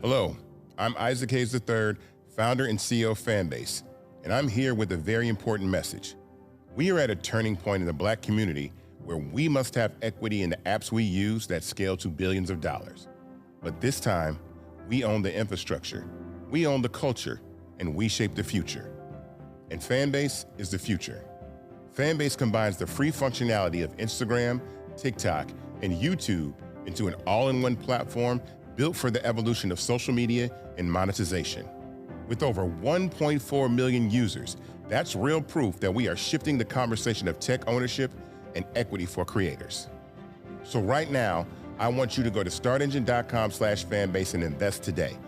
Hello, I'm Isaac Hayes III, founder and CEO of Fanbase, and I'm here with a very important message. We are at a turning point in the Black community where we must have equity in the apps we use that scale to billions of dollars. But this time, we own the infrastructure, we own the culture, and we shape the future. And Fanbase is the future. Fanbase combines the free functionality of Instagram, TikTok, and YouTube into an all-in-one platform built for the evolution of social media and monetization. With over 1.4 million users, that's real proof that we are shifting the conversation of tech ownership and equity for creators. So right now, I want you to go to startengine.com/fanbase and invest today.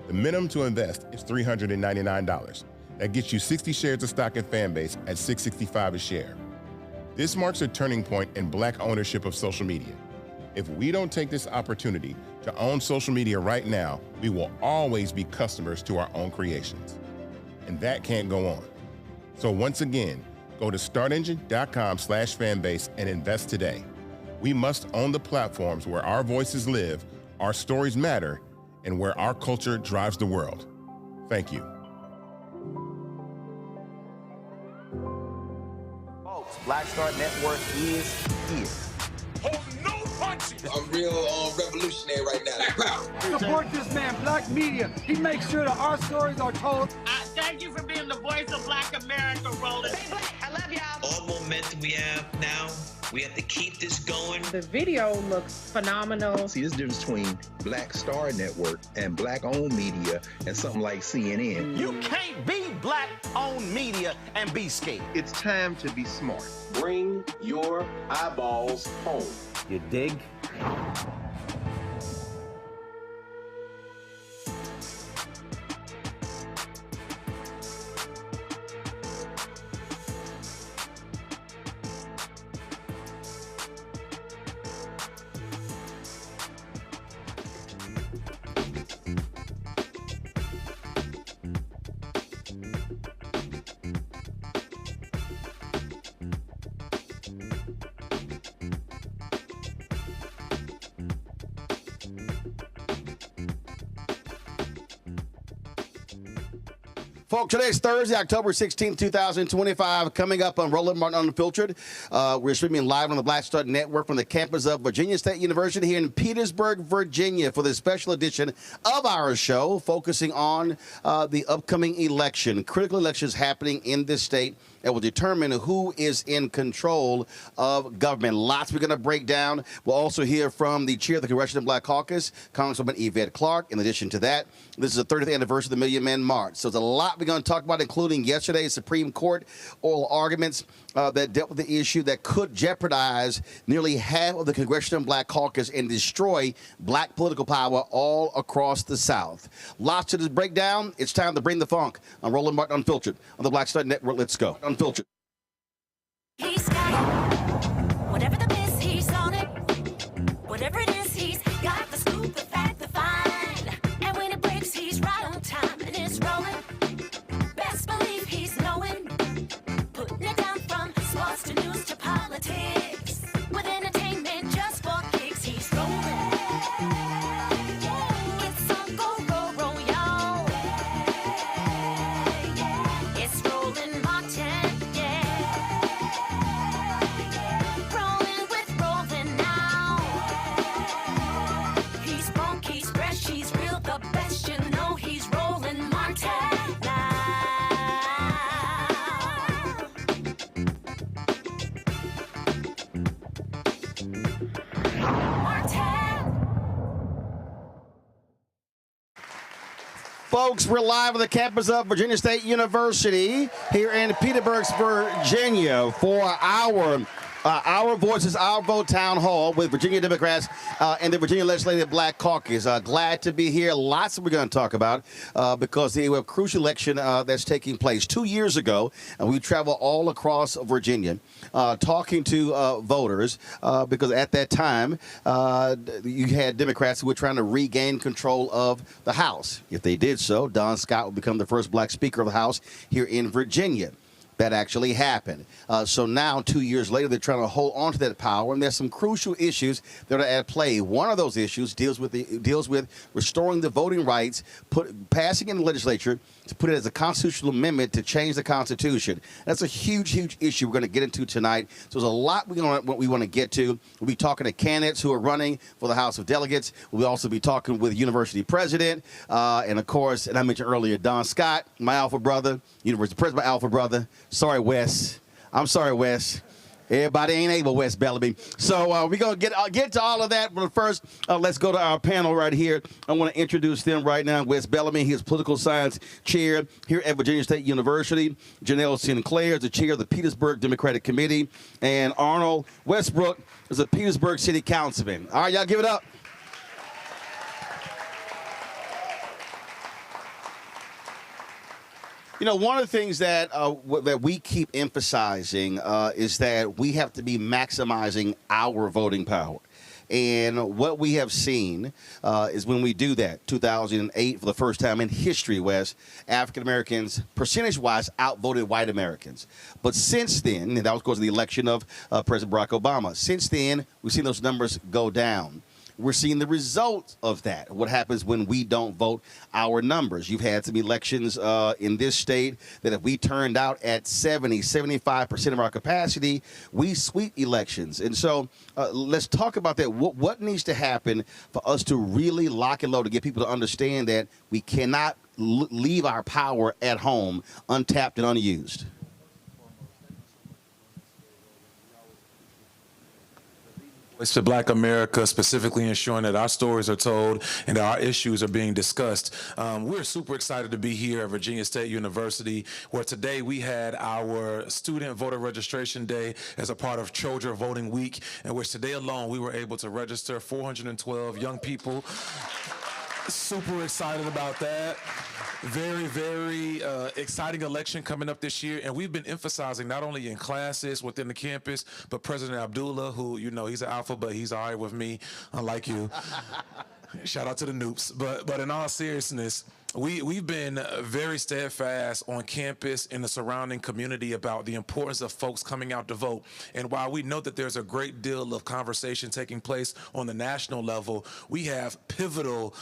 The minimum to invest is $399. That gets you 60 shares of stock in Fanbase at $665 a share. This marks a turning point in Black ownership of social media. If we don't take this opportunity to own social media right now, we will always be customers to our own creations. And that can't go on. So once again, go to startengine.com/fanbase and invest today. We must own the platforms where our voices live, our stories matter, and where our culture drives the world. Thank you. Folks, Black Star Network is here. I'm real revolutionary right now. Black power. Support this man, Black media. He makes sure that our stories are told. Thank you for being the voice of Black America, Roland. Stay black. I love y'all. All momentum we have now, we have to keep this going. The video looks phenomenal. See, this difference between Black Star Network and Black-owned media and something like CNN. You can't be Black-owned media and be scared. It's time to be smart. Bring your eyeballs home. You dig? Folks, today's Thursday, October 16th, 2025. Coming up on Roland Martin Unfiltered. We're streaming live on the Black Star Network from the campus of Virginia State University here in Petersburg, Virginia, for this special edition of our show, focusing on the upcoming election. Critical elections happening in this state that will determine who is in control of government. Lots we're going to break down. We'll also hear from the chair of the Congressional Black Caucus, Congresswoman Yvette Clarke. In addition to that, this is the 30th anniversary of the Million Man March. So there's a lot we're going to talk about, including yesterday's Supreme Court oral arguments that dealt with the issue that could jeopardize nearly half of the Congressional Black Caucus and destroy Black political power all across the South. Lots to this breakdown. It's time to bring the funk on Roland Martin Unfiltered on the Black Star Network. Let's go. Unfiltered. He's got it. Whatever the miss, he's on it. Whatever it is, he's got the scoop, the fact, the find. And when it breaks, he's right on time and it's rolling. Best believe he's knowing. Putting it down from sports to news to politics. With entertainment just for kicks, he's rolling. It's on go, roll, roll, y'all. It's Roland Martin, rolling with Roland now. He's funky, he's fresh, he's real, the best, you know he's Roland Martin now. Folks, we're live on the campus of Virginia State University here in Petersburg, Virginia, for our Voices, Our Vote Town Hall with Virginia Democrats and the Virginia Legislative Black Caucus. Glad to be here. Lots that we're going to talk about because we have a crucial election that's taking place. 2 years ago, we traveled all across Virginia talking to voters because at that time, you had Democrats who were trying to regain control of the House. If they did so, Don Scott would become the first Black Speaker of the House here in Virginia. that actually happened. So now, 2 years later, they're trying to hold on to that power, and there's some crucial issues that are at play. One of those issues deals with restoring the voting rights, passing in the legislature to put it as a constitutional amendment to change the Constitution. That's a huge, huge issue we're going to get into tonight. So there's a lot we want to get to. We'll be talking to candidates who are running for the House of Delegates. We'll also be talking with university president, and of course, and I mentioned earlier, Don Scott, my alpha brother, university president, my alpha brother. Sorry, Wes. I'm sorry, Wes. Everybody ain't able, Wes Bellamy. So we're going to get to all of that. But first, let's go to our panel right here. I want to introduce them right now. Wes Bellamy, he is political science chair here at Virginia State University. Janelle Sinclair is the chair of the Petersburg Democratic Committee. And Arnold Westbrook is a Petersburg City Councilman. All right, y'all give it up. You know, one of the things that we keep emphasizing is that we have to be maximizing our voting power. And what we have seen is when we do that, 2008, for the first time in history, Wes, African Americans, percentage-wise, outvoted white Americans. But since then, and that was because of the election of President Barack Obama, since then, we've seen those numbers go down. We're seeing the results of that, what happens when we don't vote our numbers. You've had some elections in this state that if we turned out at 75% of our capacity, we sweep elections. And so let's talk about that. What needs to happen for us to really lock and load to get people to understand that we cannot leave our power at home untapped and unused? It's to Black America, specifically ensuring that our stories are told and that our issues are being discussed. We're super excited to be here at Virginia State University, where today we had our student voter registration day as a part of Trojan Voting Week, in which today alone we were able to register 412 young people. Super excited about that. Very, very exciting election coming up this year. And we've been emphasizing not only in classes within the campus, but President Abdullah, who, you know, he's an alpha, but he's all right with me, unlike you. Shout out to the noobs. But in all seriousness, we've been very steadfast on campus in the surrounding community about the importance of folks coming out to vote. And while we know that there's a great deal of conversation taking place on the national level, we have pivotal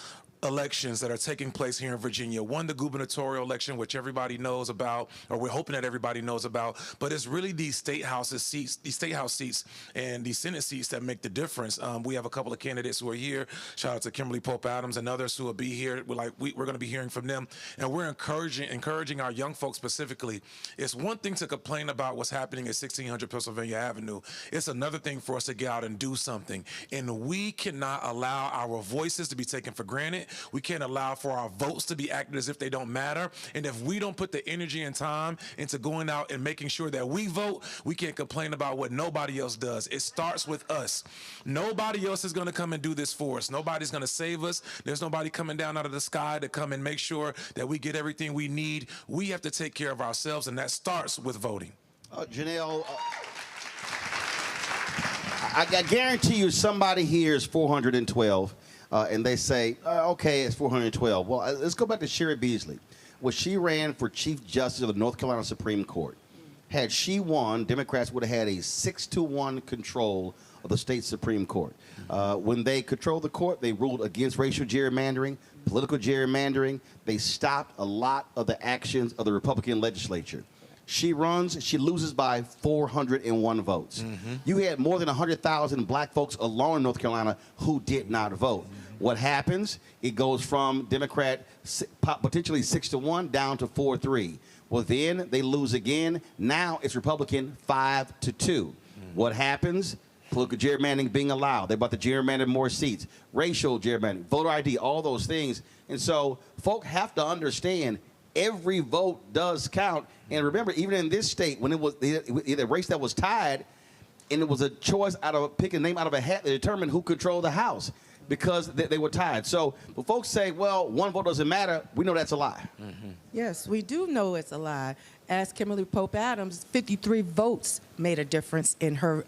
elections that are taking place here in Virginia. One, the gubernatorial election, which everybody knows about, or we're hoping that everybody knows about, but it's really these state house seats and these Senate seats that make the difference. We have a couple of candidates who are here. Shout out to Kimberly Pope Adams and others who will be here. We're going to be hearing from them, and we're encouraging our young folks specifically. It's one thing to complain about what's happening at 1600 Pennsylvania Avenue. It's another thing for us to get out and do something, and we cannot allow our voices to be taken for granted. We can't allow for our votes to be acted as if they don't matter. And if we don't put the energy and time into going out and making sure that we vote, we can't complain about what nobody else does. It starts with us. Nobody else is going to come and do this for us. Nobody's going to save us. There's nobody coming down out of the sky to come and make sure that we get everything we need. We have to take care of ourselves, and that starts with voting. Janelle, I guarantee you somebody here is 412. And they say, okay, it's 412. Well, let's go back to Sherry Beasley. When she ran for Chief Justice of the North Carolina Supreme Court, had she won, Democrats would have had a 6-1 control of the state Supreme Court. When they controlled the court, they ruled against racial gerrymandering, political gerrymandering. They stopped a lot of the actions of the Republican legislature. She runs, she loses by 401 votes. Mm-hmm. You had more than 100,000 black folks alone in North Carolina who did not vote. Mm-hmm. What happens? It goes from Democrat potentially 6-1 down to 4-3. Well, then they lose again. Now it's Republican 5-2. Mm-hmm. What happens? Political gerrymandering being allowed. They're about to gerrymander more seats. Racial gerrymandering, voter ID, all those things. And so folk have to understand every vote does count. And remember, even in this state, when it was a race that was tied, and it was a choice out of picking a name out of a hat that determined who controlled the House because they were tied. So when folks say, well, one vote doesn't matter, we know that's a lie. Mm-hmm. Yes, we do know it's a lie. As Kimberly Pope Adams, 53 votes made a difference in her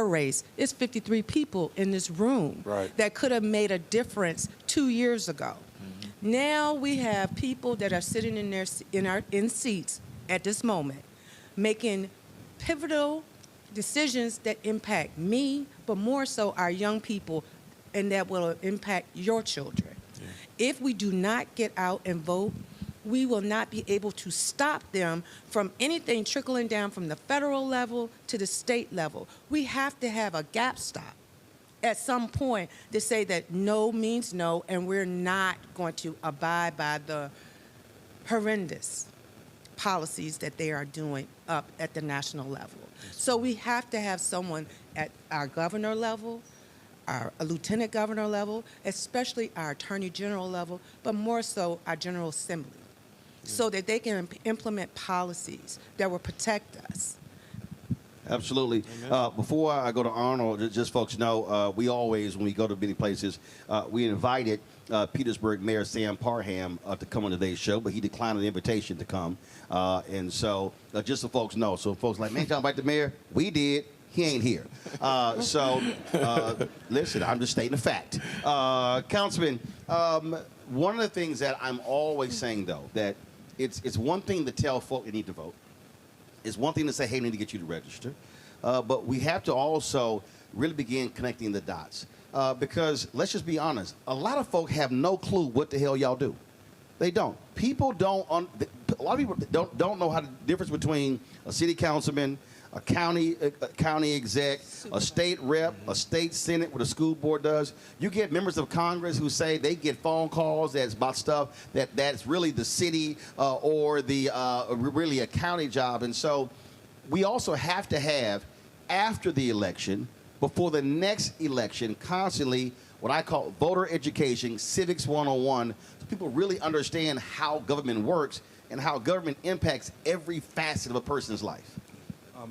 race. It's 53 people in this room that could have made a difference 2 years ago. Now we have people that are sitting in seats at this moment making pivotal decisions that impact me, but more so our young people, and that will impact your children. If we do not get out and vote, we will not be able to stop them from anything trickling down from the federal level to the state level. We have to have a gap stop at some point to say that no means no, and we're not going to abide by the horrendous policies that they are doing up at the national level. So we have to have someone at our governor level, our lieutenant governor level, especially our attorney general level, but more so our General Assembly, so that they can implement policies that will protect us. Absolutely. Before I go to Arnold, just folks know, we always, when we go to many places, we invited Petersburg Mayor Sam Parham to come on today's show, but he declined an invitation to come. And so, just so folks know, so folks like, man, y'all invite the mayor? We did. He ain't here. Listen, I'm just stating a fact. Councilman, one of the things that I'm always saying, though, that it's one thing to tell folk they need to vote. It's one thing to say, hey, we need to get you to register. But we have to also really begin connecting the dots. Because let's just be honest, a lot of folk have no clue what the hell y'all do. They don't. People don't, a lot of people don't know how the difference between a city councilman, a county exec, a state rep, a state senate, what a school board does. You get members of Congress who say they get phone calls that's about stuff that's really the city or the really a county job. And so we also have to have, after the election, before the next election, constantly what I call voter education, civics 101, so people really understand how government works and how government impacts every facet of a person's life.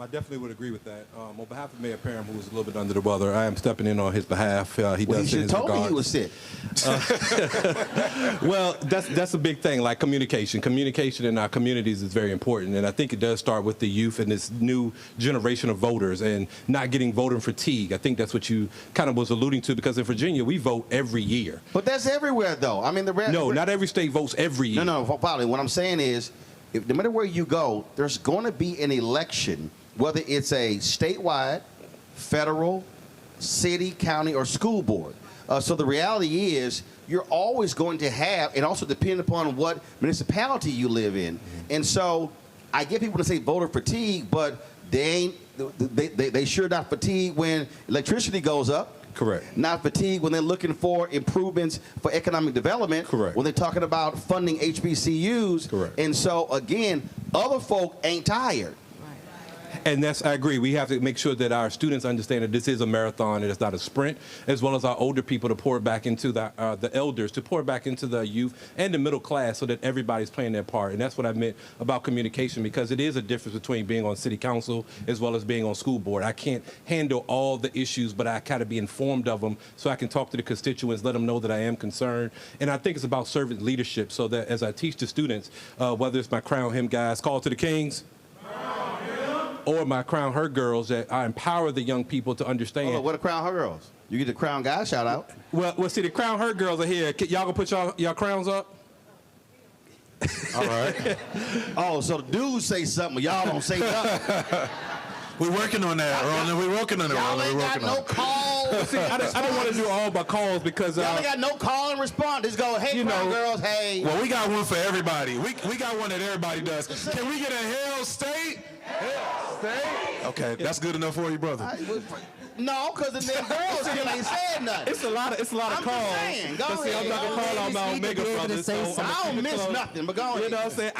I definitely would agree with that. On behalf of Mayor Parham, who was a little bit under the weather, I am stepping in on his behalf. He does you should have told me he was sick. Well, that's a big thing, like communication. Communication in our communities is very important, and I think it does start with the youth and this new generation of voters and not getting voter fatigue. I think that's what you kind of was alluding to, because in Virginia, we vote every year. But that's everywhere, though. I mean, no, not every state votes every year. No, probably. What I'm saying is, no matter where you go, there's going to be an election, whether it's a statewide, federal, city, county, or school board. So the reality is you're always going to have, and also depending upon what municipality you live in. And so I get people to say voter fatigue, but they sure not fatigued when electricity goes up. Correct. Not fatigued when they're looking for improvements for economic development. Correct. When they're talking about funding HBCUs. Correct. And so, again, other folk ain't tired. And I agree. We have to make sure that our students understand that this is a marathon and it's not a sprint, as well as our older people to pour back into the elders, to pour back into the youth and the middle class so that everybody's playing their part. And that's what I meant about communication, because it is a difference between being on city council as well as being on school board. I can't handle all the issues, but I kind of be informed of them so I can talk to the constituents, let them know that I am concerned. And I think it's about servant leadership, so that as I teach the students, whether it's my Crown Him guys, Call to the Kings, or my Crown Her girls, that I empower the young people to understand. Oh, what are Crown Her girls? You get the Crown Guy shout out. Well, see, the Crown Her girls are here. Y'all gonna put y'all crowns up? All right. Oh, so the dudes say something, but y'all don't say nothing. We're working on that, Roland. We're working on it, Y'all Roland. ain't got no calls. See, I don't want to do all my calls because y'all ain't got no call and response. Just go, hey, Crown girls, hey. Well, we got one for everybody. We got one that everybody does. Can we get a Hell State? Hell State? Okay, that's good enough for you, brother. No, because the damn girls still ain't said nothing. It's a lot of calls. Saying, go but see, ahead. I'm not gonna call on my Omega brothers. So I don't miss nothing, but go ahead. You know what I'm saying?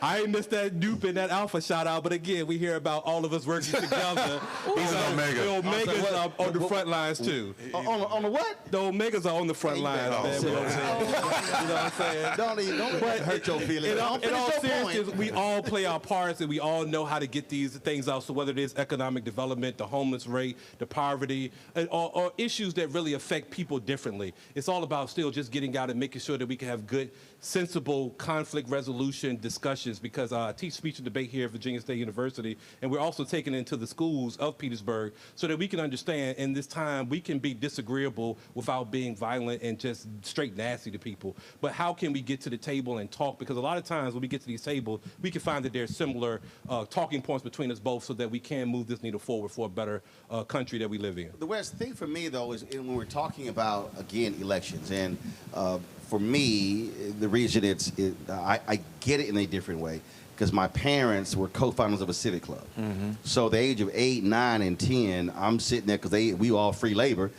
I ain't missed that dupe and that alpha shout out. But again, we hear about all of us working together. He's an Omega. The Omegas are on the front lines too. On the what? The Omegas are on the front lines, man. You know what I'm saying? Don't hurt your feelings. In all seriousness, we all play our parts and we all know how to get these things out. So whether it is economic development, the homeless rate, the poverty, or issues that really affect people differently. It's all about still just getting out and making sure that we can have good, sensible conflict resolution discussions, because I teach speech and debate here at Virginia State University, and we're also taking it into the schools of Petersburg so that we can understand in this time we can be disagreeable without being violent and just straight nasty to people. But how can we get to the table and talk? Because a lot of times when we get to these tables, we can find that there's similar talking points between us both so that we can move this needle forward for a better country that we live in. The West thing for me, though, is when we're talking about, again, elections, and for me, the reason I get it in a different way, because my parents were co-founders of a civic club. So the age of 8, 9, and 10, I'm sitting there, because we all free labor,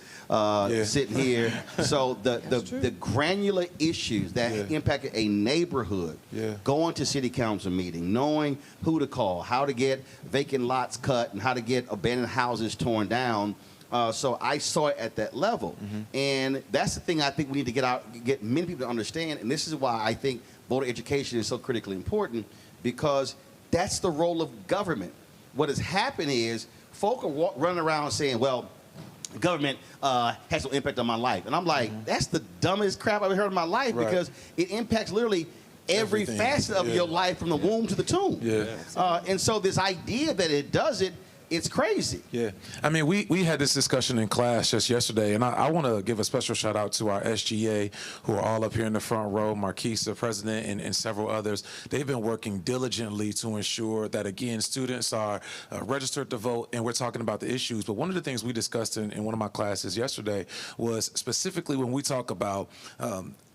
sitting here. So the granular issues that impacted a neighborhood, going to city council meeting, knowing who to call, how to get vacant lots cut, and how to get abandoned houses torn down. So I saw it at that level. And that's the thing I think we need to get many people to understand. And this is why I think voter education is so critically important, because that's the role of government. What has happened is folk are running around saying, well, government has no impact on my life. And I'm like, that's the dumbest crap I've ever heard in my life, because it impacts literally every facet of your life, from the womb to the tomb. And so this idea that it does it's crazy. I mean, we had this discussion in class just yesterday, and I want to give a special shout out to our SGA, who are all up here in the front row, Marquise, the president, and several others. They've been working diligently to ensure that, again, students are registered to vote, and we're talking about the issues. But one of the things we discussed in one of my classes yesterday was specifically when we talk about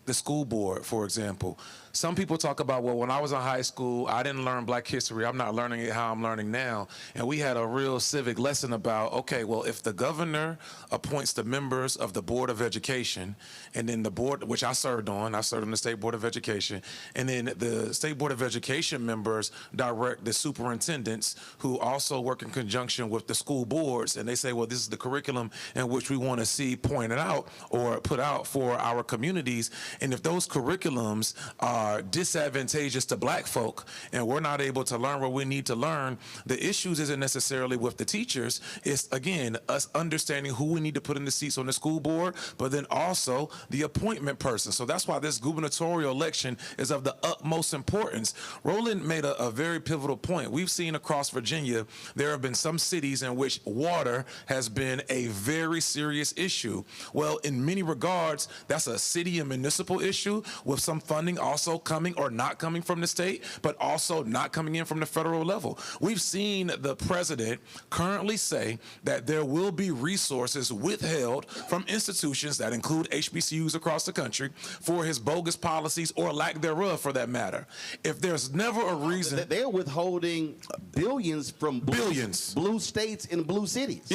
the school board, for example. Some people talk about, well, when I was in high school, I didn't learn Black history. I'm not learning it how I'm learning now. And we had a real civic lesson about, okay, well, if the governor appoints the members of the Board of Education, and then the board, which I served on the State Board of Education, and then the State Board of Education members direct the superintendents, who also work in conjunction with the school boards, and they say, well, this is the curriculum in which we want to see pointed out or put out for our communities. And if those curriculums are disadvantageous to Black folk and we're not able to learn what we need to learn, the issues isn't necessarily with the teachers. It's, again, us understanding who we need to put in the seats on the school board, but then also the appointment person. So that's why this gubernatorial election is of the utmost importance. Roland made a very pivotal point. We've seen across Virginia, there have been some cities in which water has been a very serious issue. Well, in many regards, that's a city and municipal issue, with some funding also coming or not coming from the state, but also not coming in from the federal level. We've seen the president currently say that there will be resources withheld from institutions that include HBCUs across the country for his bogus policies, or lack thereof for that matter. If there's never a reason... They're withholding billions from blue states and blue cities.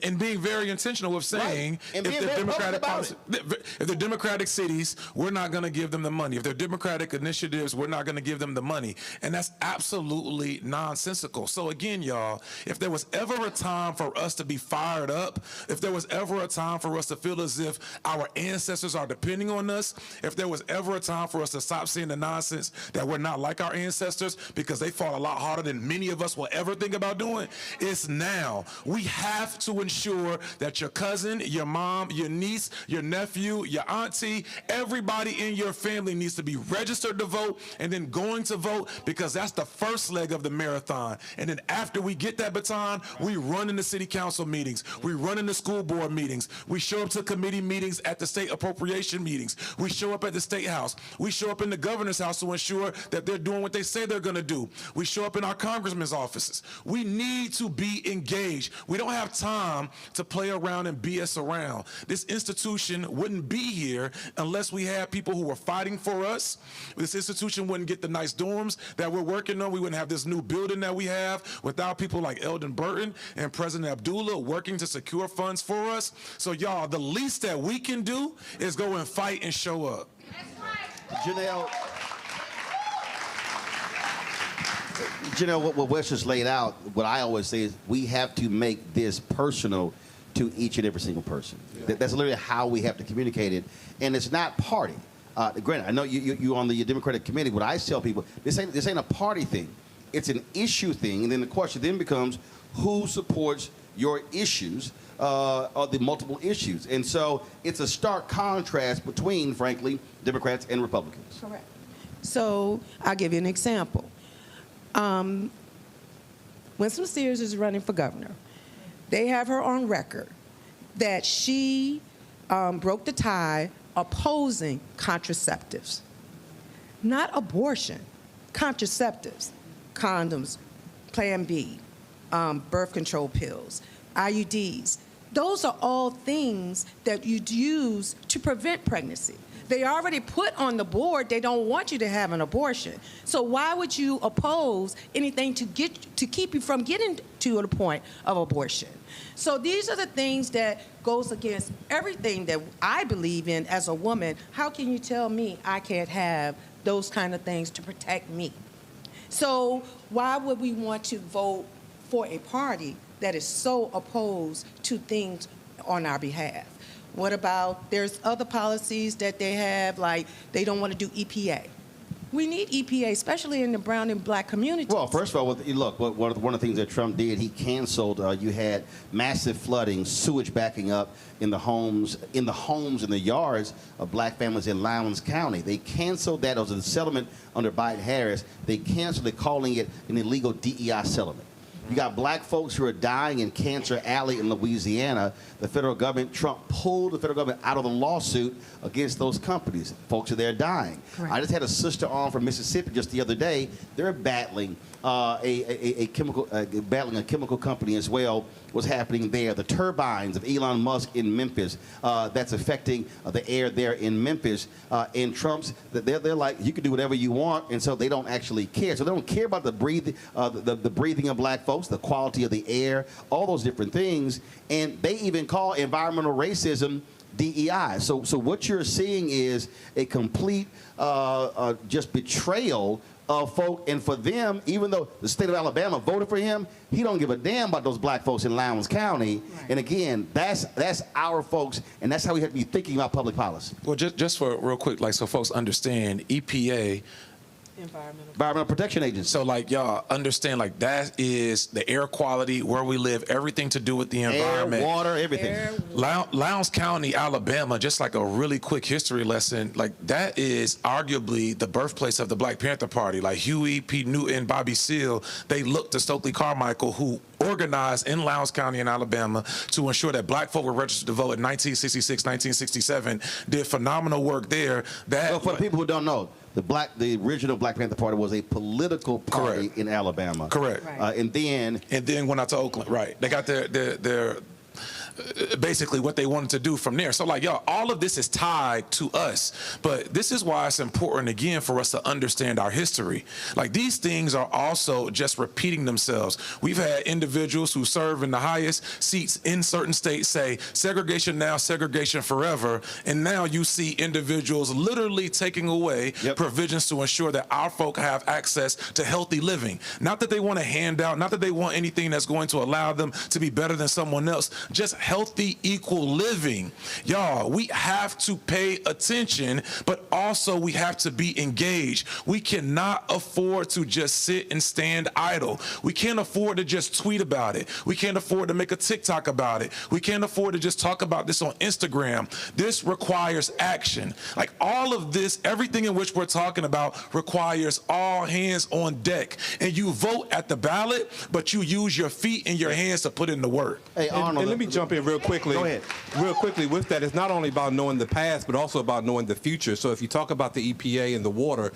And being very intentional with saying, if they're Democratic cities, we're not going to give them the money. If they're Democratic initiatives, we're not going to give them the money. And that's absolutely nonsensical. So again, y'all, if there was ever a time for us to be fired up, if there was ever a time for us to feel as if our ancestors are depending on us, if there was ever a time for us to stop saying the nonsense that we're not like our ancestors because they fought a lot harder than many of us will ever think about doing, it's now. We have to ensure that your cousin, your mom, your niece, your nephew, your auntie, everybody in your family needs to be registered to vote and then going to vote, because that's the first leg of the marathon. And then after we get that baton, we run into city council meetings, we run into school board meetings, we show up to committee meetings at the state appropriation meetings, we show up at the state house, we show up in the governor's house to ensure that they're doing what they say they're going to do, we show up in our congressmen's offices. We need to be engaged. We don't have time to play around and BS around. This institution wouldn't be here unless we had people who were fighting for us. This institution wouldn't get the nice dorms that we're working on. We wouldn't have this new building that we have without people like Eldon Burton and President Abdullah working to secure funds for us. So y'all, the least that we can do is go and fight and show up. Janelle, what Wes just laid out, what I always say is we have to make this personal to each and every single person. That's literally how we have to communicate it. And it's not party. Granted, I know you're on the Democratic committee. What I tell people, this ain't a party thing. It's an issue thing. And then the question then becomes, who supports your issues of the multiple issues. And so it's a stark contrast between, frankly, Democrats and Republicans. Correct. So I'll give you an example. Winston Sears is running for governor. They have her on record that she broke the tie opposing contraceptives. Not abortion, contraceptives, condoms, Plan B, birth control pills, IUDs. Those are all things that you'd use to prevent pregnancy. They already put on the board they don't want you to have an abortion. So why would you oppose anything to keep you from getting to the point of abortion? So these are the things that goes against everything that I believe in as a woman. How can you tell me I can't have those kind of things to protect me? So why would we want to vote for a party that is so opposed to things on our behalf? What about, there's other policies that they have, like they don't want to do EPA. We need EPA, especially in the brown and black communities. Well, first of all, look, one of the things that Trump did, he canceled, you had massive flooding, sewage backing up in the homes, in the yards of black families in Lowndes County. They canceled that. It was a settlement under Biden-Harris. They canceled it, calling it an illegal DEI settlement. You got black folks who are dying in Cancer Alley in Louisiana. The federal government, Trump pulled the federal government out of the lawsuit against those companies. Folks are there dying. Correct. I just had a sister on from Mississippi just the other day. They're battling a chemical company as well. What's happening there? The turbines of Elon Musk in Memphis, that's affecting the air there in Memphis. And Trump's, they're like, you can do whatever you want, and so they don't actually care. So they don't care about the breathing of black folks, the quality of the air, all those different things. And they even call environmental racism DEI. So what you're seeing is a complete just betrayal of folk, and for them, even though the state of Alabama voted for him, he don't give a damn about those black folks in Lowndes County. Right. And again, that's our folks, and that's how we have to be thinking about public policy. Well, just for real quick, like so folks understand, EPA, Environmental Protection Agency. So like y'all understand, like that is the air quality, where we live, everything to do with the environment. Air, water, everything. Lowndes County, Alabama, just like a really quick history lesson, like that is arguably the birthplace of the Black Panther Party. Like Huey P. Newton, Bobby Seale, they looked to Stokely Carmichael, who organized in Lowndes County in Alabama to ensure that black folk were registered to vote in 1966, 1967, did phenomenal work there. Well, for the people who don't know, the original Black Panther Party was a political party in Alabama. Correct. Right. And then went out to Oakland. Right. They got their basically what they wanted to do from there. So like, y'all, all of this is tied to us, but this is why it's important again for us to understand our history. Like these things are also just repeating themselves. We've had individuals who serve in the highest seats in certain states say segregation now, segregation forever, and now you see individuals literally taking away provisions to ensure that our folk have access to healthy living. Not that they want a handout, not that they want anything that's going to allow them to be better than someone else, just healthy, equal living. Y'all, we have to pay attention, but also we have to be engaged. We cannot afford to just sit and stand idle. We can't afford to just tweet about it. We can't afford to make a TikTok about it. We can't afford to just talk about this on Instagram. This requires action. Like all of this, everything in which we're talking about requires all hands on deck. And you vote at the ballot, but you use your feet and your hands to put in the work. Hey, Arnold, and let me jump in real quickly. Go ahead. Real quickly with that, it's not only about knowing the past, but also about knowing the future. So if you talk about the EPA and the water,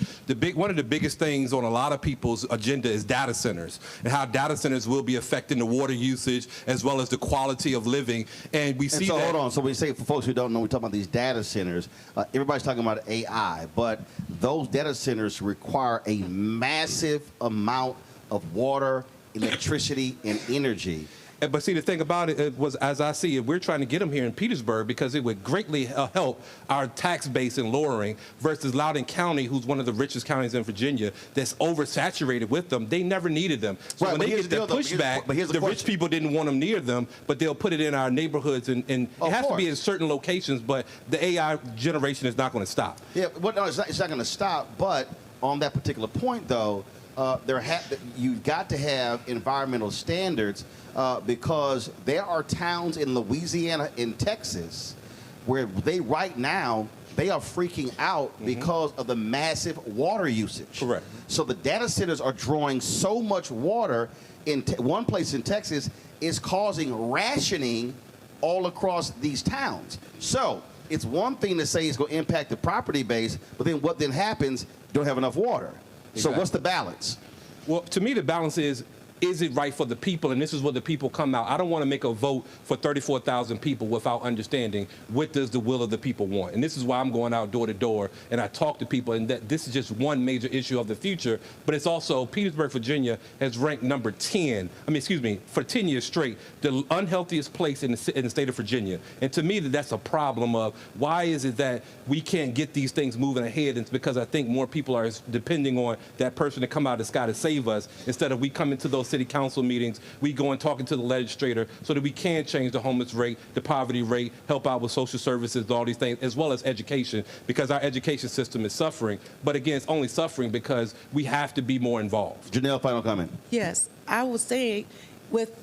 one of the biggest things on a lot of people's agenda is data centers and how data centers will be affecting the water usage as well as the quality of living. And we see that. Hold on. So we say, for folks who don't know, we talk about these data centers. Everybody's talking about AI, but those data centers require a massive amount of water, electricity, and energy. But see, the thing about it was, as I see it, we're trying to get them here in Petersburg because it would greatly help our tax base in lowering versus Loudoun County, who's one of the richest counties in Virginia, that's oversaturated with them. They never needed them. So when they get that pushback, the rich people didn't want them near them, but they'll put it in our neighborhoods, and it has to be in certain locations, but the AI generation is not going to stop. Yeah, well, no, it's not going to stop, but on that particular point, though, you've got to have environmental standards because there are towns in Louisiana and Texas where right now they are freaking out because of the massive water usage. Correct. So the data centers are drawing so much water in one place in Texas is causing rationing all across these towns. So it's one thing to say it's going to impact the property base, but then what then happens? You don't have enough water. Exactly. So what's the balance? Well, to me, the balance is it right for the people? And this is where the people come out. I don't want to make a vote for 34,000 people without understanding what does the will of the people want. And this is why I'm going out door to door and I talk to people. And that this is just one major issue of the future. But it's also Petersburg, Virginia has ranked number 10. For 10 years straight, the unhealthiest place in the state of Virginia. And to me, that's a problem of why is it that we can't get these things moving ahead? And it's because I think more people are depending on that person to come out of the sky to save us instead of we come into those city council meetings, we go and talking to the legislator so that we can change the homeless rate, the poverty rate, help out with social services, all these things, as well as education, because our education system is suffering. But again, it's only suffering because we have to be more involved. Janelle, final comment. Yes, I would say with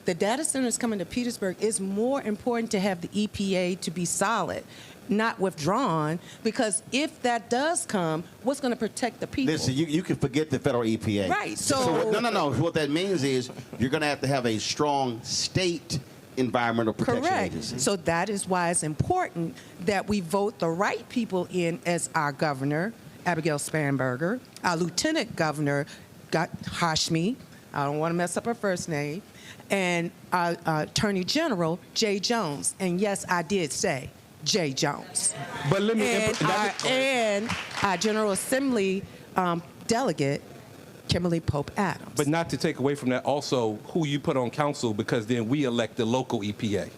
the data centers coming to Petersburg, it's more important to have the EPA to be solid, not withdrawn, because if that does come, what's going to protect the people? Listen, you can forget the federal EPA. Right. No. What that means is you're going to have a strong state environmental protection agency. So that is why it's important that we vote the right people in as our governor, Abigail Spanberger, our lieutenant governor, Hashmi, I don't want to mess up her first name, and our Attorney General, Jay Jones. And yes, I did say Jay Jones. But let me and our General Assembly delegate, Kimberly Pope Adams. But not to take away from that, also who you put on council, because then we elect the local EPA,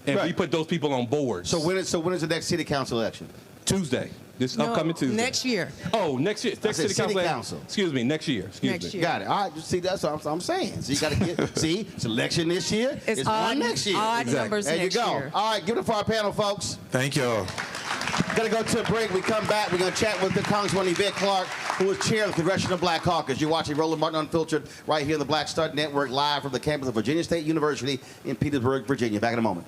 and we put those people on boards. So when is the next city council election? Tuesday. This upcoming Tuesday. Next year. Oh, next year. Next city council. Excuse me, next year. Next year. Got it. All right. See, that's what I'm saying. So you got to get. See, it's election this year. It's one next year. Odd numbers there next you go. year. All right, give it for our panel, folks. Thank y'all. Gonna go to a break. We come back. We're gonna chat with the Congresswoman Yvette Clarke, who is chair of the Congressional Black Caucus. You're watching Roland Martin Unfiltered right here on the Black Star Network, live from the campus of Virginia State University in Petersburg, Virginia. Back in a moment.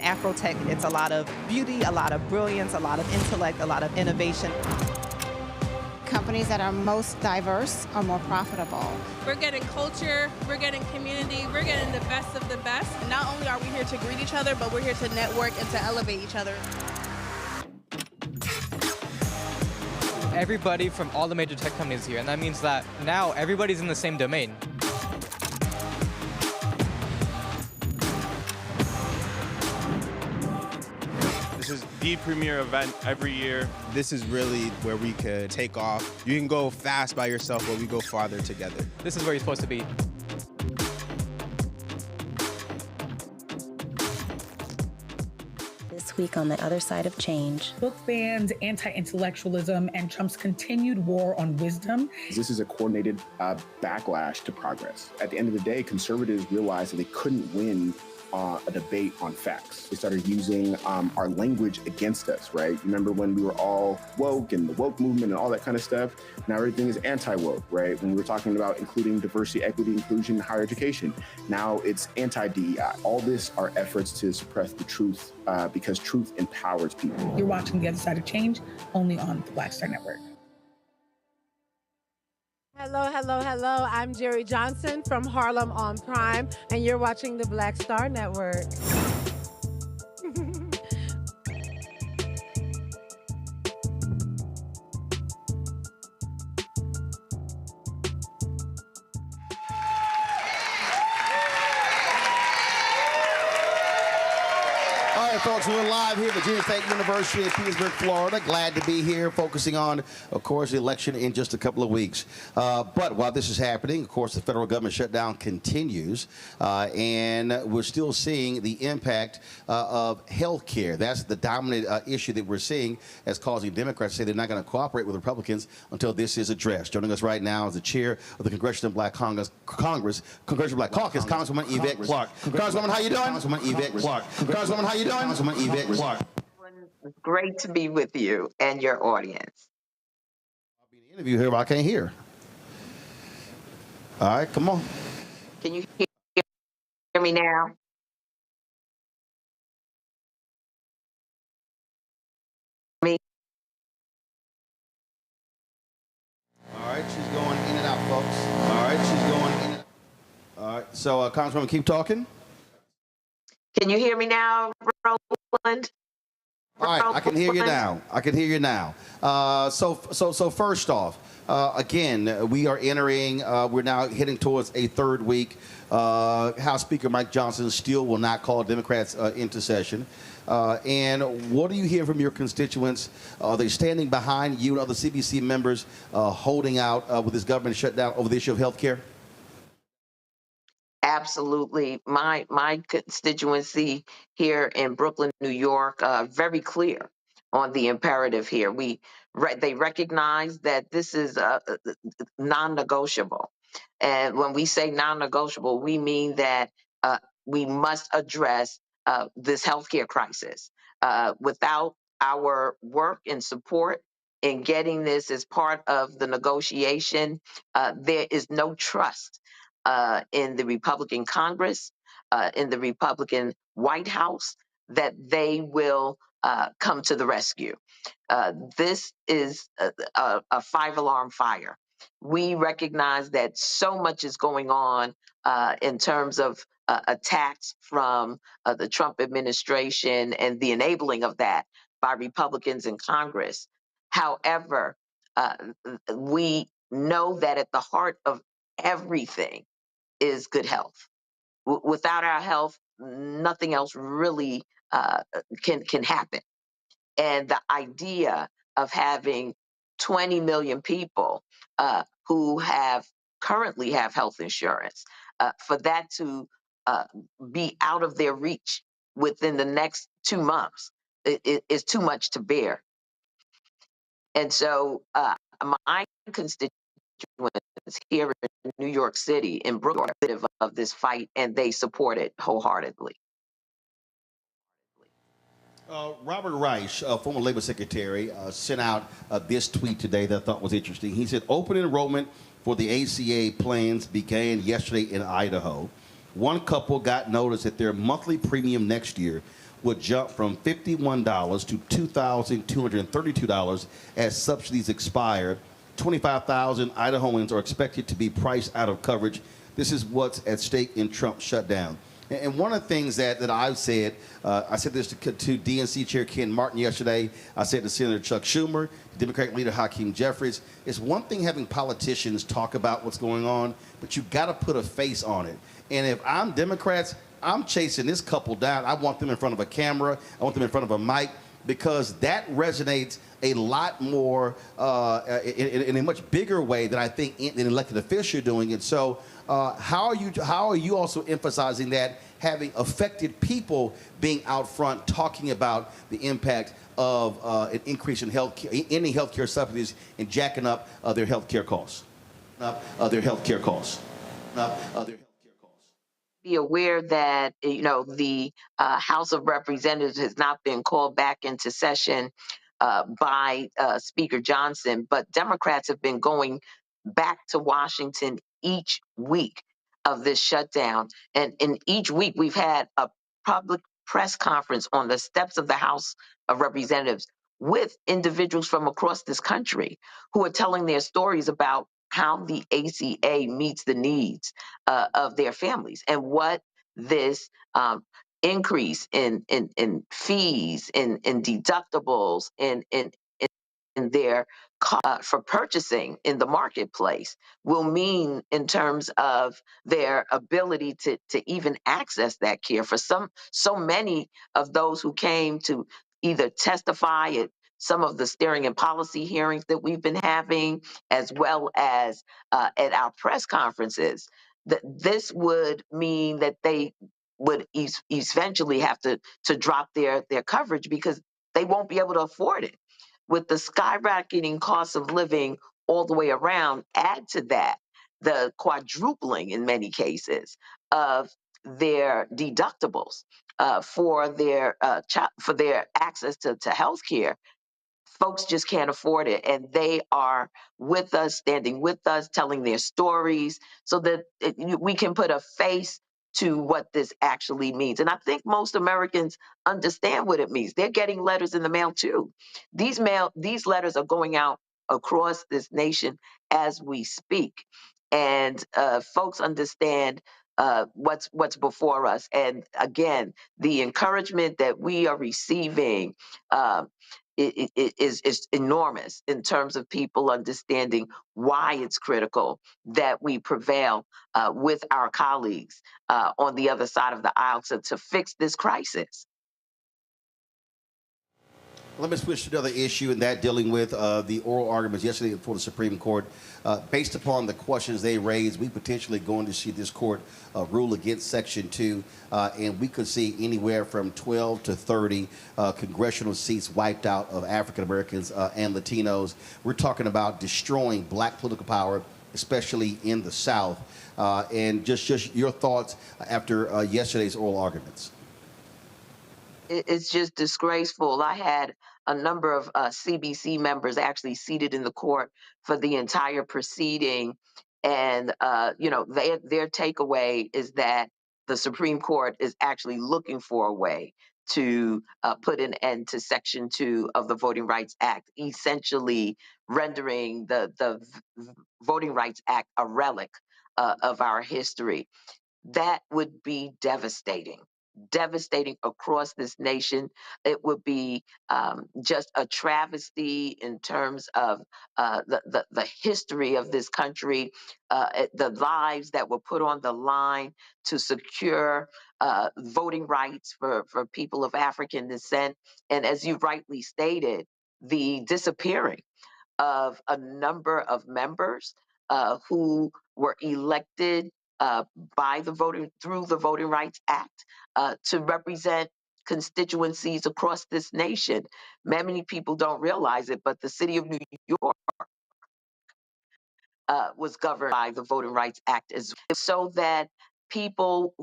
Afrotech, it's a lot of beauty, a lot of brilliance, a lot of intellect, a lot of innovation. Companies that are most diverse are more profitable. We're getting culture, we're getting community, we're getting the best of the best. And not only are we here to greet each other, but we're here to network and to elevate each other. Everybody from all the major tech companies here, and that means that now everybody's in the same domain. This is the premier event every year. This is really where we could take off. You can go fast by yourself, but we go farther together. This is where you're supposed to be. This week on The Other Side of Change. Book bans, anti-intellectualism, and Trump's continued war on wisdom. This is a coordinated backlash to progress. At the end of the day, conservatives realized that they couldn't win a debate on facts. They started using our language against us, right? Remember when we were all woke and the woke movement and all that kind of stuff? Now everything is anti-woke, right? When we were talking about including diversity, equity, inclusion, in higher education, now it's anti-DEI. All this are efforts to suppress the truth because truth empowers people. You're watching The Other Side of Change, only on the Black Star Network. Hello, hello, hello. I'm Jerry Johnson from Harlem on Prime, and you're watching the Black Star Network. right, folks, we're live here at Virginia State University in Petersburg, Florida. Glad to be here, focusing on, of course, the election in just a couple of weeks. But while this is happening, of course, the federal government shutdown continues, and we're still seeing the impact of health care. That's the dominant issue that we're seeing, as causing Democrats to say they're not going to cooperate with Republicans until this is addressed. Joining us right now is the chair of the Congressional Black Congressional Black Caucus, Congresswoman Yvette Clarke. Congresswoman, how you doing? Congresswoman Yvette Clarke. Congresswoman, how you doing? Congresswoman Yvette Clarke. It's great to be with you and your audience. Interview here, but I can't hear. All right, come on. Can you hear me now? Me? All right, she's going in and out, folks. All right, she's going in and out. All right, so Congresswoman, keep talking. Can you hear me now, Roland? All right, I can hear you now. I can hear you now. So first off, again, we are entering, we're now heading towards a third week. House Speaker Mike Johnson still will not call Democrats into session. And what do you hear from your constituents? Are they standing behind you and other CBC members holding out with this government shutdown over the issue of health care? Absolutely. My constituency here in Brooklyn, New York, very clear on the imperative here. They recognize that this is non-negotiable. And when we say non-negotiable, we mean that we must address this healthcare crisis. Without our work and support in getting this as part of the negotiation, there is no trust in the Republican Congress, in the Republican White House, that they will come to the rescue. This is a five-alarm fire. We recognize that so much is going on in terms of attacks from the Trump administration and the enabling of that by Republicans in Congress. However, we know that at the heart of everything is good health. Without our health, nothing else really can happen. And the idea of having 20 million people who currently have health insurance, for that to be out of their reach within the next 2 months is too much to bear. And so my constituents here in New York City, in Brooklyn, of this fight, and they support it wholeheartedly. Robert Reich, former labor secretary, sent out this tweet today that I thought was interesting. He said, open enrollment for the ACA plans began yesterday in Idaho. One couple got notice that their monthly premium next year would jump from $51 to $2,232 as subsidies expire. 25,000 Idahoans are expected to be priced out of coverage. This is what's at stake in Trump's shutdown. And one of the things that I've said, I said this to DNC Chair Ken Martin yesterday, I said to Senator Chuck Schumer, Democratic leader Hakeem Jeffries, it's one thing having politicians talk about what's going on, but you've got to put a face on it. And if I'm Democrats, I'm chasing this couple down. I want them in front of a camera. I want them in front of a mic, because that resonates a lot more in a much bigger way than I think an elected official doing it. So how are you also emphasizing that, having affected people being out front talking about the impact of an increase in any healthcare subsidies and jacking up their healthcare costs? Be aware that the House of Representatives has not been called back into session by Speaker Johnson, but Democrats have been going back to Washington each week of this shutdown, and in each week we've had a public press conference on the steps of the House of Representatives with individuals from across this country who are telling their stories about how the ACA meets the needs of their families, and what this increase in fees, in deductibles, in their for purchasing in the marketplace will mean in terms of their ability to even access that care. For so many of those who came to either testify at some of the steering and policy hearings that we've been having, as well as at our press conferences, that this would mean that they would eventually have to drop their coverage because they won't be able to afford it. With the skyrocketing cost of living all the way around, add to that the quadrupling in many cases of their deductibles for their access to health care. Folks just can't afford it, and they are with us, standing with us, telling their stories so that we can put a face to what this actually means. And I think most Americans understand what it means. They're getting letters in the mail too. These letters are going out across this nation as we speak, and folks understand what's before us. And again, the encouragement that we are receiving. Is enormous in terms of people understanding why it's critical that we prevail with our colleagues on the other side of the aisle to fix this crisis. Let me switch to another issue, and that dealing with the oral arguments yesterday before the Supreme Court. Based upon the questions they raised, we potentially going to see this court rule against Section 2, and we could see anywhere from 12 to 30 congressional seats wiped out of African Americans and Latinos. We're talking about destroying black political power, especially in the South. And just your thoughts after yesterday's oral arguments. It's just disgraceful. I had a number of CBC members actually seated in the court for the entire proceeding, and their takeaway is that the Supreme Court is actually looking for a way to put an end to Section 2 of the Voting Rights Act, essentially rendering the Voting Rights Act a relic of our history. That would be devastating across this nation. It would be just a travesty in terms of the history of this country, the lives that were put on the line to secure voting rights for people of African descent. And as you rightly stated, the disappearing of a number of members who were elected through the Voting Rights Act to represent constituencies across this nation. Many people don't realize it, but the city of New York was governed by the Voting Rights Act as well, so that people,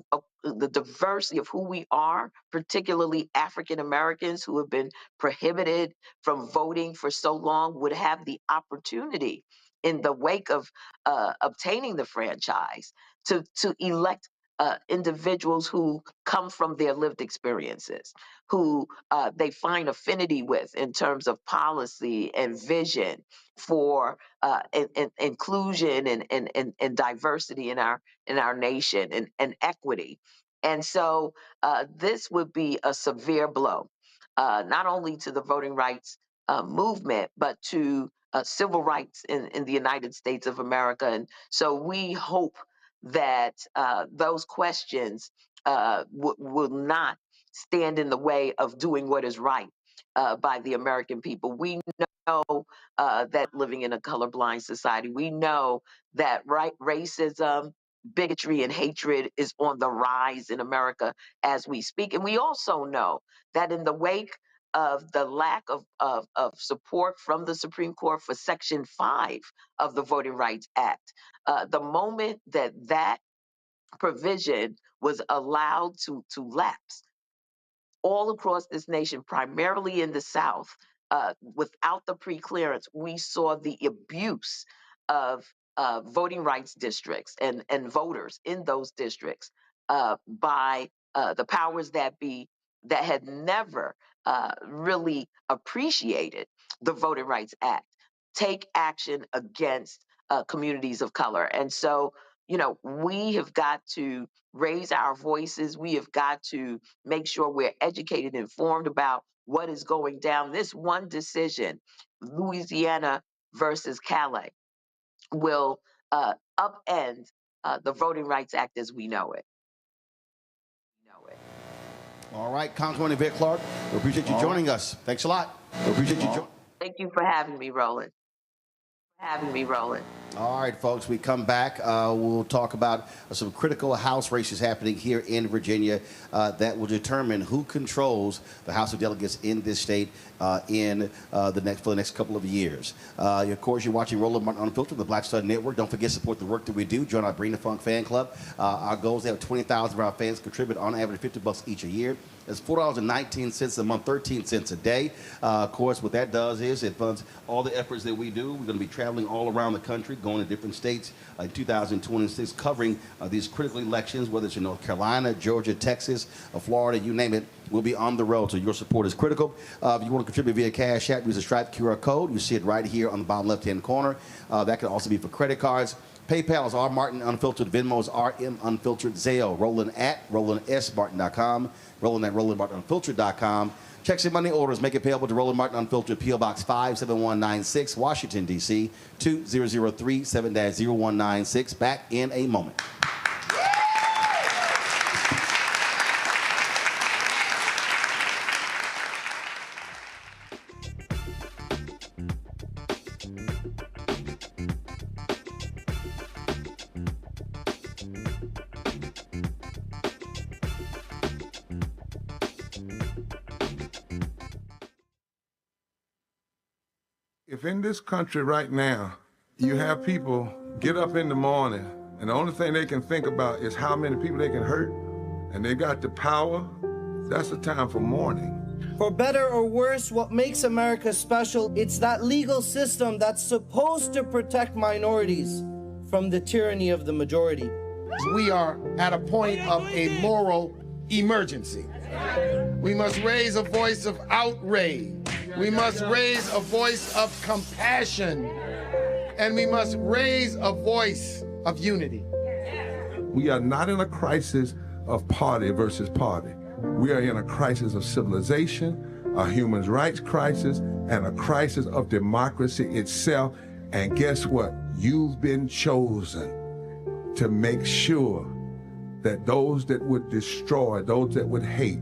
the diversity of who we are, particularly African Americans who have been prohibited from voting for so long, would have the opportunity in the wake of obtaining the franchise to elect individuals who come from their lived experiences, who they find affinity with in terms of policy and vision for inclusion and diversity in our nation and equity. And so this would be a severe blow, not only to the voting rights movement, but to civil rights in the United States of America. And so we hope that those questions will not stand in the way of doing what is right by the American people. We know that living in a colorblind society, we know that racism, bigotry, and hatred is on the rise in America as we speak. And we also know that in the wake of the lack of support from the Supreme Court for Section 5 of the Voting Rights Act, the moment that provision was allowed to lapse all across this nation, primarily in the South, without the pre-clearance, we saw the abuse of voting rights districts and voters in those districts by the powers that be that had never really appreciated the Voting Rights Act take action against communities of color. And so, we have got to raise our voices. We have got to make sure we're educated and informed about what is going down. This one decision Louisiana versus Calais will upend the Voting Rights Act as we know it. All right, Congresswoman Yvette Clarke, we appreciate you joining us. Thanks a lot. We appreciate you joining. Thank you for having me, Roland. All right, folks, we come back. We'll talk about some critical House races happening here in Virginia that will determine who controls the House of Delegates in this state for the next couple of years. Of course, you're watching Roland Martin Unfiltered, the Black Star Network. Don't forget to support the work that we do. Join our Bring the Funk fan club. Our goal is to have 20,000 of our fans contribute on average $50 each a year. It's $4.19 a month, 13 cents a day. Of course, what that does is it funds all the efforts that we do. We're going to be traveling all around the country, going to different states in 2026, covering these critical elections, whether it's in North Carolina, Georgia, Texas, Florida, you name it. We'll be on the road, so your support is critical. If you want to contribute via Cash App, use the Stripe QR code. You see it right here on the bottom left-hand corner. That can also be for credit cards. PayPal is R Martin Unfiltered. Venmo is RM Unfiltered. Zelle, Roland at RolandSMartin.com. Roland at RolandMartinUnfiltered.com. Checks and money orders make it payable to Roland Martin Unfiltered, P.O. Box 57196, Washington, D.C. 2003 7-0196. Back in a moment. If in this country right now, you have people get up in the morning and the only thing they can think about is how many people they can hurt, and they got the power, that's the time for mourning. For better or worse, what makes America special, it's that legal system that's supposed to protect minorities from the tyranny of the majority. We are at a point of a moral emergency. We must raise a voice of outrage. We must raise a voice of compassion. And we must raise a voice of unity. We are not in a crisis of party versus party. We are in a crisis of civilization, a human rights crisis, and a crisis of democracy itself. And guess what? You've been chosen to make sure that those that would destroy, those that would hate,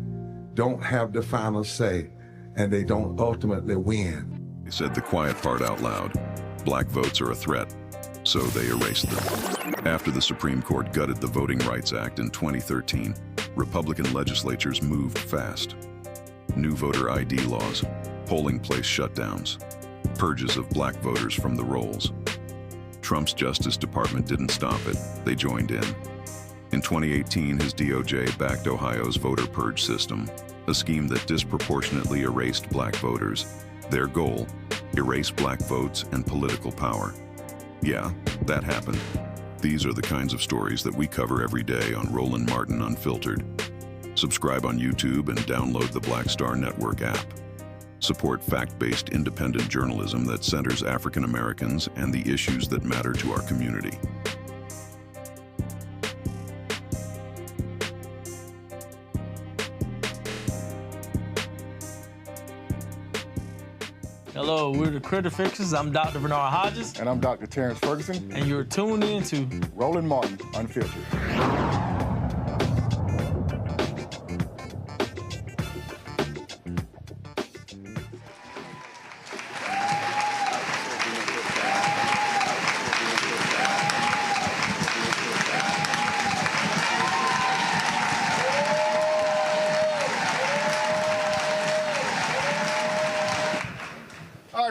don't have the final say, and they don't ultimately win. They said the quiet part out loud. Black votes are a threat, so they erased them. After the Supreme Court gutted the Voting Rights Act in 2013, Republican legislatures moved fast. New voter ID laws, polling place shutdowns, purges of black voters from the rolls. Trump's Justice Department didn't stop it, they joined in. In 2018, his DOJ backed Ohio's voter purge system, a scheme that disproportionately erased black voters. Their goal, erase black votes and political power. Yeah, that happened. These are the kinds of stories that we cover every day on Roland Martin Unfiltered. Subscribe on YouTube and download the Black Star Network app. Support fact-based independent journalism that centers African Americans and the issues that matter to our community. Hello, we're the Critter Fixers. I'm Dr. Bernard Hodges. And I'm Dr. Terrence Ferguson. And you're tuned in to Roland Martin Unfiltered.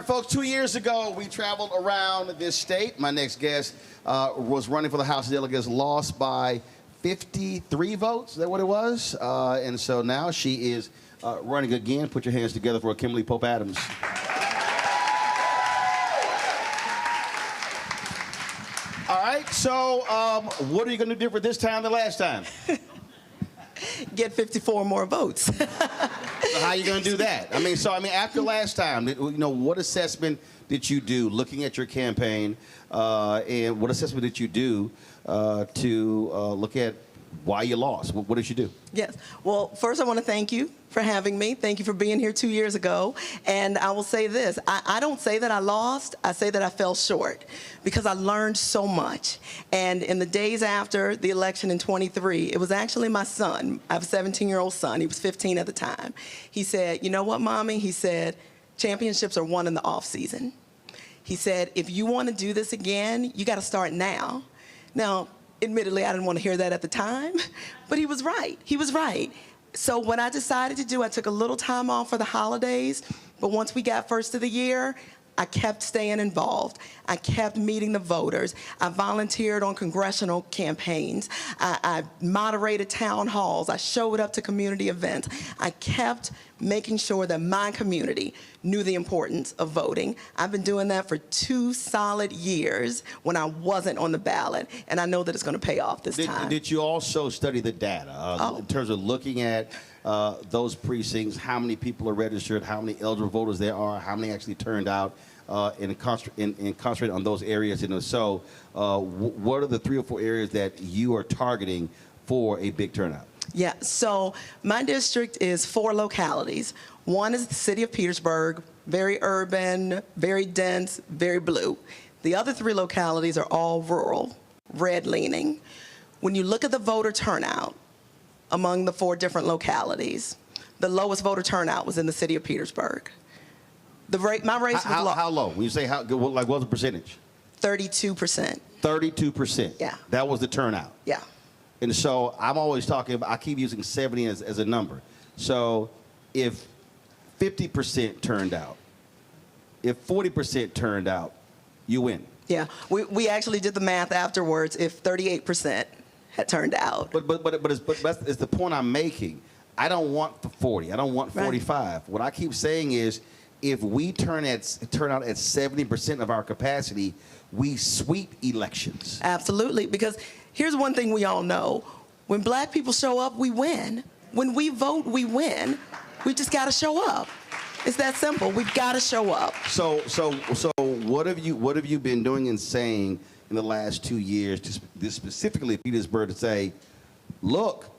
Folks, 2 years ago, we traveled around this state. My next guest was running for the House of Delegates, lost by 53 votes. Is that what it was? And so now she is running again. Put your hands together for Kimberly Pope Adams. All right, so what are you going to do different this time than last time? Get 54 more votes. So how are you going to do that? I mean, after last time, what assessment did you do looking at your campaign, and what assessment did you do to look at why you lost. What did you do? Yes. Well, first I want to thank you for having me. Thank you for being here 2 years ago. And I will say this, I don't say that I lost, I say that I fell short because I learned so much. And in the days after the election in 23, it was actually my son. I have a 17-year-old son. He was 15 at the time. He said, you know what, Mommy? He said, championships are won in the off season. He said, if you want to do this again, you got to start now. Now, admittedly, I didn't want to hear that at the time, but he was right. He was right. So what I decided to do, I took a little time off for the holidays, but once we got first of the year, I kept staying involved. I kept meeting the voters. I volunteered on congressional campaigns. I moderated town halls. I showed up to community events. I kept making sure that my community knew the importance of voting. I've been doing that for 2 solid years when I wasn't on the ballot, and I know that it's going to pay off this time. Did you also study the data in terms of looking at those precincts, how many people are registered, how many eligible voters there are, how many actually turned out, and concentrate on those areas? And so what are the 3 or 4 areas that you are targeting for a big turnout? Yeah, so my district is 4 localities. One is the city of Petersburg, very urban, very dense, very blue. The other 3 localities are all rural, red leaning. When you look at the voter turnout among the 4 different localities, the lowest voter turnout was in the city of Petersburg. My race was low. How low? When you say how, like what's the percentage? 32%. 32%. Yeah. That was the turnout. Yeah. And so I'm always talking about, I keep using 70 as a number. So if 50% turned out, if 40% turned out, you win. Yeah, we actually did the math afterwards. If 38% had turned out. But it's the point I'm making. I don't want 40. I don't want 45. Right. What I keep saying is, if we turn out at 70% of our capacity, we sweep elections. Absolutely, because here's one thing we all know. When black people show up, we win. When we vote, we win. We just got to show up. It's that simple. We've got to show up. So what have you been doing and saying in the last 2 years, this specifically Petersburg, to say, look,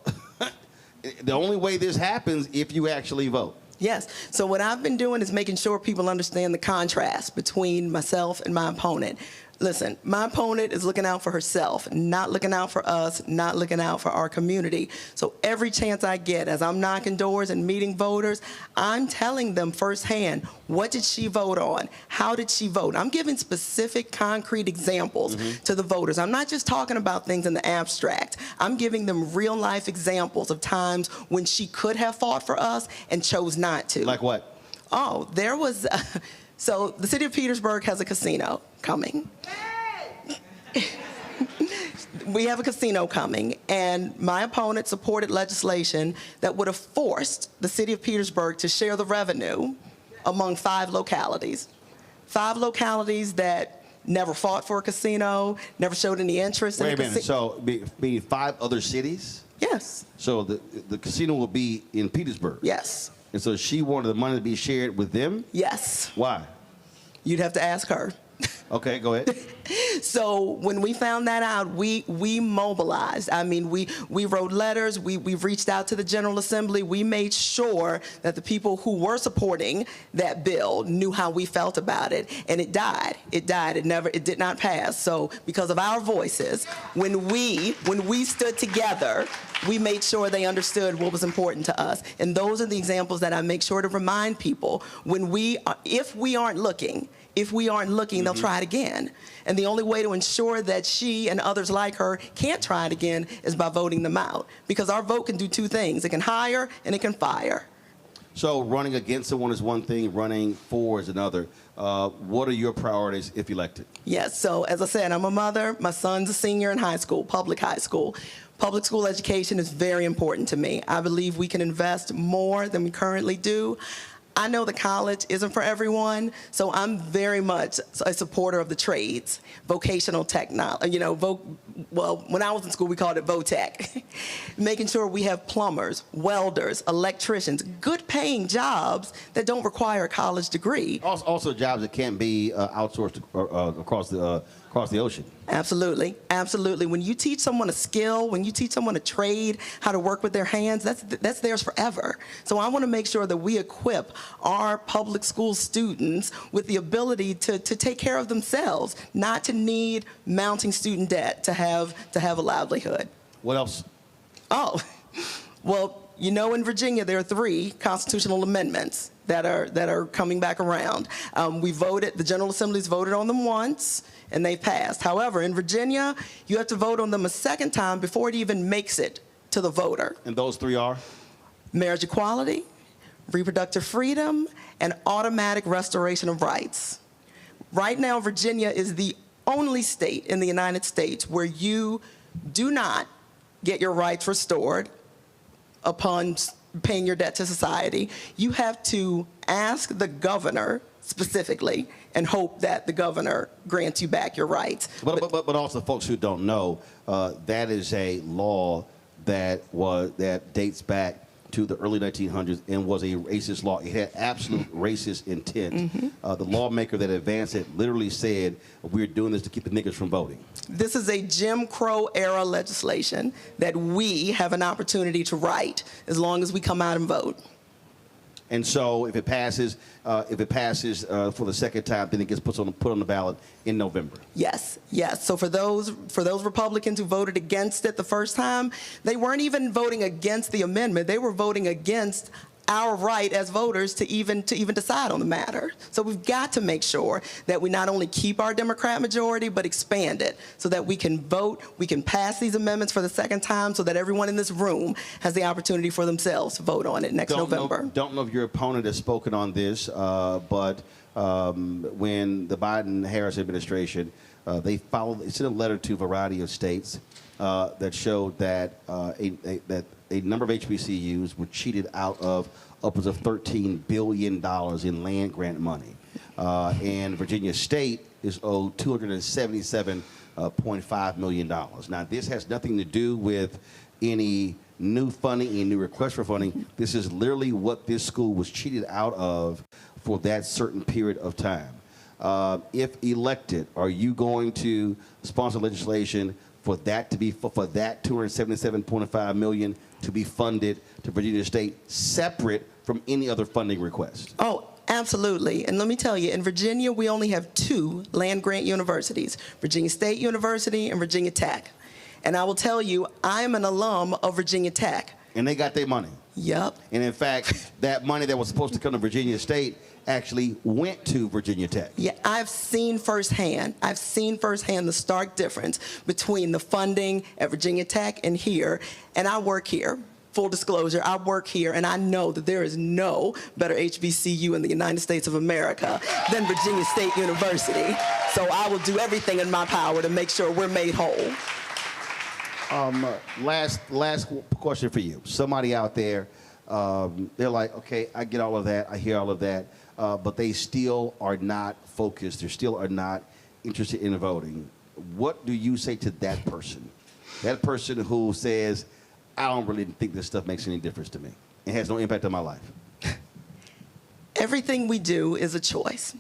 the only way this happens if you actually vote? Yes. So what I've been doing is making sure people understand the contrast between myself and my opponent. Listen, my opponent is looking out for herself, not looking out for us, not looking out for our community. So every chance I get, as I'm knocking doors and meeting voters, I'm telling them firsthand, what did she vote on? How did she vote? I'm giving specific, concrete examples to the voters. I'm not just talking about things in the abstract. I'm giving them real-life examples of times when she could have fought for us and chose not to. Like what? Oh, there was... So the city of Petersburg has a casino coming. We have a casino coming, and my opponent supported legislation that would have forced the city of Petersburg to share the revenue among 5 localities. 5 localities that never fought for a casino, never showed any interest in a casino. Wait a minute, so be 5 other cities? Yes. So the casino will be in Petersburg? Yes. And so she wanted the money to be shared with them? Yes. Why? You'd have to ask her. Okay, go ahead. So when we found that out, we mobilized. I mean, we wrote letters. We've reached out to the General Assembly. We made sure that the people who were supporting that bill knew how we felt about it, and it died. It died. It did not pass. So because of our voices, when we stood together, we made sure they understood what was important to us. And those are the examples that I make sure to remind people. If we aren't looking, they'll try it again. And the only way to ensure that she and others like her can't try it again is by voting them out. Because our vote can do 2 things. It can hire and it can fire. So running against someone is one thing, running for is another. What are your priorities if elected? Yes, so as I said, I'm a mother. My son's a senior in high school, public high school. Public school education is very important to me. I believe we can invest more than we currently do. I know the college isn't for everyone, so I'm very much a supporter of the trades, vocational technology. Well, when I was in school, we called it VOTEC. Making sure we have plumbers, welders, electricians, good-paying jobs that don't require a college degree. Also jobs that can't be outsourced across the ocean. Absolutely, absolutely. When you teach someone a skill, when you teach someone a trade, how to work with their hands, that's theirs forever. So I want to make sure that we equip our public school students with the ability to take care of themselves, not to need mounting student debt to have a livelihood. What else? Oh, well, in Virginia there are 3 constitutional amendments that are coming back around. The General Assembly's voted on them once, and they passed. However, in Virginia, you have to vote on them a second time before it even makes it to the voter. And those 3 are? Marriage equality, reproductive freedom, and automatic restoration of rights. Right now, Virginia is the only state in the United States where you do not get your rights restored upon paying your debt to society. You have to ask the governor specifically and hope that the governor grants you back your rights. But also, folks who don't know, that is a law that dates back to the early 1900s and was a racist law. It had absolute racist intent. The lawmaker that advanced it literally said, we're doing this to keep the niggas from voting. This is a Jim Crow era legislation that we have an opportunity to right as long as we come out and vote. And so if it passes for the second time, then it gets put on the ballot in November. Yes. So for those Republicans who voted against it the first time, they weren't even voting against the amendment. They were voting against our right as voters to even decide on the matter. So we've got to make sure that we not only keep our Democrat majority, but expand it so that we can vote, we can pass these amendments for the second time so that everyone in this room has the opportunity for themselves to vote on it next November. Don't know if your opponent has spoken on this, but when the Biden-Harris administration, they sent a letter to a variety of states that showed that a number of HBCUs were cheated out of upwards of $13 billion in land grant money. And Virginia State is owed $277.5 million. Now, this has nothing to do with any new funding, any new request for funding. This is literally what this school was cheated out of for that certain period of time. If elected, are you going to sponsor legislation for that to be for that $277.5 million to be funded to Virginia State separate from any other funding request? Oh, absolutely. And let me tell you, in Virginia, we only have 2 land grant universities, Virginia State University and Virginia Tech. And I will tell you, I am an alum of Virginia Tech. And they got their money. Yep. And in fact, that money that was supposed to come to Virginia State actually went to Virginia Tech. Yeah, I've seen firsthand the stark difference between the funding at Virginia Tech and here. And I work here. Full disclosure, I work here, and I know that there is no better HBCU in the United States of America than Virginia State University. So I will do everything in my power to make sure we're made whole. Last question for you. Somebody out there, they're like, okay, I get all of that, I hear all of that, but they still are not focused, they still are not interested in voting. What do you say to that person? That person who says, I don't really think this stuff makes any difference to me. It has no impact on my life. Everything we do is a choice.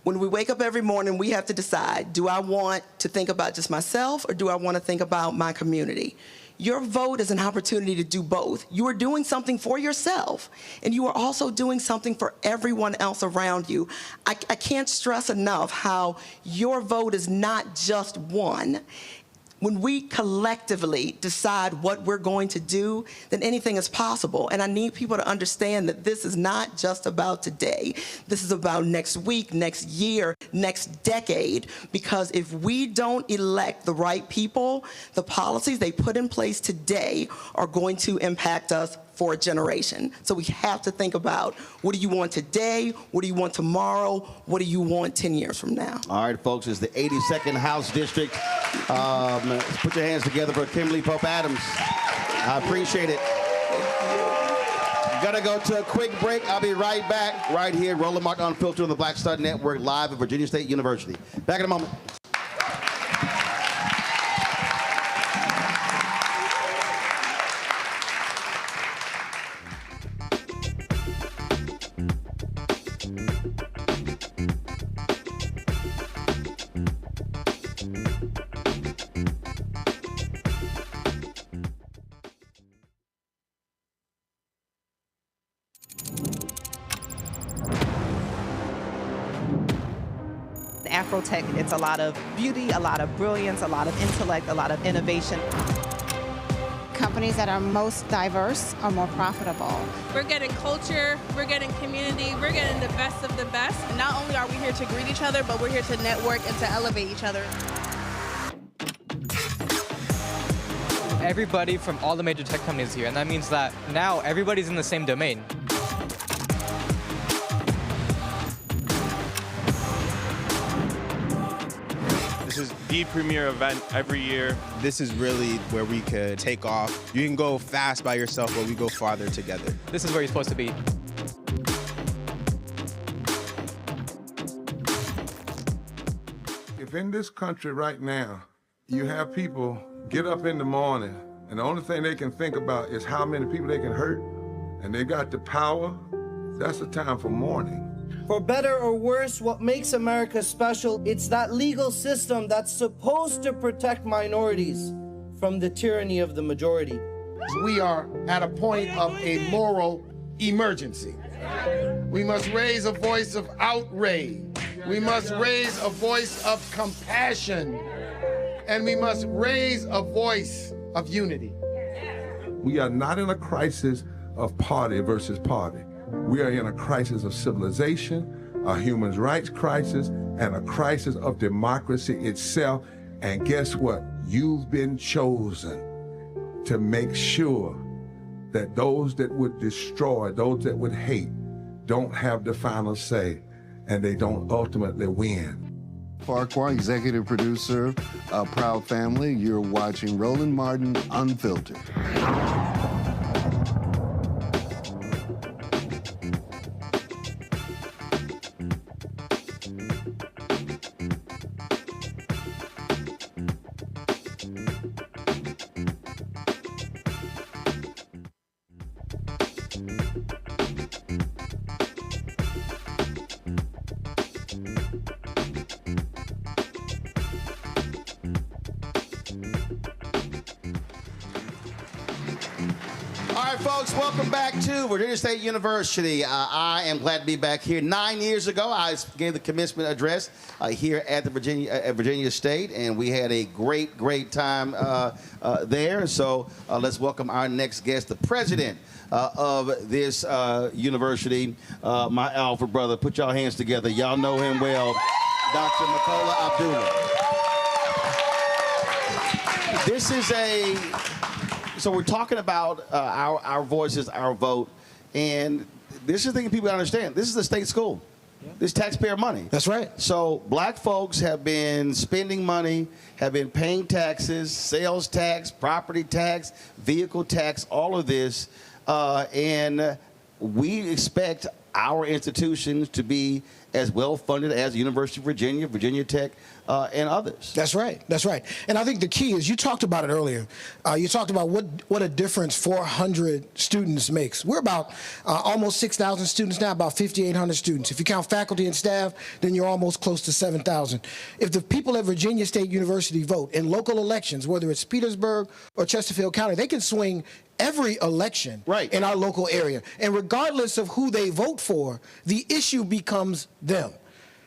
When we wake up every morning, we have to decide, do I want to think about just myself or do I want to think about my community? Your vote is an opportunity to do both. You are doing something for yourself, and you are also doing something for everyone else around you. I can't stress enough how your vote is not just one. When we collectively decide what we're going to do, then anything is possible. And I need people to understand that this is not just about today. This is about next week, next year, next decade. Because if we don't elect the right people, the policies they put in place today are going to impact us for a generation. So we have to think about, what do you want today? What do you want tomorrow? What do you want 10 years from now? All right, folks, it's the 82nd House District. Put your hands together for Kimberly Pope Adams. I appreciate it. Gotta go to a quick break. I'll be right back right here. Roland Martin Unfiltered on the Black Star Network, live at Virginia State University. Back in a moment. Afrotech, it's a lot of beauty, a lot of brilliance, a lot of intellect, a lot of innovation. Companies that are most diverse are more profitable. We're getting culture, we're getting community, we're getting the best of the best. And not only are we here to greet each other, but we're here to network and to elevate each other. Everybody from all the major tech companies here, and that means that now everybody's in the same domain. This is the premier event every year. This is really where we could take off. You can go fast by yourself, but we go farther together. This is where you're supposed to be. If in this country right now, you have people get up in the morning and the only thing they can think about is how many people they can hurt, and they got the power, that's the time for mourning. For better or worse, what makes America special, it's that legal system that's supposed to protect minorities from the tyranny of the majority. We are at a point of a moral emergency. We must raise a voice of outrage. We must raise a voice of compassion. And we must raise a voice of unity. We are not in a crisis of party versus party. We are in a crisis of civilization, a human rights crisis, and a crisis of democracy itself. And guess what? You've been chosen to make sure that those that would destroy, those that would hate, don't have the final say, and they don't ultimately win. Farquhar, executive producer, a proud family. You're watching Roland Martin Unfiltered. Folks, welcome back to Virginia State University. I am glad to be back here. 9 years ago, I gave the commencement address here at the Virginia State, and we had a great time there. So let's welcome our next guest, the president of this university, my alpha brother. Put y'all hands together. Y'all know him well, Dr. Makola Abdullah. This is So we're talking about our voices, our vote, and this is the thing people understand. This is a state school. Yeah. This is taxpayer money. That's right. So black folks have been spending money, have been paying taxes, sales tax, property tax, vehicle tax, all of this, and we expect our institutions to be as well funded as the University of Virginia, Virginia Tech, and others. That's right. That's right. And I think the key is, you talked about it earlier. You talked about what a difference 400 students makes. We're about almost 6,000 students now, about 5,800 students. If you count faculty and staff, then you're almost close to 7,000. If the people at Virginia State University vote in local elections, whether it's Petersburg or Chesterfield County, they can swing every election in our local area. And regardless of who they vote for, the issue becomes them.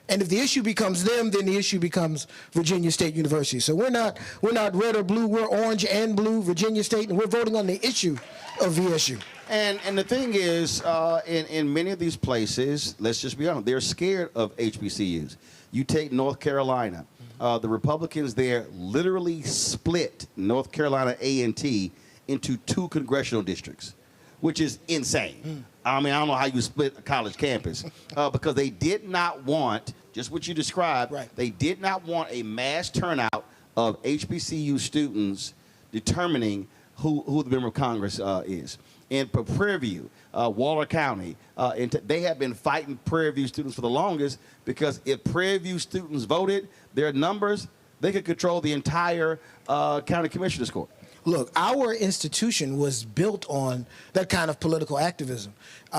And if the issue becomes them, then the issue becomes Virginia State University. So we're not red or blue, we're orange and blue, Virginia State, and we're voting on the issue of VSU. And the thing is, in many of these places, let's just be honest, they're scared of HBCUs. You take North Carolina. The Republicans there literally split North Carolina A&T into 2 congressional districts, which is insane. I mean, I don't know how you split a college campus, because they did not want, just what you described, they did not want a mass turnout of HBCU students determining who the member of Congress is. in Prairie View, Waller County. And they have been fighting Prairie View students for the longest because if Prairie View students voted, their numbers, they could control the entire county commissioner's court. Look, our institution was built on that kind of political activism.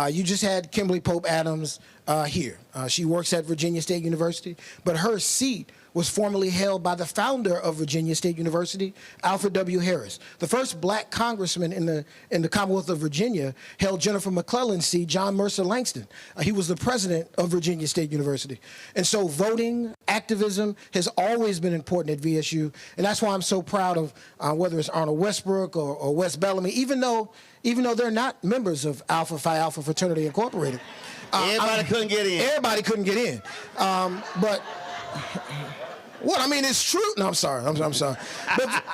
You just had Kimberly Pope Adams here. She works at Virginia State University, but her seat was formerly held by the founder of Virginia State University, Alfred W. Harris. The first black congressman in the Commonwealth of Virginia held Jennifer McClellan's seat, John Mercer Langston. He was the president of Virginia State University. And so voting, activism has always been important at VSU, and that's why I'm so proud of whether it's Arnold Westbrook or Wes Bellamy, even though they're not members of Alpha Phi Alpha Fraternity Incorporated. Everybody couldn't get in. Everybody couldn't get in. But well, I mean, it's true. No, I'm sorry. I'm sorry.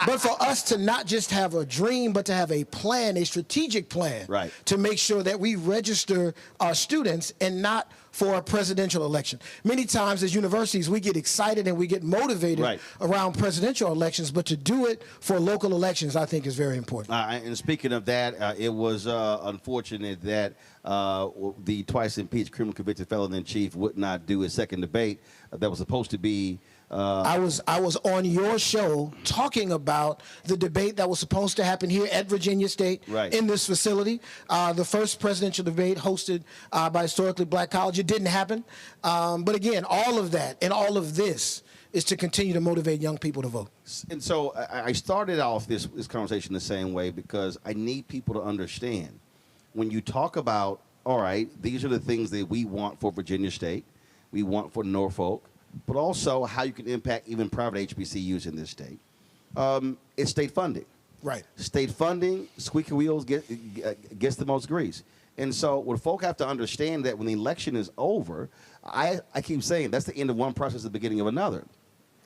But for us to not just have a dream, but to have a plan, a strategic plan, right, to make sure that we register our students and not for a presidential election. Many times as universities, we get excited and we get motivated around presidential elections, but to do it for local elections, I think is very important. And speaking of that, it was unfortunate that the twice impeached criminal convicted felon-in-chief would not do his second debate that was supposed to be. I was on your show talking about the debate that was supposed to happen here at Virginia State in this facility. The first presidential debate hosted by Historically Black College. It didn't happen. But again, all of that and all of this is to continue to motivate young people to vote. And so I started off this conversation the same way because I need people to understand when you talk about, all right, these are the things that we want for Virginia State, we want for Norfolk, but also how you can impact even private HBCUs in this state. It's state funding. Right. State funding, squeaky wheels gets the most grease. And so what folk have to understand that when the election is over, I keep saying that's the end of one process, the beginning of another.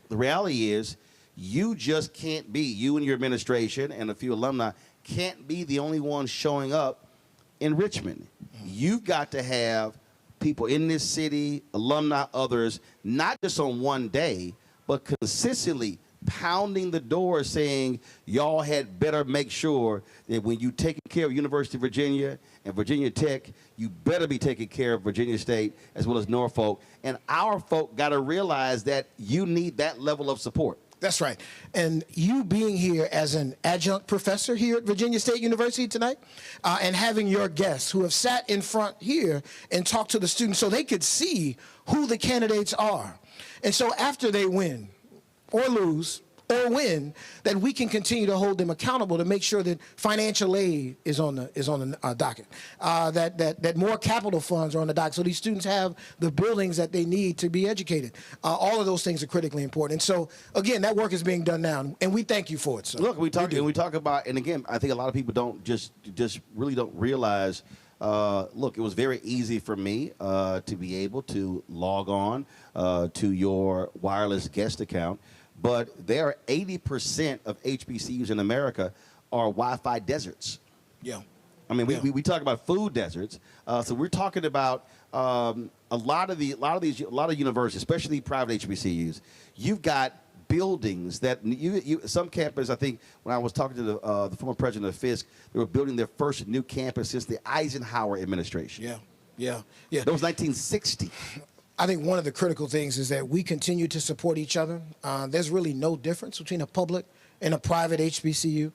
The reality is you just can't be, you and your administration and a few alumni can't be the only ones showing up in Richmond. You've got to have people in this city, alumni, others, not just on one day, but consistently pounding the door saying, y'all had better make sure that when you taking care of University of Virginia and Virginia Tech, you better be taking care of Virginia State as well as Norfolk. And our folk got to realize that you need that level of support. That's right. And you being here as an adjunct professor here at Virginia State University tonight, and having your guests who have sat in front here and talked to the students so they could see who the candidates are. And so after they win or lose or win, that we can continue to hold them accountable to make sure that financial aid is on the docket, that more capital funds are on the docket, so these students have the buildings that they need to be educated. All of those things are critically important. And so, again, that work is being done now, and we thank you for it. So. Look, we talk about, and again, I think a lot of people don't just really don't realize. Look, it was very easy for me to be able to log on to your wireless guest account. But there are 80% of HBCUs in America are Wi-Fi deserts. Yeah. I mean, we talk about food deserts. So we're talking about a lot of universities, especially private HBCUs. You've got buildings that some campus. I think when I was talking to the former president of Fisk, they were building their first new campus since the Eisenhower administration. Yeah. That was 1960. I think one of the critical things is that we continue to support each other. There's really no difference between a public and a private HBCU.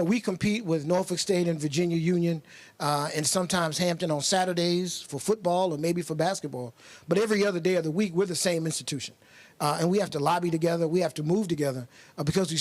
We compete with Norfolk State and Virginia Union and sometimes Hampton on Saturdays for football or maybe for basketball. But every other day of the week, we're the same institution. And we have to lobby together. We have to move together because we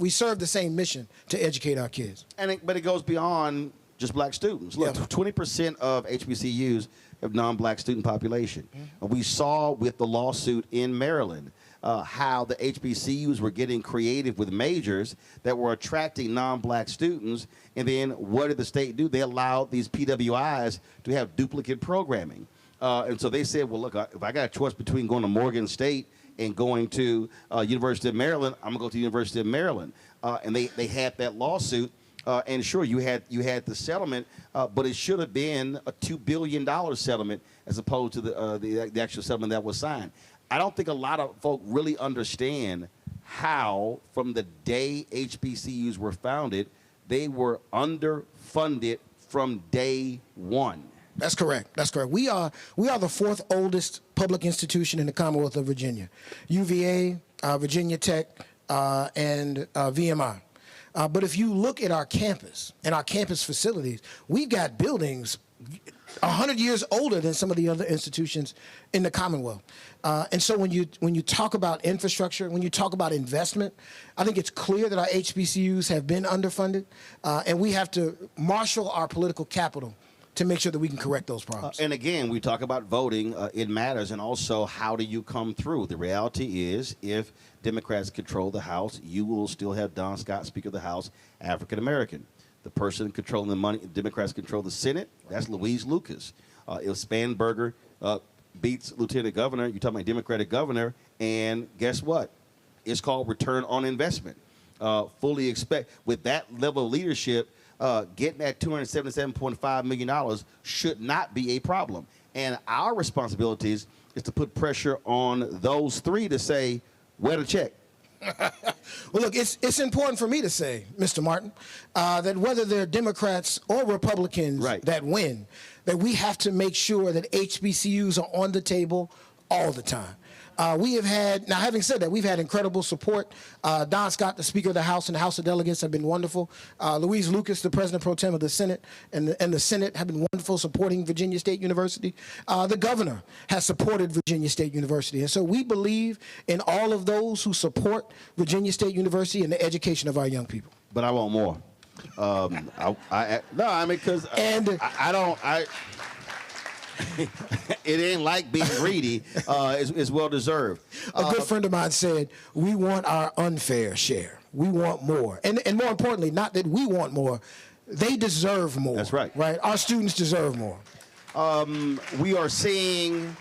serve the same mission to educate our kids. But it goes beyond just black students. Look, 20% of HBCUs have non-black student population. We saw with the lawsuit in Maryland how the HBCUs were getting creative with majors that were attracting non-black students. And then what did the state do? They allowed these PWIs to have duplicate programming. And so they said, well, look, if I got a choice between going to Morgan State and going to University of Maryland, I'm going to go to the University of Maryland. And they had that lawsuit. And sure, you had the settlement, but it should have been a $2 billion settlement as opposed to the actual settlement that was signed. I don't think a lot of folk really understand how, from the day HBCUs were founded, they were underfunded from day one. That's correct. That's correct. We are the fourth oldest public institution in the Commonwealth of Virginia. UVA, Virginia Tech, and VMI. But if you look at our campus and our campus facilities, we've got buildings 100 years older than some of the other institutions in the Commonwealth. And so when you talk about infrastructure, when you talk about investment, I think it's clear that our HBCUs have been underfunded, and we have to marshal our political capital to make sure that we can correct those problems. And again, we talk about voting. It matters. And also, how do you come through? The reality is, if Democrats control the House, you will still have Don Scott, Speaker of the House, African American. The person controlling the money, Democrats control the Senate, that's Louise Lucas. If Spanberger beats Lieutenant Governor, you're talking about Democratic governor, and guess what? It's called return on investment. Fully expect, with that level of leadership, getting that $277.5 million should not be a problem. And our responsibilities is to put pressure on those three to say, where to check. Well, look, it's important for me to say, Mr. Martin, that whether they're Democrats or Republicans that win, that we have to make sure that HBCUs are on the table all the time. We have had, now having said that, we've had incredible support. Don Scott, the Speaker of the House, and the House of Delegates have been wonderful. Louise Lucas, the President Pro Tem of the Senate, and the Senate have been wonderful supporting Virginia State University. The Governor has supported Virginia State University. And so we believe in all of those who support Virginia State University and the education of our young people. But I want more. Because it ain't like being greedy. It's well deserved. A good friend of mine said, we want our unfair share. We want more. And more importantly, not that we want more, they deserve more. That's right. Right? Our students deserve more. We are seeing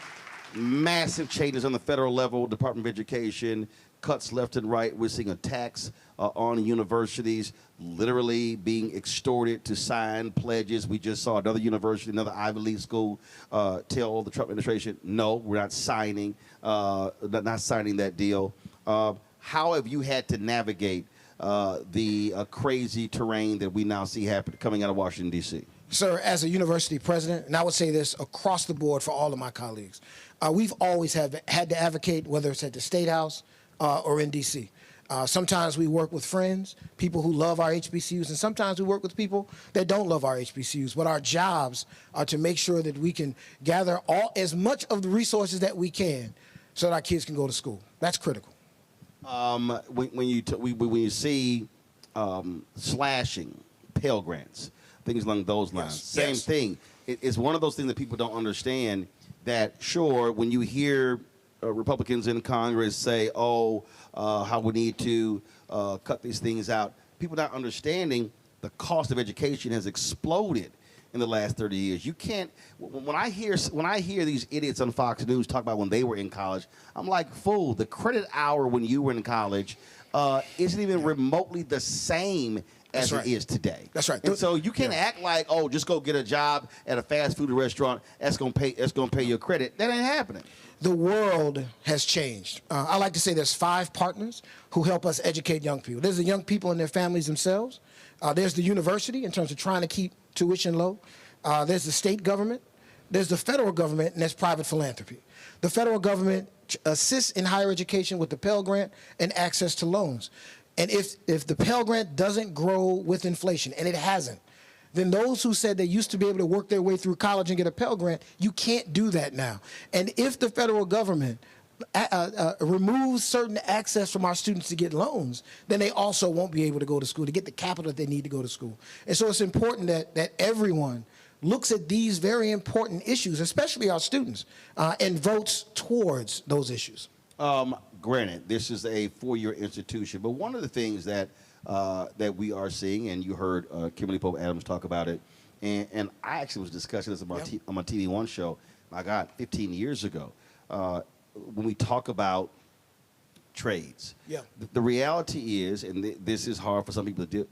massive changes on the federal level, Department of Education, cuts left and right. We're seeing attacks on universities, literally being extorted to sign pledges. We just saw another university, another Ivy League school, tell the Trump administration, no, we're not signing that deal. How have you had to navigate the crazy terrain that we now see coming out of Washington, D.C.? Sir, as a university president, and I would say this across the board for all of my colleagues, we've always had to advocate, whether it's at the State House or in D.C. Sometimes we work with friends, people who love our HBCUs, and sometimes we work with people that don't love our HBCUs. But our jobs are to make sure that we can gather as much of the resources that we can so that our kids can go to school. That's critical. When you see slashing Pell Grants, things along those lines, same thing. It's one of those things that people don't understand, that sure, when you hear Republicans in Congress say, how we need to cut these things out, people not understanding the cost of education has exploded in the last 30 years. You can't, when I hear these idiots on Fox News talk about when they were in college, I'm like, fool, the credit hour when you were in college isn't even remotely the same as it is today. That's right. And so you can't act like, just go get a job at a fast food restaurant. That's gonna pay your credit. That ain't happening. The world has changed. I like to say there's 5 partners who help us educate young people. There's the young people and their families themselves. There's the university in terms of trying to keep tuition low. There's the state government. There's the federal government, and there's private philanthropy. The federal government assists in higher education with the Pell Grant and access to loans. And if the Pell Grant doesn't grow with inflation, and it hasn't, then those who said they used to be able to work their way through college and get a Pell Grant, you can't do that now. And if the federal government removes certain access from our students to get loans, then they also won't be able to go to school, to get the capital that they need to go to school. And so it's important that everyone looks at these very important issues, especially our students, and votes towards those issues. Granted, this is a 4-year institution, but one of the things that we are seeing, and you heard Kimberly Pope Adams talk about it, and I actually was discussing this on my TV One show, my God, 15 years ago, when we talk about trades. The reality is, and this is hard for some people to do,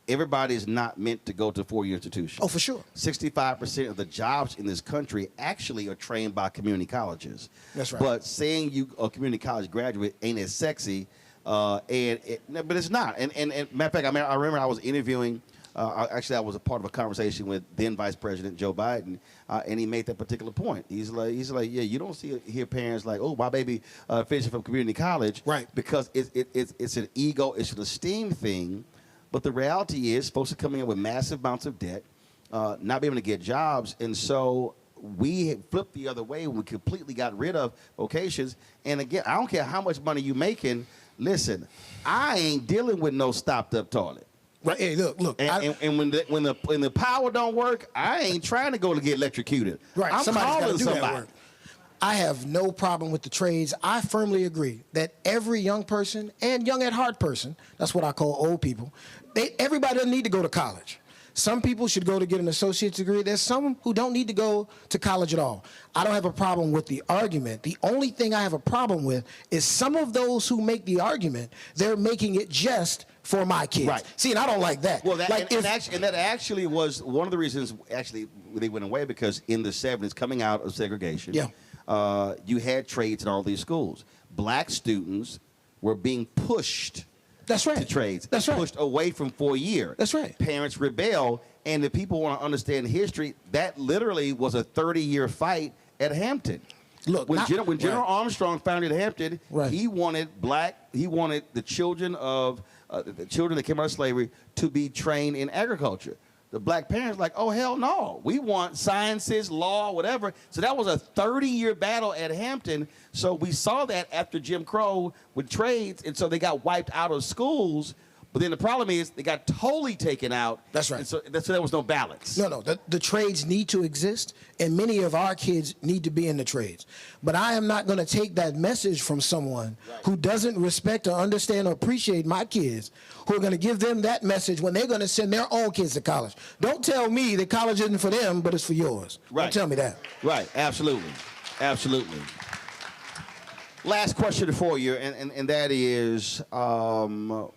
everybody is not meant to go to a 4-year institution. Oh, for sure. 65% of the jobs in this country actually are trained by community colleges. That's right. But saying you a community college graduate ain't as sexy, but it's not. And matter of fact, I remember I was interviewing Actually, I was a part of a conversation with then Vice President Joe Biden, and he made that particular point. He's like, yeah, you don't hear parents like, oh, my baby finishing from community college, right? Because it's an ego, it's an esteem thing. But the reality is, folks are coming in with massive amounts of debt, not being able to get jobs, and so we flipped the other way when we completely got rid of vocations. And again, I don't care how much money you're making. Listen, I ain't dealing with no stopped-up toilet. Right. Hey, look. And when the power don't work, I ain't trying to go to get electrocuted. Right. I'm calling do somebody. That work. I have no problem with the trades. I firmly agree that every young person and young at heart person, that's what I call old people, everybody doesn't need to go to college. Some people should go to get an associate's degree. There's some who don't need to go to college at all. I don't have a problem with the argument. The only thing I have a problem with is some of those who make the argument, they're making it just for my kids. Right. See, and I don't like that. Well, that actually was one of the reasons actually they went away, because in the 70s, coming out of segregation, you had trades in all these schools. Black students were being pushed to trades. That's right. Pushed away from 4-year. That's right. Parents rebel, and if people want to understand history, that literally was a 30-year fight at Hampton. Look, when General Armstrong founded Hampton, he wanted the children that came out of slavery to be trained in agriculture. The black parents like, oh, hell no. We want sciences, law, whatever. So that was a 30-year battle at Hampton. So we saw that after Jim Crow with trades, and so they got wiped out of schools. But then the problem is they got totally taken out. That's right. And so there was no balance. No. The trades need to exist, and many of our kids need to be in the trades. But I am not going to take that message from someone who doesn't respect or understand or appreciate my kids, who are going to give them that message when they're going to send their own kids to college. Don't tell me that college isn't for them, but it's for yours. Right. Don't tell me that. Right. Absolutely. Absolutely. Last question for you, and that is,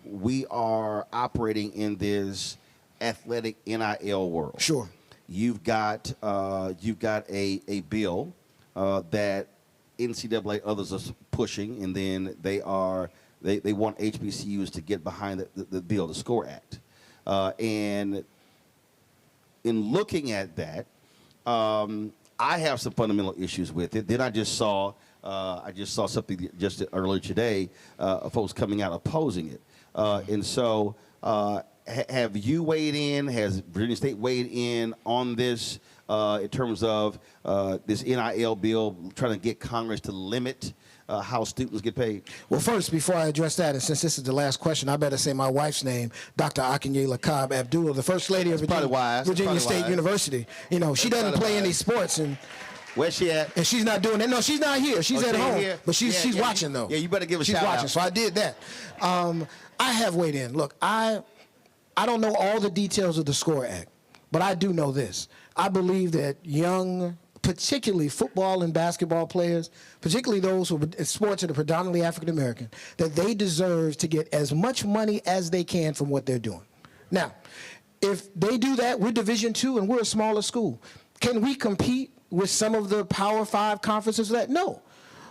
we are operating in this athletic NIL world. Sure. You've got a bill that NCAA others are pushing, and then they want HBCUs to get behind the bill, the SCORE Act. And in looking at that, I have some fundamental issues with it. Then I just saw something just earlier today, folks coming out opposing it. And so have you weighed in? Has Virginia State weighed in on this in terms of this NIL bill, trying to get Congress to limit how students get paid? Well, first, before I address that, and since this is the last question, I better say my wife's name, Dr. Akinyela Cobb Abdullah, the First Lady of Virginia State University. You know, she doesn't play any sports, and where's she at? And she's not doing it. No, she's not here. She's at home. Here? But she's watching, though. Yeah, you better give a shout out. She's watching, so I did that. I have weighed in. Look, I don't know all the details of the SCORE Act, but I do know this. I believe that young, particularly football and basketball players, particularly those who are in sports that are predominantly African-American, that they deserve to get as much money as they can from what they're doing. Now, if they do that, we're Division II and we're a smaller school. Can we compete with some of the Power 5 conferences for that? No.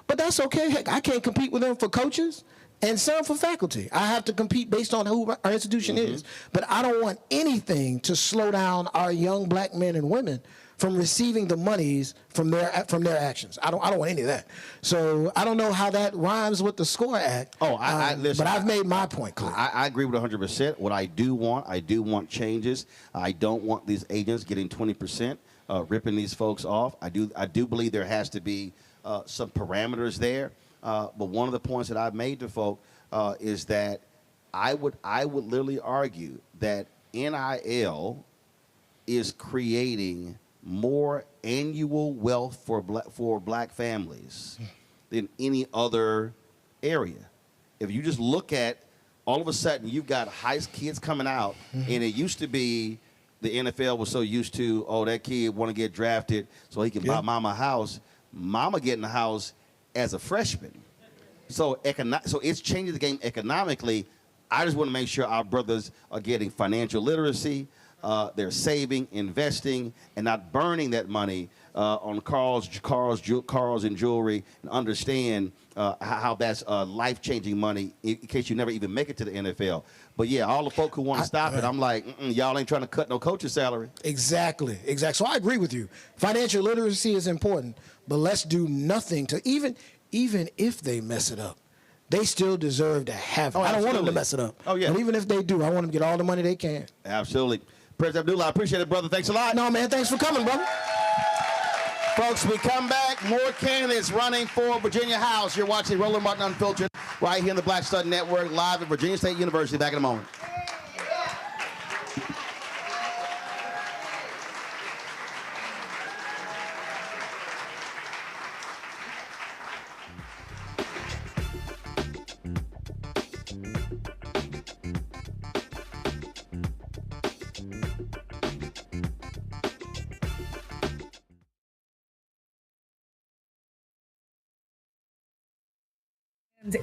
But that's okay. Heck, I can't compete with them for coaches and some for faculty. I have to compete based on who our institution is. But I don't want anything to slow down our young black men and women from receiving the monies from their actions. I don't want any of that. So I don't know how that rhymes with the SCORE Act. Oh, listen, but I've made my point clear. I agree with 100%. What I do want changes. I don't want these agents getting 20%. Ripping these folks off. I do believe there has to be some parameters there. But one of the points that I've made to folk is that I would literally argue that NIL is creating more annual wealth for black families than any other area. If you just look at, all of a sudden you've got high kids coming out, and it used to be the NFL was so used to, oh, that kid want to get drafted so he can buy mama a house. Mama getting a house as a freshman. So it's changing the game economically. I just want to make sure our brothers are getting financial literacy. They're saving, investing, and not burning that money on cars and jewelry, and understand how that's life-changing money in case you never even make it to the NFL. But yeah, all the folk who want to stop it, I'm like, y'all ain't trying to cut no coach's salary. Exactly. So I agree with you. Financial literacy is important, but let's do nothing to even if they mess it up, they still deserve to have it. I don't want them to mess it up. Oh yeah. But even if they do, I want them to get all the money they can. Absolutely. President Abdullah, I appreciate it, brother. Thanks a lot. No, man, thanks for coming, brother. Folks, we come back. More candidates running for Virginia House. You're watching Roland Martin Unfiltered right here on the Black Star Network, live at Virginia State University. Back in a moment.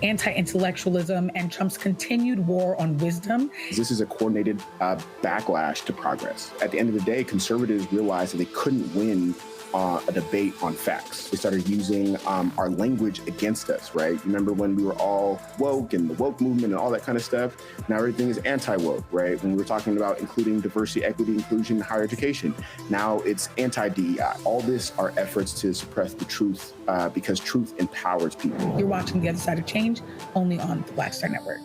Anti-intellectualism and Trump's continued war on wisdom. This is a coordinated backlash to progress. At the end of the day, conservatives realized that they couldn't win a debate on facts. They started using our language against us, right? Remember when we were all woke and the woke movement and all that kind of stuff? Now everything is anti-woke, right? When we were talking about including diversity, equity, inclusion, higher education, now it's anti-DEI. All this are efforts to suppress the truth because truth empowers people. You're watching The Other Side of Change, only on the Black Star Network.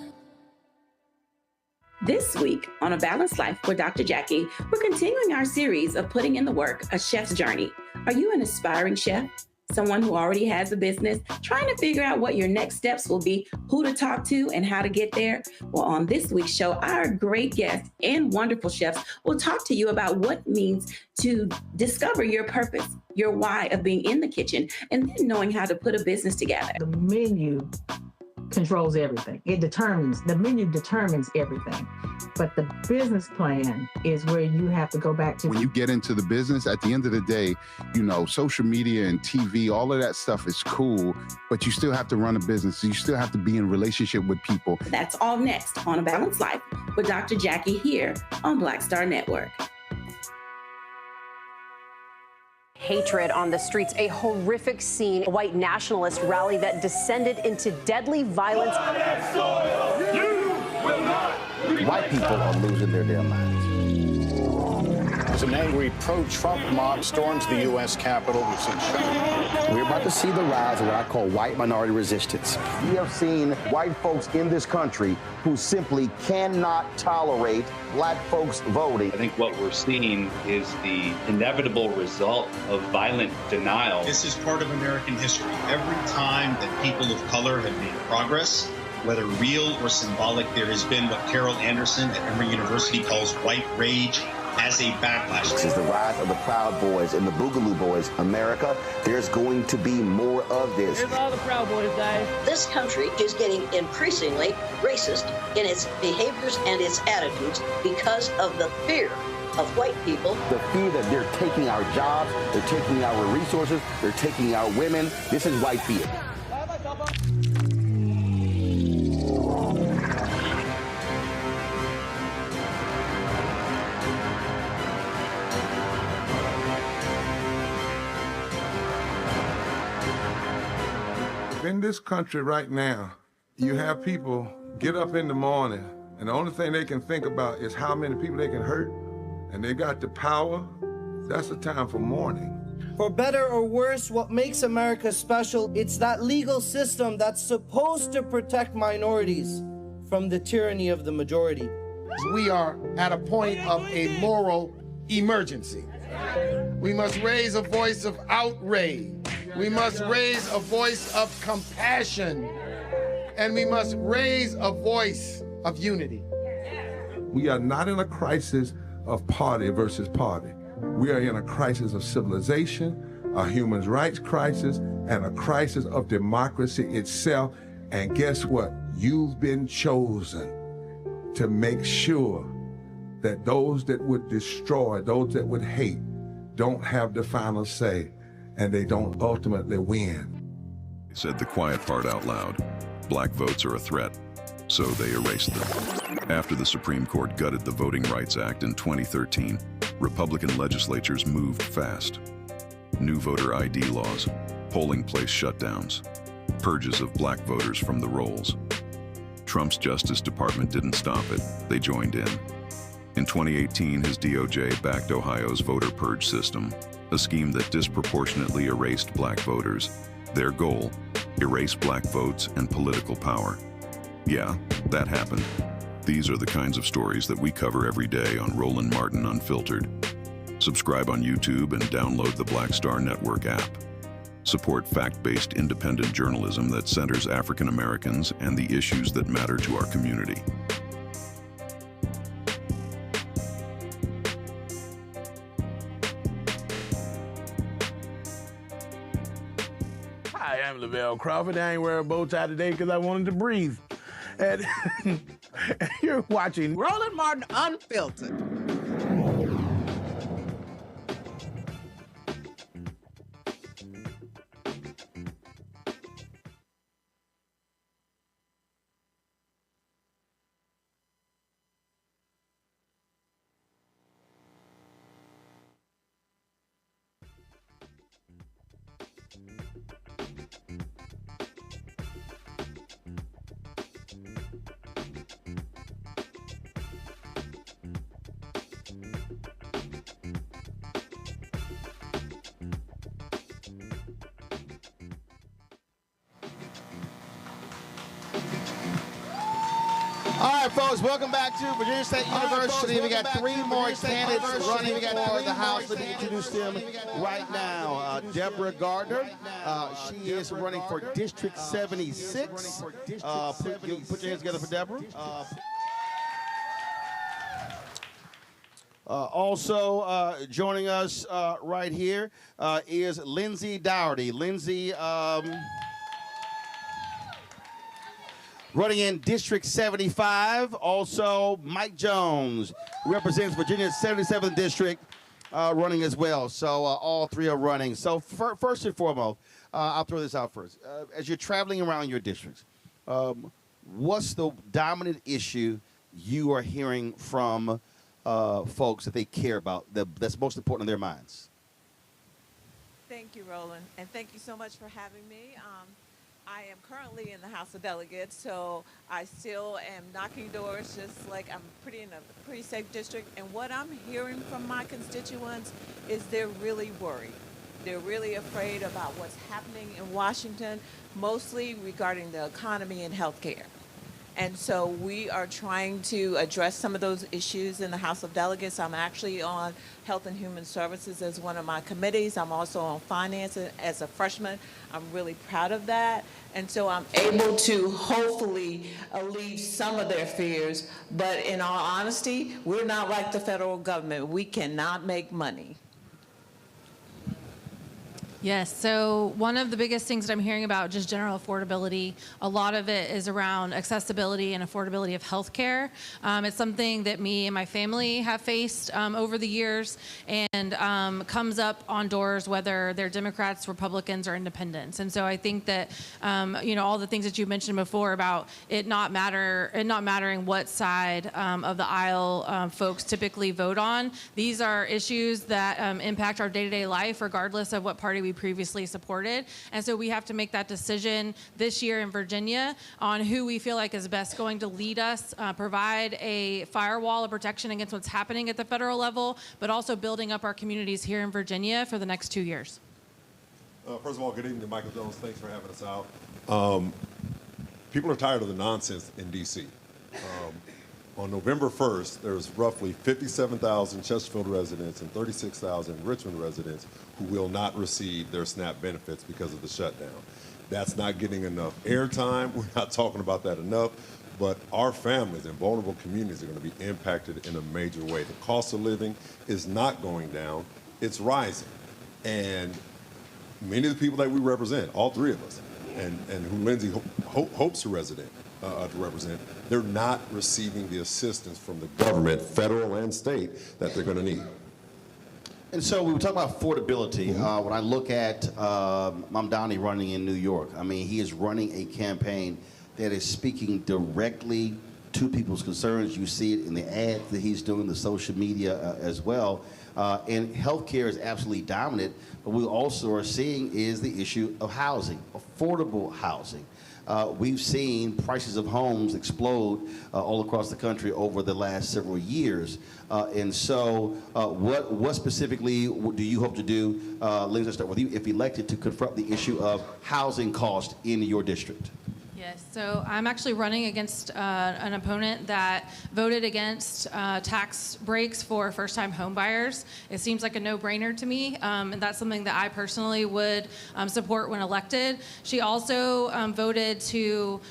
This week on A Balanced Life with Dr. Jackie, we're continuing our series of putting in the work, A Chef's Journey. Are you an aspiring chef? Someone who already has a business, trying to figure out what your next steps will be, who to talk to, and how to get there? Well, on this week's show, our great guests and wonderful chefs will talk to you about what it means to discover your purpose, your why of being in the kitchen, and then knowing how to put a business together. The menu controls everything. The menu determines everything. But the business plan is where you have to go back to. When you get into the business, at the end of the day, social media and TV, all of that stuff is cool, but you still have to run a business. You still have to be in relationship with people. That's all next on A Balanced Life with Dr. Jackie here on Black Star Network. Hatred on the streets, a horrific scene, a white nationalist rally that descended into deadly violence. White people are losing their damn minds. As an angry pro-Trump mob storms the U.S. Capitol, we've seen shooting. We're about to see the rise of what I call white minority resistance. We have seen white folks in this country who simply cannot tolerate black folks voting. I think what we're seeing is the inevitable result of violent denial. This is part of American history. Every time that people of color have made progress, whether real or symbolic, there has been what Carol Anderson at Emory University calls white rage as a backlash. This is the rise of the Proud Boys and the Boogaloo Boys. America, there's going to be more of this. Here's all the Proud Boys, guys. This country is getting increasingly racist in its behaviors and its attitudes because of the fear of white people. The fear that they're taking our jobs, they're taking our resources, they're taking our women. This is white fear. In this country right now, you have people get up in the morning, and the only thing they can think about is how many people they can hurt, and they got the power. That's the time for mourning. For better or worse, what makes America special, it's that legal system that's supposed to protect minorities from the tyranny of the majority. We are at a point of a moral emergency. We must raise a voice of outrage. We must raise a voice of compassion. And we must raise a voice of unity. We are not in a crisis of party versus party. We are in a crisis of civilization, a human rights crisis, and a crisis of democracy itself. And guess what? You've been chosen to make sure that those that would destroy, those that would hate, don't have the final say, and they don't ultimately win. They said the quiet part out loud. Black votes are a threat, so they erased them. After the Supreme Court gutted the Voting Rights Act in 2013, Republican legislatures moved fast. new voter ID laws, polling place shutdowns, purges of black voters from the rolls. Trump's Justice Department didn't stop it, they joined in. In 2018, his DOJ backed Ohio's voter purge system, a scheme that disproportionately erased black voters. Their goal, erase black votes and political power. Yeah, that happened. These are the kinds of stories that we cover every day on Roland Martin Unfiltered. Subscribe on YouTube and download the Black Star Network app. Support fact-based independent journalism that centers African Americans and the issues that matter to our community. Hi, I'm Lavelle Crawford. I ain't wearing a bow tie today because I wanted to breathe. And you're watching Roland Martin Unfiltered. All right, folks, welcome back to Virginia State University. We got three more candidates running for the House. Let me introduce them right now. Deborah Gardner, she is running for District 76. Put your hands together for Deborah. Also joining us right here is Lindsay Dougherty. Lindsay, running in District 75. Also, Mike Jones represents Virginia's 77th District, running as well. So all three are running. So first and foremost, I'll throw this out first. As you're traveling around your districts, what's the dominant issue you are hearing from folks that they care about, that's most important in their minds? Thank you, Roland, and thank you so much for having me. I am currently in the House of Delegates, so I still am knocking doors, just like I'm in a pretty safe district. And what I'm hearing from my constituents is they're really worried. They're really afraid about what's happening in Washington, mostly regarding the economy and health care. And so we are trying to address some of those issues in the House of Delegates. I'm actually on Health and Human Services as one of my committees. I'm also on Finance as a freshman. I'm really proud of that. And so I'm able to hopefully alleviate some of their fears. But in all honesty, we're not like the federal government. We cannot make money. Yes, so one of the biggest things that I'm hearing about just general affordability, a lot of it is around accessibility and affordability of healthcare. It's something that me and my family have faced over the years, and comes up on doors whether they're Democrats, Republicans, or Independents. And so I think that all the things that you mentioned before about it not mattering what side of the aisle folks typically vote on. These are issues that impact our day-to-day life, regardless of what party we previously supported. And so we have to make that decision this year in Virginia on who we feel like is best going to lead us, provide a firewall of protection against what's happening at the federal level, but also building up our communities here in Virginia for the next 2 years. First of all, good evening, Michael Jones. Thanks for having us out. People are tired of the nonsense in D.C. On November 1st, there was roughly 57,000 Chesterfield residents and 36,000 Richmond residents who will not receive their SNAP benefits because of the shutdown. That's not getting enough airtime. We're not talking about that enough. But our families and vulnerable communities are going to be impacted in a major way. The cost of living is not going down. It's rising. And many of the people that we represent, all three of us, and who Lindsay hopes to represent, they're not receiving the assistance from the government, federal and state, that they're going to need. And so we were talking about affordability. When I look at Mamdani running in New York, I mean, he is running a campaign that is speaking directly to people's concerns. You see it in the ads that he's doing, the social media as well. And healthcare is absolutely dominant, but we also are seeing is the issue of housing, affordable housing. We've seen prices of homes explode all across the country over the last several years. And so what specifically do you hope to do, Lindsay, I'll start with you, if elected, to confront the issue of housing cost in your district? Yes, so I'm actually running against an opponent that voted against tax breaks for first-time home buyers. It seems like a no-brainer to me, and that's something that I personally would support when elected. She also voted to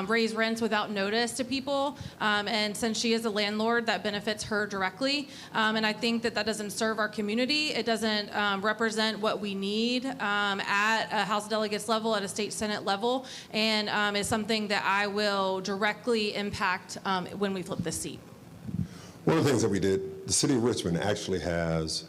raise rents without notice to people, and since she is a landlord, that benefits her directly. And I think that that doesn't serve our community. It doesn't represent what we need at a House of Delegates level, at a state Senate level, and is something that I will directly impact when we flip this seat. One of the things that we did, the city of Richmond actually has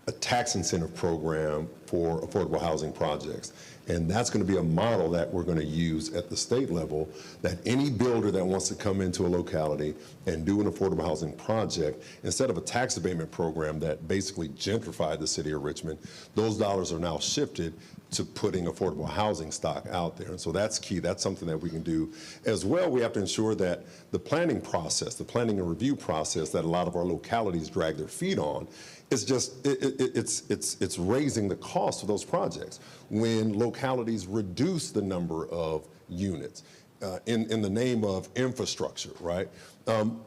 a tax incentive program for affordable housing projects. And that's going to be a model that we're going to use at the state level, that any builder that wants to come into a locality and do an affordable housing project, instead of a tax abatement program that basically gentrified the city of Richmond, those dollars are now shifted to putting affordable housing stock out there. And so that's key. That's something that we can do. As well, we have to ensure that the planning process, the planning and review process that a lot of our localities drag their feet on, it's just, it's raising the cost of those projects. When localities reduce the number of units in the name of infrastructure, right?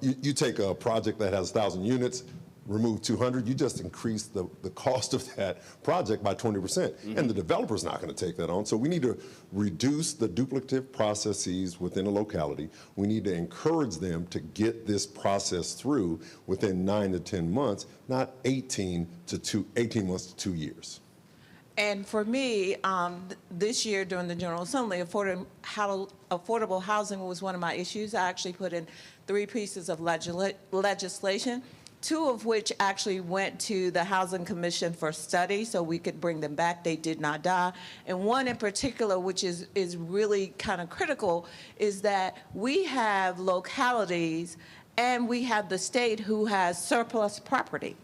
You take a project that has 1,000 units, remove 200, you just increase the cost of that project by 20%. Mm-hmm. And the developer's not going to take that on. So we need to reduce the duplicative processes within a locality. We need to encourage them to get this process through within 9 to 10 months, not 18 months to 2 years. And for me, this year during the General Assembly, affordable housing was one of my issues. I actually put in 3 pieces of legislation, 2 of which actually went to the Housing Commission for study so we could bring them back. They did not die. And one in particular, which is really kind of critical, is that we have localities and we have the state who has surplus property.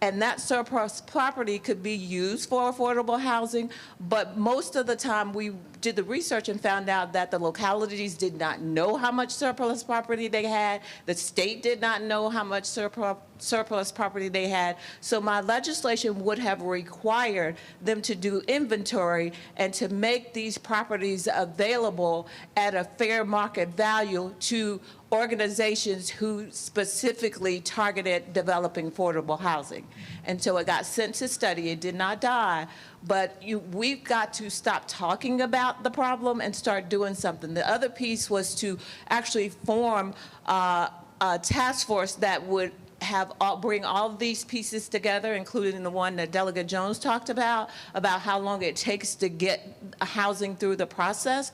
And that surplus property could be used for affordable housing, but most of the time we did the research and found out that the localities did not know how much surplus property they had. The state did not know how much surplus property they had. So my legislation would have required them to do inventory and to make these properties available at a fair market value to organizations who specifically targeted developing affordable housing. And so it got sent to study. It did not die, but we've got to stop talking about the problem and start doing something. The other piece was to actually form a task force that would bring all of these pieces together, including the one that Delegate Jones talked about how long it takes to get housing through the process.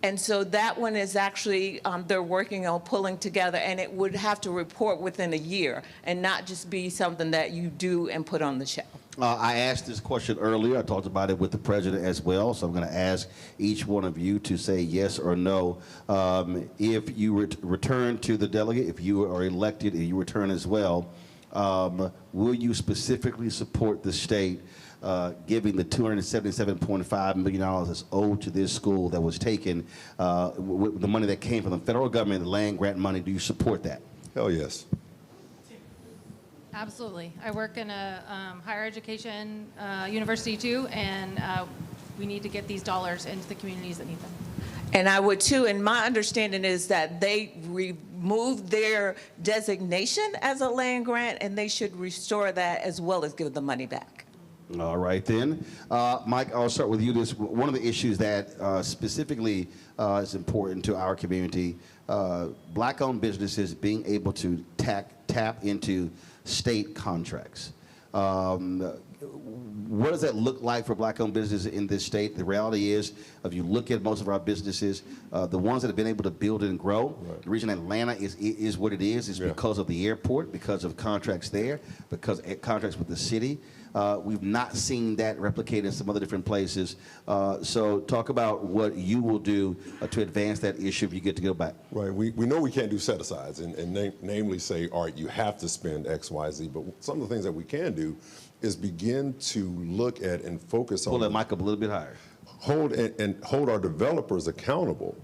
And so that one is actually, they're working on pulling together, and it would have to report within a year and not just be something that you do and put on the shelf. I asked this question earlier. I talked about it with the president as well. So I'm going to ask each one of you to say yes or no. If you return to the delegate, if you are elected and you return as well, will you specifically support the state giving the $277.5 million that's owed to this school that was taken, with the money that came from the federal government, the land grant money? Do you support that? Hell yes. Absolutely. I work in a higher education university too, and we need to get these dollars into the communities that need them. And I would too, and my understanding is that they removed their designation as a land grant, and they should restore that as well as give the money back. All right then. Mike, I'll start with you. This one of the issues that specifically is important to our community, black-owned businesses being able to tap into state contracts. what does that look like for Black-owned businesses in this state? The reality is, if you look at most of our businesses, the ones that have been able to build and grow, the reason Atlanta is what it is because of the airport, because of contracts there, because of contracts with the city. We've not seen that replicated in some other different places. So talk about what you will do to advance that issue if you get to go back. Right. We know we can't do set-asides and namely say, all right, you have to spend X, Y, Z. But some of the things that we can do is begin to look at and focus on. Pull that mic up a little bit higher. Hold our developers accountable,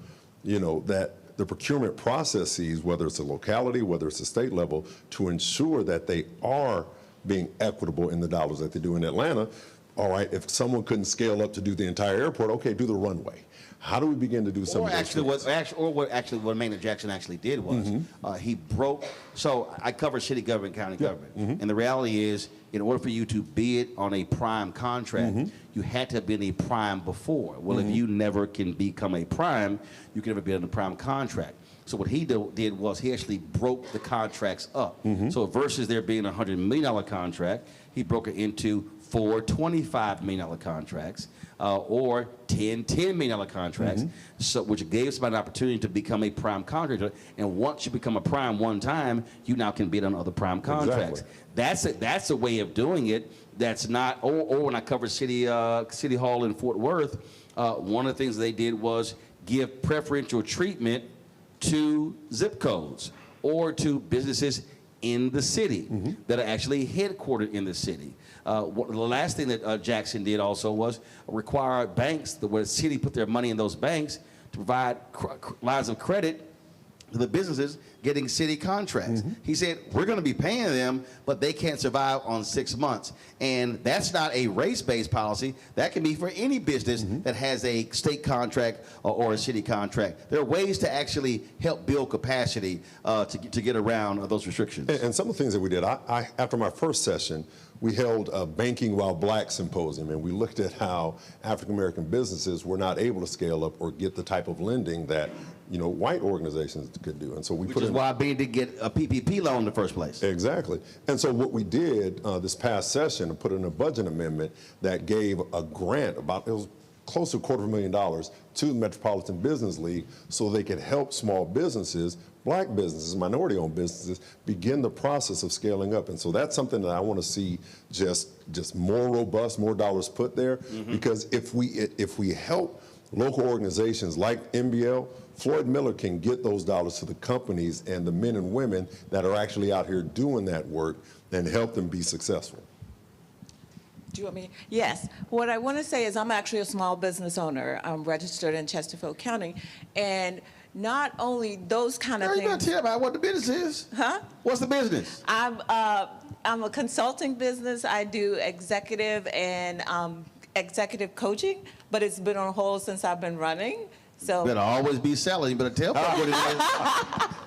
that the procurement processes, whether it's a locality, whether it's a state level, to ensure that they are being equitable in the dollars that they do in Atlanta. All right, if someone couldn't scale up to do the entire airport, okay, do the runway. How do we begin to do some of those things? What Maynard Jackson actually did was he broke. So I cover city government, county government, and the reality is, in order for you to bid on a prime contract, you had to have been a prime before. Well, if you never can become a prime, you can never be on a prime contract. So what he did was he actually broke the contracts up. So versus there being a $100 million contract, he broke it into 4 $25 million contracts or 10 $10 million contracts, so which gave somebody an opportunity to become a prime contractor. And once you become a prime one time, you now can bid on other prime contracts. That's a way of doing it. That's not. Or when I covered City Hall in Fort Worth, one of the things they did was give preferential treatment to zip codes or to businesses in the city that are actually headquartered in the city. The last thing that Jackson did also was require banks, where the city put their money in those banks, to provide lines of credit to the businesses getting city contracts. He said, we're going to be paying them, but they can't survive on 6 months. And that's not a race-based policy. That can be for any business that has a state contract or a city contract. There are ways to actually help build capacity to get around those restrictions. And some of the things that we did, after my first session, we held a Banking While Black symposium, and we looked at how African-American businesses were not able to scale up or get the type of lending that white organizations could do. And so we Which is why Bean did get a PPP loan in the first place. Exactly. And so what we did this past session, put in a budget amendment that gave a grant, it was close to $250,000 to the Metropolitan Business League so they could help small businesses, Black businesses, minority-owned businesses, begin the process of scaling up. And so that's something that I want to see just more robust, more dollars put there. Because if we help local organizations like MBL, Floyd Miller can get those dollars to the companies and the men and women that are actually out here doing that work and help them be successful. Do you want me? Yes. What I want to say is I'm actually a small business owner. I'm registered in Chesterfield County. And not only those kind of things. You gotta tell about what the business is. Huh? What's the business? I'm a consulting business. I do executive and executive coaching, but it's been on hold since I've been running. So you better always be selling. You better tell people what it is.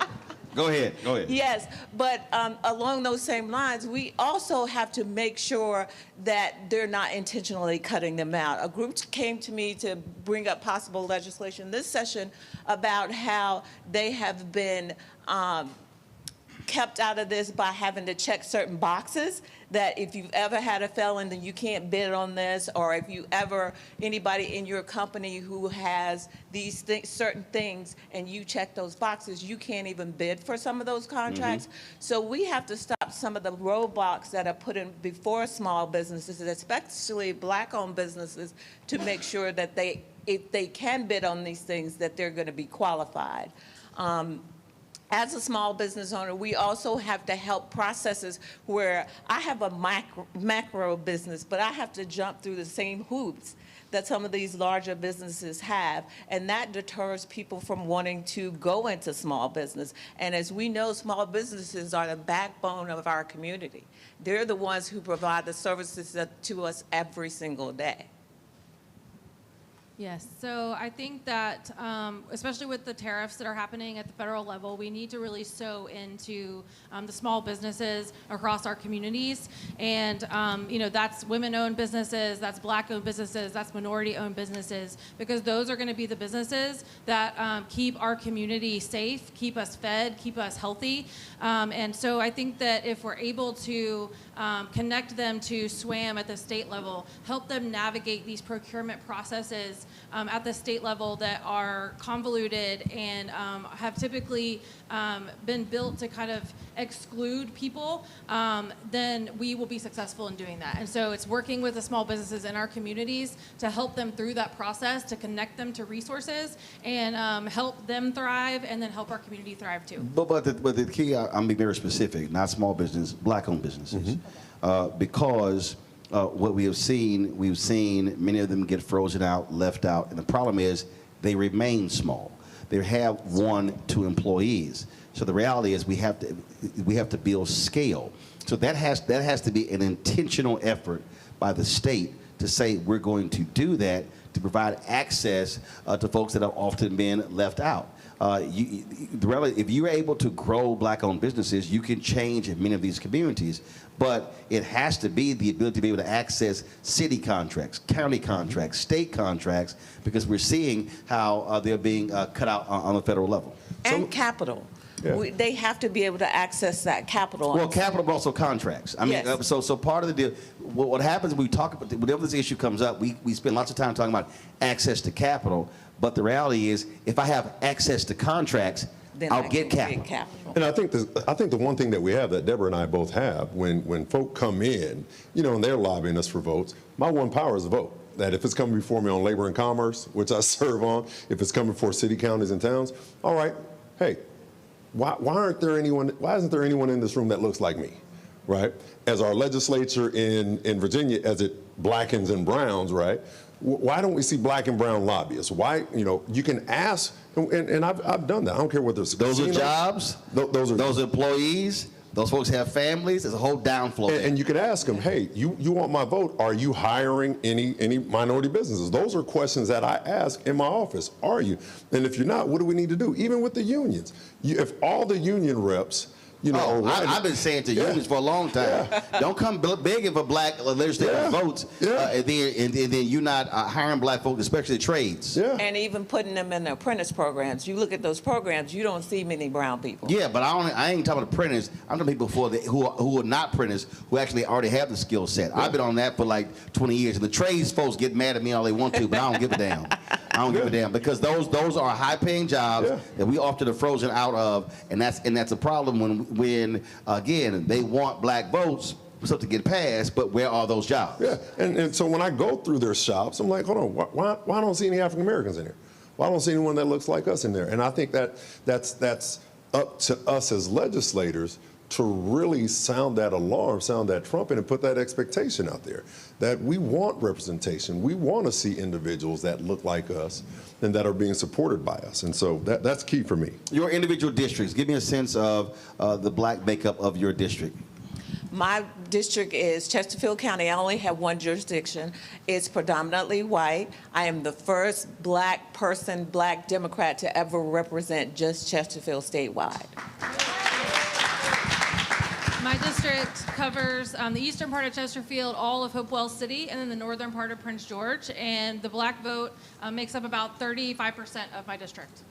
Go ahead. Yes, but along those same lines, we also have to make sure that they're not intentionally cutting them out. A group came to me to bring up possible legislation this session about how they have been kept out of this by having to check certain boxes, that if you've ever had a felon, then you can't bid on this, or if you ever, anybody in your company who has these certain things and you check those boxes, you can't even bid for some of those contracts. So we have to stop some of the roadblocks that are put in before small businesses, especially Black-owned businesses, to make sure that if they can bid on these things, that they're going to be qualified. As a small business owner, we also have to help processes where I have a macro business, but I have to jump through the same hoops that some of these larger businesses have, and that deters people from wanting to go into small business. And as we know, small businesses are the backbone of our community. They're the ones who provide the services to us every single day. Yes, so I think that, especially with the tariffs that are happening at the federal level, we need to really sow into the small businesses across our communities. And, that's women-owned businesses, that's Black-owned businesses, that's minority-owned businesses, because those are going to be the businesses that keep our community safe, keep us fed, keep us healthy. And so I think that if we're able to connect them to SWAM at the state level, help them navigate these procurement processes at the state level that are convoluted and have typically been built to kind of exclude people, then we will be successful in doing that. And so it's working with the small businesses in our communities to help them through that process, to connect them to resources and help them thrive and then help our community thrive too. But the key, I'm being very specific, not small business, Black-owned businesses. Because what we've seen many of them get frozen out, left out, and the problem is they remain small. They have 1-2 employees. So the reality is we have to build scale. So that has to be an intentional effort by the state to say we're going to do that to provide access to folks that have often been left out. If you're able to grow Black-owned businesses, you can change in many of these communities. But it has to be the ability to be able to access city contracts, county contracts, state contracts, because we're seeing how they're being cut out on the federal level. And capital. Yeah. They have to be able to access that capital. Well, capital, but also contracts. I mean, yes. So part of the deal, what happens when we talk about, whenever this issue comes up, we spend lots of time talking about access to capital. But the reality is, if I have access to contracts, then I'll get capital. And I think the one thing that we have that Deborah and I both have, when folk come in, and they're lobbying us for votes, my one power is a vote. That if it's coming before me on labor and commerce, which I serve on, if it's coming for city, counties, and towns, all right, hey, why isn't there anyone in this room that looks like me, right? As our legislature in Virginia, as it blackens and browns, right? Why don't we see Black and brown lobbyists? Why, you can ask, and I've done that. I don't care what those are jobs. Those employees. Those folks have families. There's a whole downflow. And you could ask them, hey, you want my vote? Are you hiring any minority businesses? Those are questions that I ask in my office. Are you? And if you're not, what do we need to do? Even with the unions, if all the union reps. I've been saying to unions for a long time. Yeah. Don't come begging for Black legislative votes, and then you're not hiring Black folks, especially trades. Yeah. And even putting them in the apprentice programs. You look at those programs, you don't see many brown people. Yeah, but I ain't talking apprentice. I'm talking people who are not apprentice, who actually already have the skill set. Yeah. I've been on that for like 20 years. And the trades folks get mad at me all they want to, but I don't give a damn. I don't give a damn, because those are high-paying jobs that we often are frozen out of, and that's a problem when again they want Black votes for something to get passed, but where are those jobs? Yeah, and so when I go through their shops, I'm like, hold on, why I don't see any African Americans in there? Why I don't see anyone that looks like us in there? And I think that's up to us as legislators to really sound that alarm, sound that trumpet, and put that expectation out there that we want representation. We want to see individuals that look like us and that are being supported by us. And so that's key for me. Your individual districts, give me a sense of the Black makeup of your district. My district is Chesterfield County. I only have one jurisdiction. It's predominantly white. I am the first Black person, Black Democrat to ever represent just Chesterfield statewide. My district covers the eastern part of Chesterfield, all of Hopewell City, and then the northern part of Prince George. And the Black vote makes up about 35% of my district.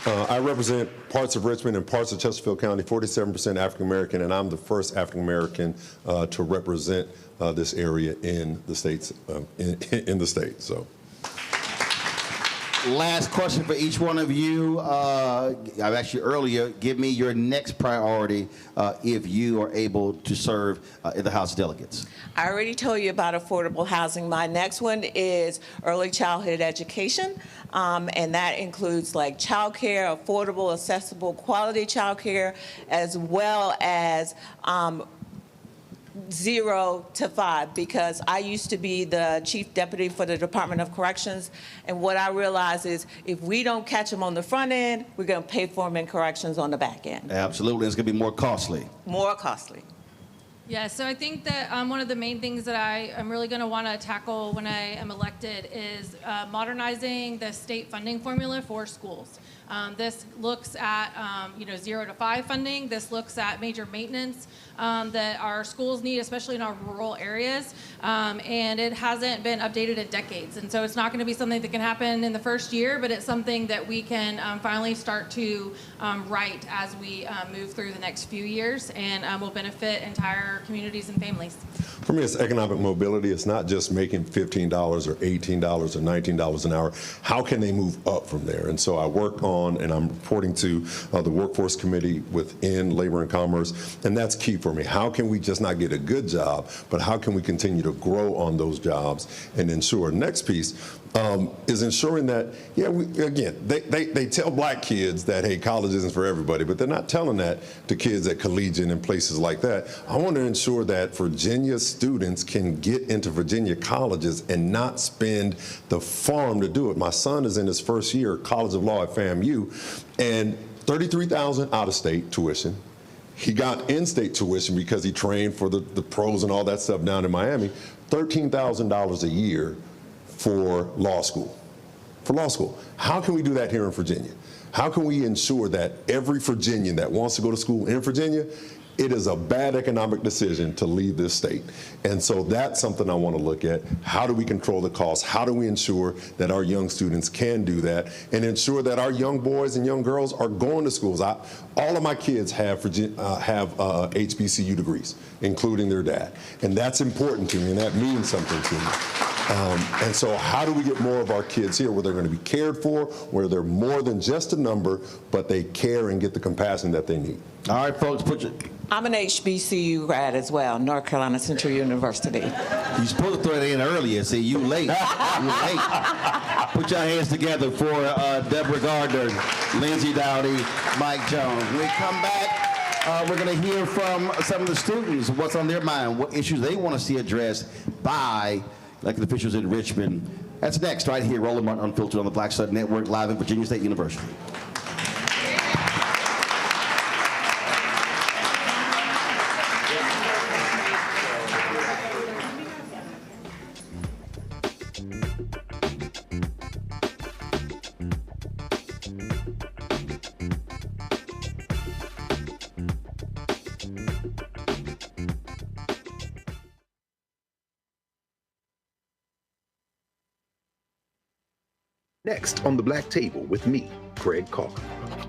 I represent parts of Richmond and parts of Chesterfield County, 47% African American, and I'm the first African American to represent this area in the states. In the state. So. Last question for each one of you. I've asked you earlier, give me your next priority if you are able to serve in the House of Delegates. I already told you about affordable housing. My next one is early childhood education, and that includes like child care, affordable, accessible, quality child care, as well as 0 to 5, because I used to be the chief deputy for the Department of Corrections, and what I realize is if we don't catch them on the front end, we're going to pay for them in corrections on the back end. Absolutely. It's going to be more costly. More costly. Yeah, so I think that one of the main things that I am really going to want to tackle when I am elected is modernizing the state funding formula for schools. This looks at 0 to 5 funding. This looks at major maintenance that our schools need, especially in our rural areas. And it hasn't been updated in decades. And so it's not going to be something that can happen in the first year, but it's something that we can finally start to right as we move through the next few years, and will benefit entire communities and families. For me, it's economic mobility. It's not just making $15 or $18 or $19 an hour. How can they move up from there? And so I work on, and I'm reporting to the workforce committee within Labor and Commerce, and that's key for me. How can we just not get a good job, but how can we continue to grow on those jobs and ensure? Next piece is ensuring that, they tell black kids that, hey, college isn't for everybody, but they're not telling that to kids at Collegiate and places like that. I want to ensure that Virginia students can get into Virginia colleges and not spend the farm to do it. My son is in his first year, College of Law at FAMU, and $33,000 out-of-state tuition. He got in-state tuition because he trained for the pros and all that stuff down in Miami, $13,000 a year for law school. How can we do that here in Virginia? How can we ensure that every Virginian that wants to go to school in Virginia, it is a bad economic decision to leave this state? And so that's something I want to look at. How do we control the costs? How do we ensure that our young students can do that and ensure that our young boys and young girls are going to schools? All of my kids have HBCU degrees, including their dad. And that's important to me, and that means something to me. And so how do we get more of our kids here where they're going to be cared for, where they're more than just a number, but they care and get the compassion that they need? All right, folks, I'm an HBCU grad as well, North Carolina Central University. You're supposed to throw it in earlier. See, you late. You late. Put your hands together for Deborah Gardner, Lindsay Dowdy, Mike Jones. When we come back, we're going to hear from some of the students what's on their mind, what issues they want to see addressed by elected officials in Richmond. That's next, right here, Roland Martin Unfiltered on the Black Stud Network, live at Virginia State University. Next on the Black Table with me, Craig Carr.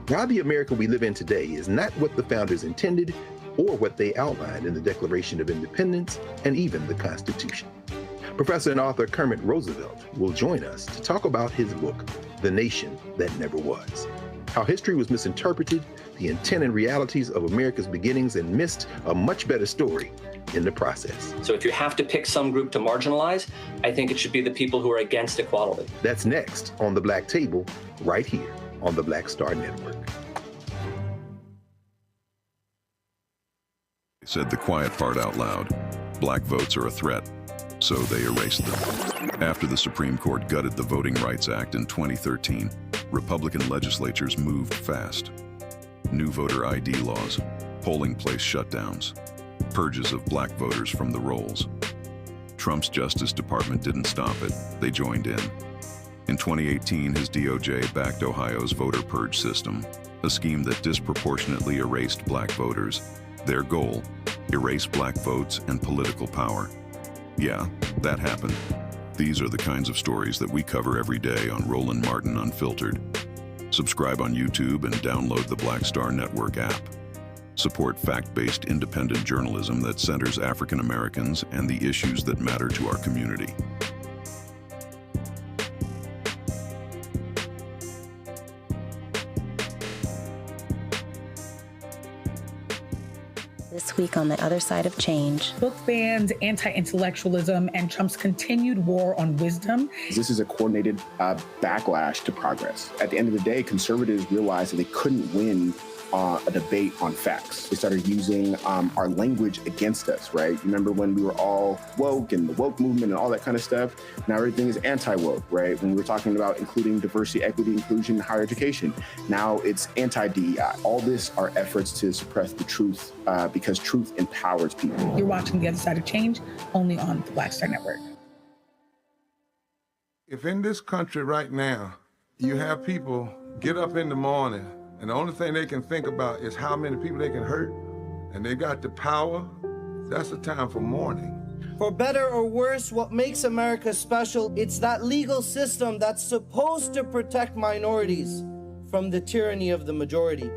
Why the America we live in today is not what the founders intended or what they outlined in the Declaration of Independence and even the Constitution. Professor and author Kermit Roosevelt will join us to talk about his book, The Nation That Never Was. How history was misinterpreted, the intent and realities of America's beginnings, and missed a much better story in the process. So if you have to pick some group to marginalize, I think it should be the people who are against equality. That's next on the Black Table, right here on the Black Star Network. Said the quiet part out loud. Black votes are a threat, so they erased them. After the Supreme Court gutted the Voting Rights Act in 2013, Republican legislatures moved fast. New voter ID laws, polling place shutdowns, purges of black voters from the rolls. Trump's Justice Department didn't stop it, they joined in. In 2018, his DOJ backed Ohio's voter purge system, a scheme that disproportionately erased black voters. Their goal, erase black votes and political power. Yeah, that happened. These are the kinds of stories that we cover every day on Roland Martin Unfiltered. Subscribe on YouTube and download the Black Star Network app. Support fact-based independent journalism that centers African Americans and the issues that matter to our community. This week on The Other Side of Change. Book bans, anti-intellectualism, and Trump's continued war on wisdom. This is a coordinated backlash to progress. At the end of the day, conservatives realized that they couldn't win a debate on facts. They started using our language against us, right? You remember when we were all woke and the woke movement and all that kind of stuff? Now everything is anti-woke, right? When we were talking about including diversity, equity, inclusion, higher education, now it's anti-DEI. All this are efforts to suppress the truth because because truth empowers people. You're watching The Other Side of Change only on the Black Star Network. If in this country right now, you have people get up in the morning and the only thing they can think about is how many people they can hurt, and they got the power, that's the time for mourning. For better or worse, what makes America special, it's that legal system that's supposed to protect minorities from the tyranny of the majority.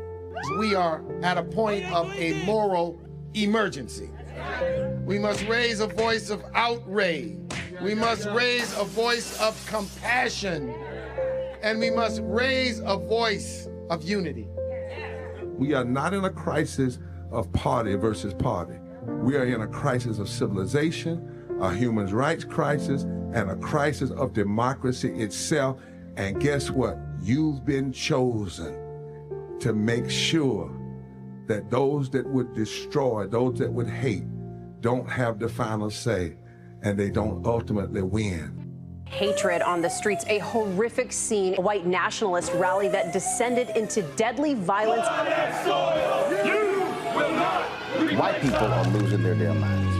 We are at a point of a moral emergency. We must raise a voice of outrage. We must raise a voice of compassion. And we must raise a voice of unity. We are not in a crisis of party versus party. We are in a crisis of civilization, a human rights crisis, and a crisis of democracy itself. And guess what? You've been chosen to make sure that those that would destroy, those that would hate, don't have the final say, and they don't ultimately win. Hatred on the streets, a horrific scene, a white nationalist rally that descended into deadly violence. White people are losing their damn minds.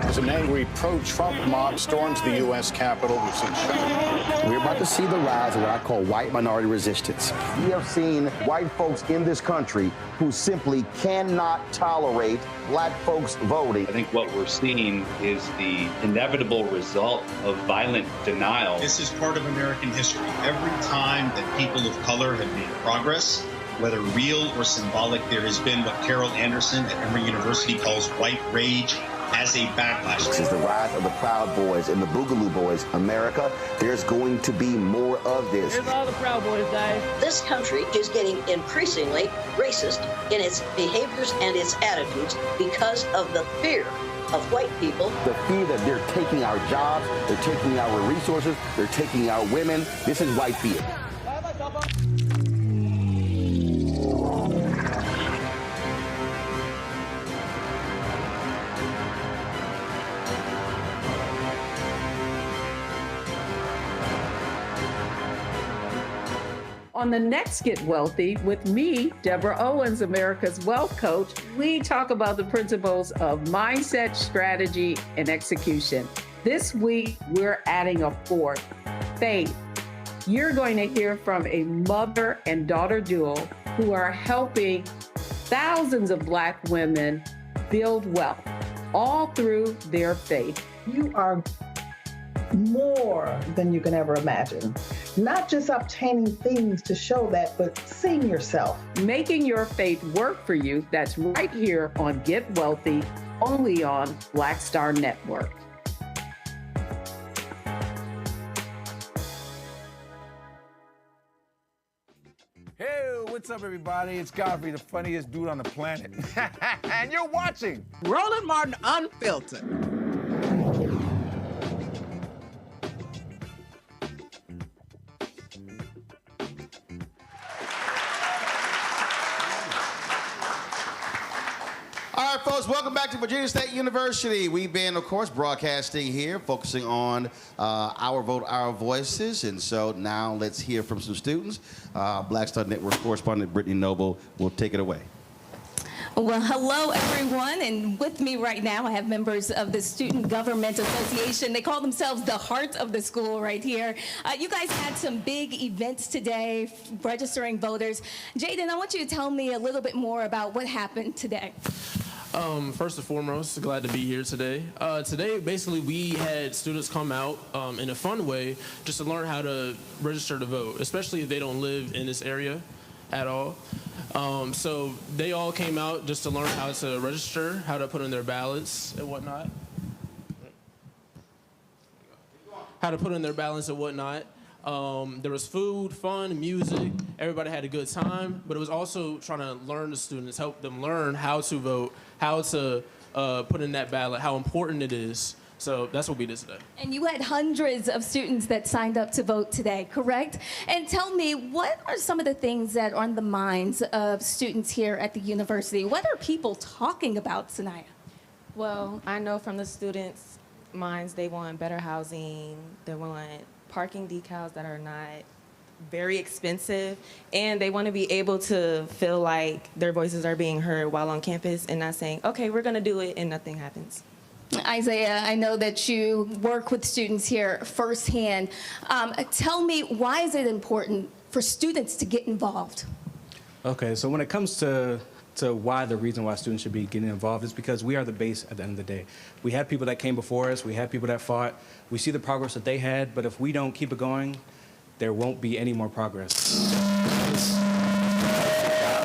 As an angry pro-Trump mob storms the U.S. Capitol, we've seen shooting. We're about to see the rise of what I call white minority resistance. We have seen white folks in this country who simply cannot tolerate black folks voting. I think what we're seeing is the inevitable result of violent denial. This is part of American history. Every time that people of color have made progress, whether real or symbolic, there has been what Carol Anderson at Emory University calls white rage as a backlash. This is the rise of the Proud Boys and the Boogaloo Boys. America, there's going to be more of this. Here's all the Proud Boys, guys. This country is getting increasingly racist in its behaviors and its attitudes because of the fear of white people. The fear that they're taking our jobs, they're taking our resources, they're taking our women. This is white fear. On the next Get Wealthy with me, Deborah Owens, America's Wealth Coach, we talk about the principles of mindset, strategy, and execution. This week, we're adding a fourth, faith. You're going to hear from a mother and daughter duo who are helping thousands of Black women build wealth, all through their faith. You are more than you can ever imagine. Not just obtaining things to show that, but seeing yourself. Making your faith work for you. That's right here on Get Wealthy, only on Black Star Network. Hey, what's up, everybody? It's Godfrey, the funniest dude on the planet. And you're watching Roland Martin Unfiltered. All right, folks, welcome back to Virginia State University. We've been, of course, broadcasting here, focusing on Our Vote, Our Voices. And so now let's hear from some students. Black Star Network correspondent Brittany Noble will take it away. Well, hello, everyone. And with me right now, I have members of the Student Government Association. They call themselves the heart of the school right here. You guys had some big events today, registering voters. Jaden, I want you to tell me a little bit more about what happened today. First and foremost, glad to be here today. Today, basically, we had students come out in a fun way just to learn how to register to vote, especially if they don't live in this area at all. So they all came out just to learn how to register, how to put in their ballots and whatnot. There was food, fun, music. Everybody had a good time, but it was also trying to learn the students, help them learn how to vote, how to put in that ballot, how important it is. So that's what we did today. And you had hundreds of students that signed up to vote today, correct? And tell me, what are some of the things that are on the minds of students here at the university? What are people talking about, Sanaya? Well, I know from the students' minds, they want better housing, they want parking decals that are not very expensive, and they want to be able to feel like their voices are being heard while on campus and not saying, okay, we're going to do it, and nothing happens. Isaiah, I know that you work with students here firsthand. Tell me, why is it important for students to get involved? Okay, so when it comes to the reason why students should be getting involved is because we are the base at the end of the day. We had people that came before us, we had people that fought, we see the progress that they had, but if we don't keep it going, there won't be any more progress.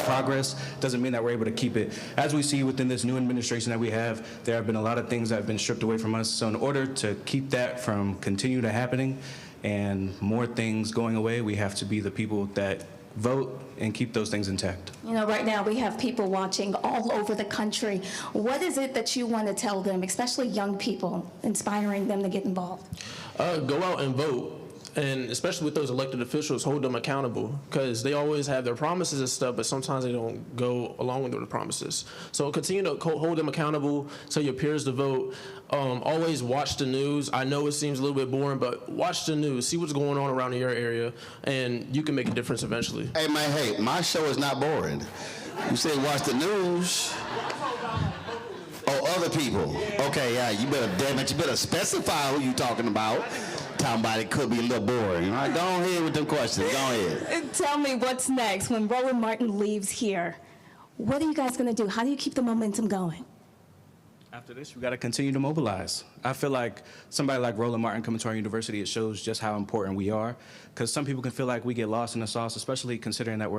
Progress doesn't mean that we're able to keep it. As we see within this new administration that we have, there have been a lot of things that have been stripped away from us. So in order to keep that from continue to happening and more things going away, we have to be the people that vote and keep those things intact. You know, right now we have people watching all over the country. What is it that you want to tell them, especially young people, inspiring them to get involved? Go out and vote. And especially with those elected officials, hold them accountable, because they always have their promises and stuff, but sometimes they don't go along with their promises. So continue to hold them accountable, tell your peers to vote. Always watch the news. I know it seems a little bit boring, but watch the news. See what's going on around in your area, and you can make a difference eventually. Hey, man, hey, my show is not boring. You say watch the news. Oh, other people. Okay, yeah, you better specify who you talking about. Talking about it could be a little boring. All right, go ahead with them questions. Go ahead. Tell me what's next when Roland Martin leaves here. What are you guys going to do? How do you keep the momentum going? After this, we got to continue to mobilize. I feel like somebody like Roland Martin coming to our university, it shows just how important we are. Because some people can feel like we get lost in the sauce, especially considering that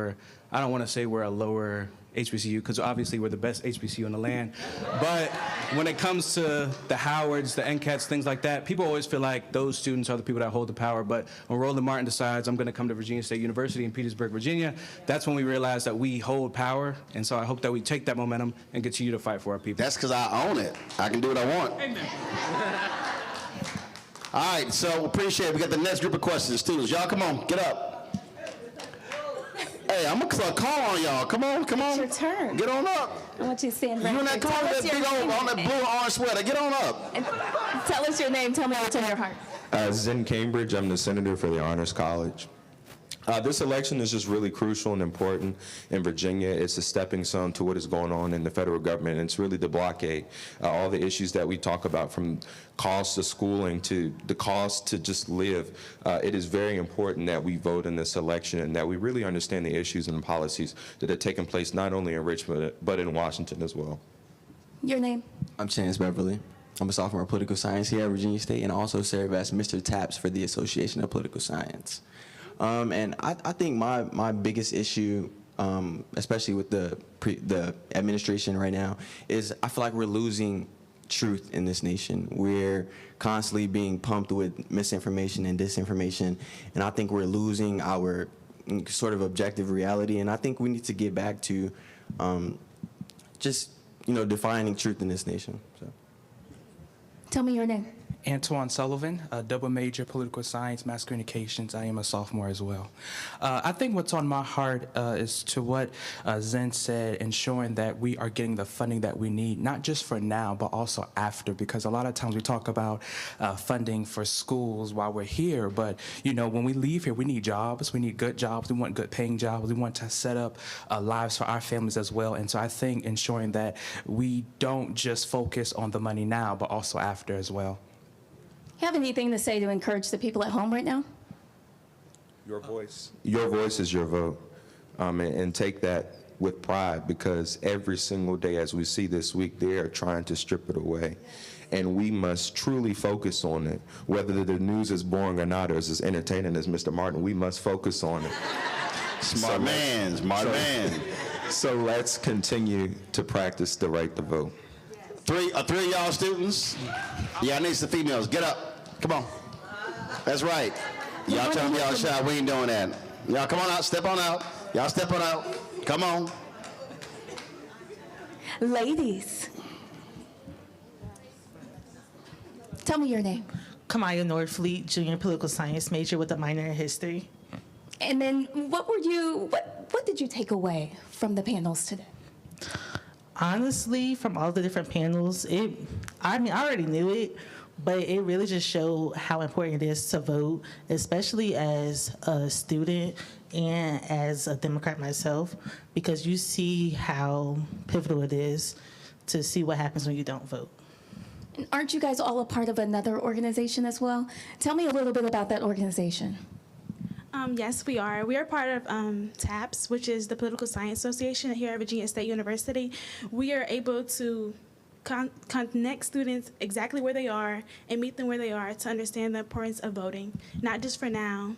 I don't want to say we're a lower HBCU, because obviously we're the best HBCU in the land. But when it comes to the Howards, the NCATs, things like that, people always feel like those students are the people that hold the power. But when Roland Martin decides, I'm going to come to Virginia State University in Petersburg, Virginia, that's when we realize that we hold power. And so I hope that we take that momentum and continue to fight for our people. That's because I own it. I can do what I want. Amen. All right, so appreciate it. We got the next group of questions. Students, y'all come on, get up. Hey, I'm gonna call on y'all. Come on. It's your turn. Get on up. I want you to stand right You in that car with that big old, on that blue orange sweater. Get on up. And tell us your name. Tell me what's in your heart. Zen Cambridge. I'm the senator for the Honors College. This election is just really crucial and important in Virginia. It's a stepping stone to what is going on in the federal government. It's really the blockade. All the issues that we talk about, from cost to schooling to the cost to just live. It is very important that we vote in this election and that we really understand the issues and the policies that are taking place not only in Richmond but in Washington as well. Your name? I'm Chance Beverly. I'm a sophomore in political science here at Virginia State and also serve as Mr. Taps for the Association of Political Science. And I think my biggest issue, especially with the administration right now, is I feel like we're losing truth in this nation. We're constantly being pumped with misinformation and disinformation, and I think we're losing our sort of objective reality, and I think we need to get back to just, defining truth in this nation. So. Tell me your name. Antoine Sullivan, a double major, political science, mass communications. I am a sophomore as well. I think what's on my heart is to what Zen said, ensuring that we are getting the funding that we need, not just for now, but also after, because a lot of times we talk about funding for schools while we're here, but when we leave here, we need jobs, we need good jobs, we want good paying jobs, we want to set up lives for our families as well. And so I think ensuring that we don't just focus on the money now, but also after as well. You have anything to say to encourage the people at home right now? Your voice is your vote, and take that with pride, because every single day, as we see this week, they are trying to strip it away, and we must truly focus on it. Whether the news is boring or not, or is as entertaining as Mr. Martin, we must focus on it. Smart man. So let's continue to practice the right to vote. Three of y'all students? Yeah, I need some females. Get up. Come on. That's right. Y'all tell me y'all shy. We ain't doing that. Y'all come on out. Step on out. Y'all step on out. Come on. Ladies. Tell me your name. Kamaya Norfleet, junior political science major with a minor in history. And then what did you take away from the panels today? Honestly, from all the different panels, I already knew it, But it really just showed how important it is to vote, especially as a student and as a Democrat myself, because you see how pivotal it is to see what happens when you don't vote. And aren't you guys all a part of another organization as well? Tell me a little bit about that organization. Yes, we are. We are part of TAPS, which is the Political Science Association here at Virginia State University. We are able to connect students exactly where they are and meet them where they are to understand the importance of voting, not just for now,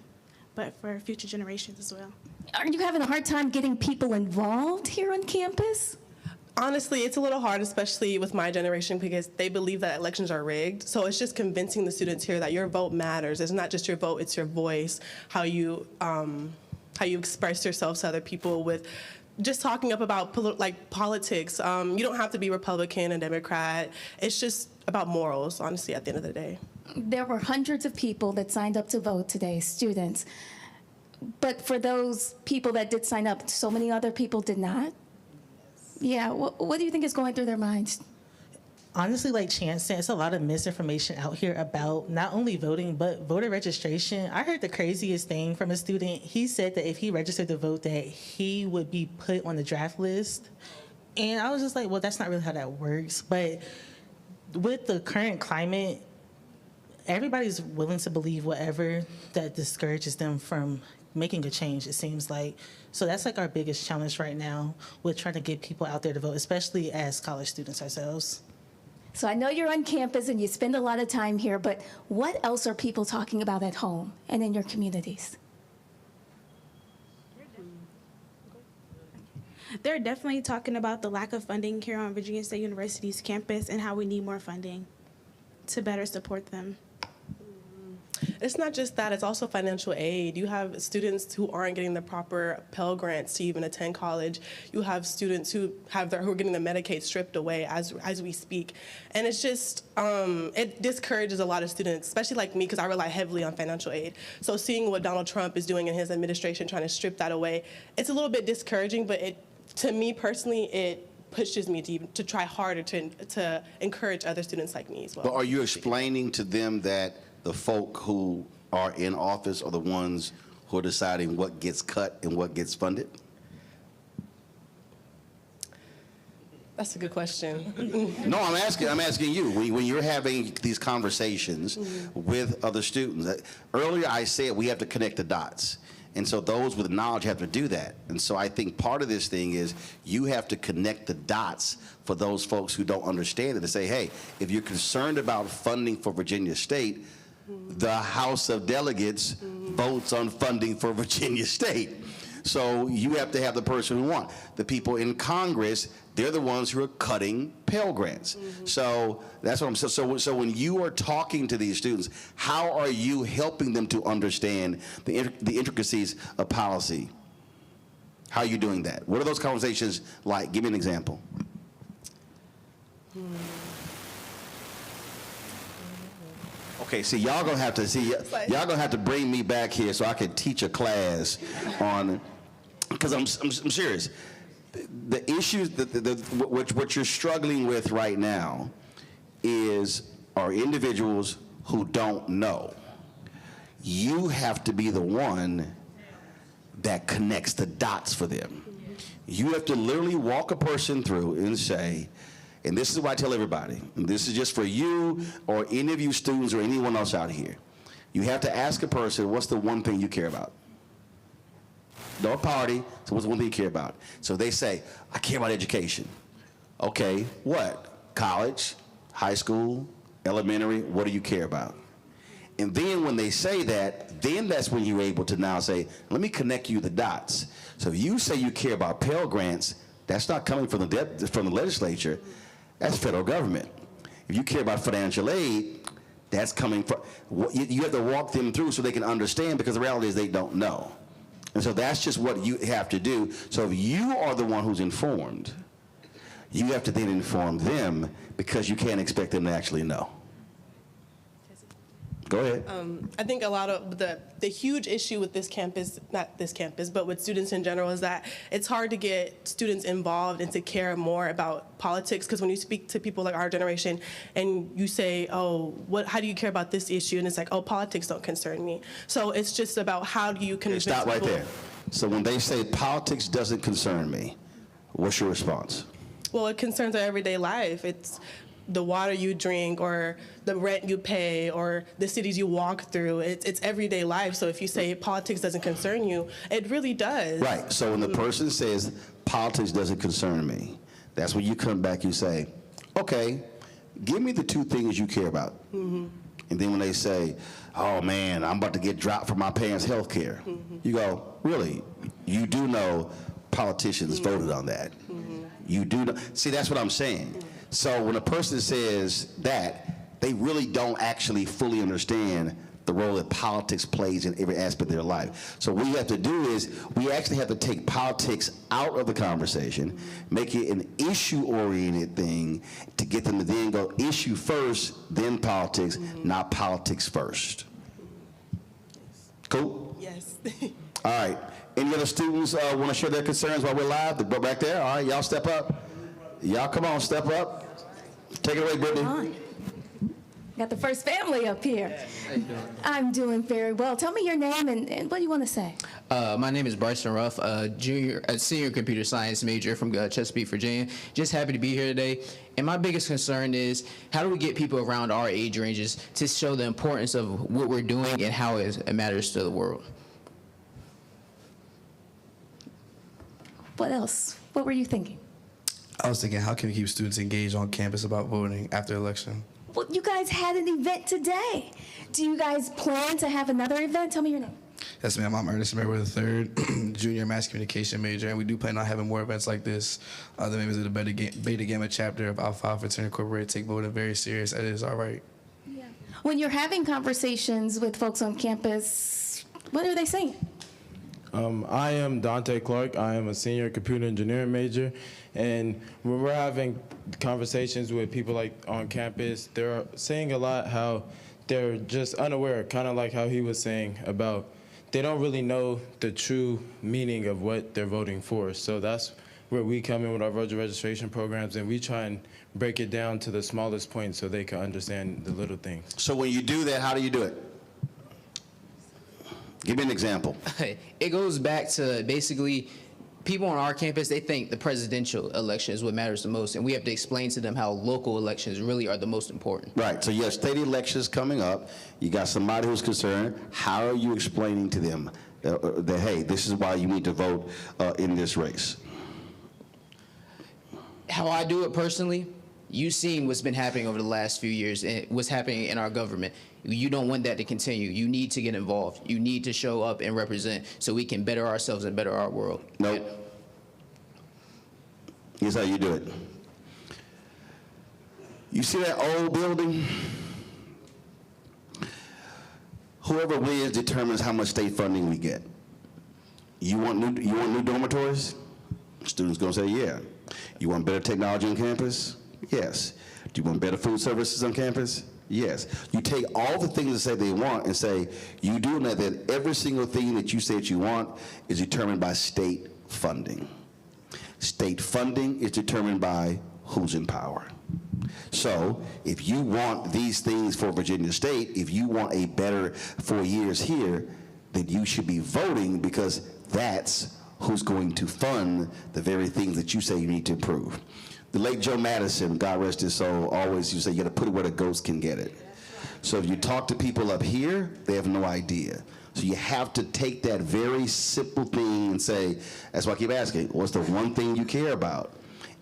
but for future generations as well. Are you having a hard time getting people involved here on campus? Honestly, it's a little hard, especially with my generation, because they believe that elections are rigged. So it's just convincing the students here that your vote matters. It's not just your vote, it's your voice, how you express yourself to other people with just talking up about politics. You don't have to be Republican and Democrat. It's just about morals, honestly, at the end of the day. There were hundreds of people that signed up to vote today, students. But for those people that did sign up, so many other people did not? Yeah, what do you think is going through their minds? Honestly, like Chance said, it's a lot of misinformation out here about not only voting, but voter registration. I heard the craziest thing from a student. He said that if he registered to vote, that he would be put on the draft list. And I was just like, well, that's not really how that works. But with the current climate, everybody's willing to believe whatever that discourages them from making a change, it seems like. So that's like our biggest challenge right now with trying to get people out there to vote, especially as college students ourselves. So I know you're on campus and you spend a lot of time here, but what else are people talking about at home and in your communities? They're definitely talking about the lack of funding here on Virginia State University's campus and how we need more funding to better support them. It's not just that, it's also financial aid. You have students who aren't getting the proper Pell Grants to even attend college. You have students who are getting the Medicaid stripped away as we speak. And it's just, it discourages a lot of students, especially like me, because I rely heavily on financial aid. So seeing what Donald Trump is doing in his administration, trying to strip that away, it's a little bit discouraging, but to me personally, it pushes me to try harder to encourage other students like me as well. But are you explaining to them that the folk who are in office are the ones who are deciding what gets cut and what gets funded? That's a good question. No, I'm asking you. When you're having these conversations with other students, earlier I said we have to connect the dots. And so those with knowledge have to do that. And so I think part of this thing is you have to connect the dots for those folks who don't understand it to say, hey, if you're concerned about funding for Virginia State, the House of Delegates votes on funding for Virginia State. So you have to have the person who wants. The people in Congress, they're the ones who are cutting Pell Grants. So that's what I'm saying. So when you are talking to these students, how are you helping them to understand the intricacies of policy? How are you doing that? What are those conversations like? Give me an example. Okay, see, y'all gonna have to bring me back here so I can teach a class on, because I'm serious. The issues what you're struggling with right now are individuals who don't know. You have to be the one that connects the dots for them. You have to literally walk a person through and say, and this is what I tell everybody, and this is just for you or any of you students or anyone else out here. You have to ask a person, what's the one thing you care about? No party, so what's the one thing you care about? So they say, I care about education. Okay, what? College, high school, elementary, what do you care about? And then when they say that, then that's when you're able to now say, let me connect you the dots. So if you say you care about Pell Grants, that's not coming from the legislature. That's federal government. If you care about financial aid, that's coming from, you have to walk them through so they can understand, because the reality is they don't know. And so that's just what you have to do. So if you are the one who's informed, you have to then inform them, because you can't expect them to actually know. Go ahead. I think a lot of the huge issue with this campus, not this campus, but with students in general, is that it's hard to get students involved and to care more about politics. Because when you speak to people like our generation and you say, oh, how do you care about this issue? And it's like, oh, politics don't concern me. So it's just about how do you convince Stop right people. there. So when they say politics doesn't concern me, what's your response? Well, it concerns our everyday life. It's the water you drink or the rent you pay or the cities you walk through. It's everyday life. So if you say politics doesn't concern you, it really does. Right. So when the person says politics doesn't concern me, that's when you come back, you say, okay, give me the two things you care about. Mm-hmm. And then when they say, oh man, I'm about to get dropped from my parents' health care, you go, really? You do know politicians voted on that. You do know. See, that's what I'm saying. So when a person says that, they really don't actually fully understand the role that politics plays in every aspect of their life. So what we have to do is we actually have to take politics out of the conversation, make it an issue-oriented thing to get them to then go issue first, then politics, not politics first. Cool? Yes. All right. Any other students want to share their concerns while we're live? Go back there. All right, y'all step up. Y'all come on, step up. Take it away, Brittany. Got the first family up here. I'm doing very well. Tell me your name and what do you want to say? My name is Bryson Ruff, a senior computer science major from Chesapeake, Virginia. Just happy to be here today. And my biggest concern is how do we get people around our age ranges to show the importance of what we're doing and how it matters to the world? What else? What were you thinking? I was thinking, how can we keep students engaged on campus about voting after election? Well, you guys had an event today. Do you guys plan to have another event? Tell me your name. Yes, ma'am. I'm Ernest Merriweather III, junior mass communication major, and we do plan on having more events like this. The members of the Beta Gamma chapter of Alpha Alpha Fraternity Incorporated take voting very serious. That is all right. Yeah. When you're having conversations with folks on campus, what are they saying? I am Dante Clark. I am a senior computer engineering major. And when we're having conversations with people like on campus, they're saying a lot how they're just unaware, kind of like how he was saying about they don't really know the true meaning of what they're voting for. So that's where we come in with our voter registration programs, and we try and break it down to the smallest point so they can understand the little things. So when you do that, how do you do it? Give me an example. It goes back to basically people on our campus, they think the presidential election is what matters the most, and we have to explain to them how local elections really are the most important. Right, so you have state elections coming up. You got somebody who's concerned. How are you explaining to them that, hey, this is why you need to vote in this race? How I do it personally, you've seen what's been happening over the last few years and what's happening in our government. You don't want that to continue. You need to get involved. You need to show up and represent so we can better ourselves and better our world. Nope. Here's how you do it. You see that old building? Whoever wins determines how much state funding we get. You want new dormitories? Students gonna say, yeah. You want better technology on campus? Yes. Do you want better food services on campus? Yes. You take all the things that say they want and say, you do know that every single thing that you say that you want is determined by state funding. State funding is determined by who's in power. So if you want these things for Virginia State, if you want a better 4 years here, then you should be voting because that's who's going to fund the very things that you say you need to improve. The late Joe Madison, God rest his soul, always used to say, you gotta put it where the ghost can get it. So if you talk to people up here, they have no idea. So you have to take that very simple thing and say, that's why I keep asking, what's the one thing you care about?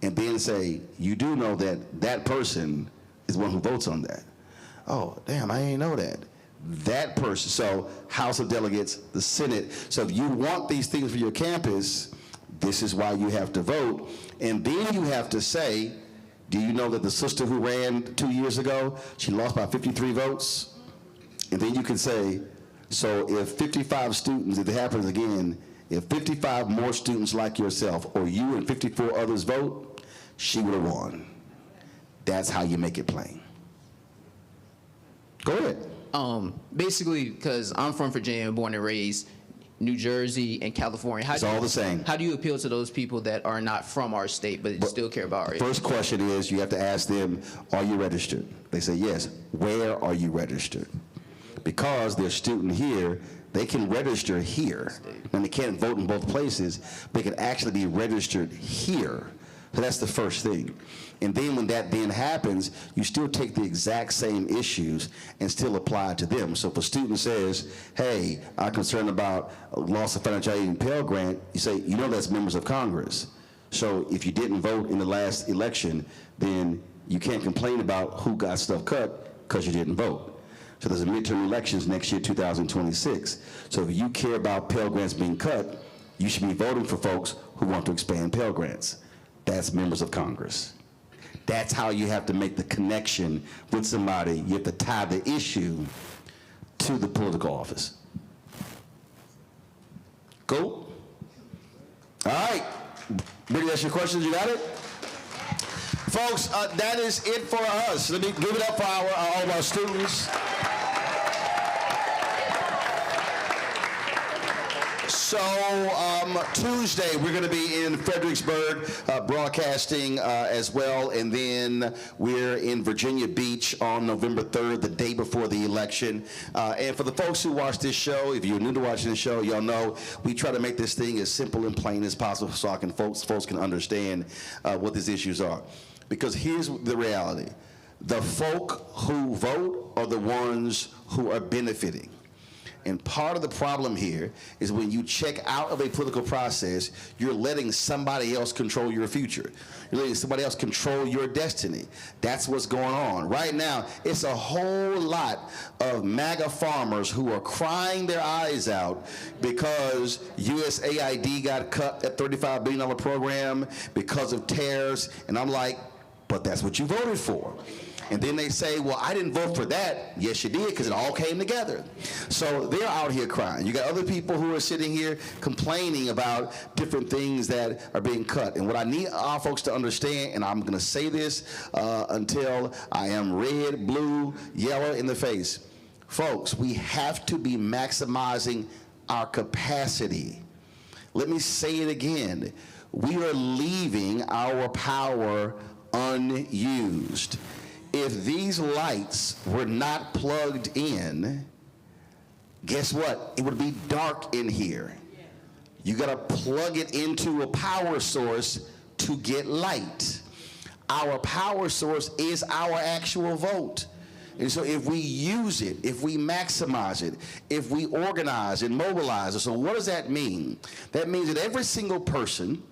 And then say, you do know that that person is the one who votes on that. Oh, damn, I didn't know that. That person, so House of Delegates, the Senate. So if you want these things for your campus, this is why you have to vote. And then you have to say, do you know that the sister who ran 2 years ago, she lost by 53 votes? And then you can say, so if 55 students, if it happens again, if 55 more students like yourself or you and 54 others vote, she would have won. That's how you make it plain. Go ahead. Basically, because I'm from Virginia, born and raised, New Jersey and California. It's all the same. How do you appeal to those people that are not from our state but still care about our First question is, you have to ask them, are you registered? They say yes. Where are you registered? Because they're a student here, they can register here. And they can't vote in both places, they can actually be registered here. So that's the first thing. And then when that then happens, you still take the exact same issues and still apply it to them. So if a student says, hey, I'm concerned about loss of financial aid and Pell Grant, you say, you know that's members of Congress. So if you didn't vote in the last election, then you can't complain about who got stuff cut because you didn't vote. So there's a midterm elections next year, 2026. So if you care about Pell Grants being cut, you should be voting for folks who want to expand Pell Grants. That's members of Congress. That's how you have to make the connection with somebody. You have to tie the issue to the political office. Cool? All right. Brittany, that's your questions. You got it? Folks, that is it for us. Let me give it up for all of our students. So Tuesday, we're going to be in Fredericksburg broadcasting as well, and then we're in Virginia Beach on November 3rd, the day before the election. And for the folks who watch this show, if you're new to watching the show, y'all know we try to make this thing as simple and plain as possible so folks can understand what these issues are. Because here's the reality. The folk who vote are the ones who are benefiting. And part of the problem here is when you check out of a political process, you're letting somebody else control your future. You're letting somebody else control your destiny. That's what's going on. Right now, it's a whole lot of MAGA farmers who are crying their eyes out because USAID got cut, at $35 billion program, because of tariffs. And I'm like, but that's what you voted for. And then they say, well, I didn't vote for that. Yes, you did, because it all came together. So they're out here crying. You got other people who are sitting here complaining about different things that are being cut. And what I need our folks to understand, and I'm going to say this until I am red, blue, yellow in the face. Folks, we have to be maximizing our capacity. Let me say it again. We are leaving our power unused. If these lights were not plugged in, guess what? It would be dark in here. You got to plug it into a power source to get light. Our power source is our actual vote. And so if we use it, if we maximize it, if we organize and mobilize it, so what does that mean? That means that every single person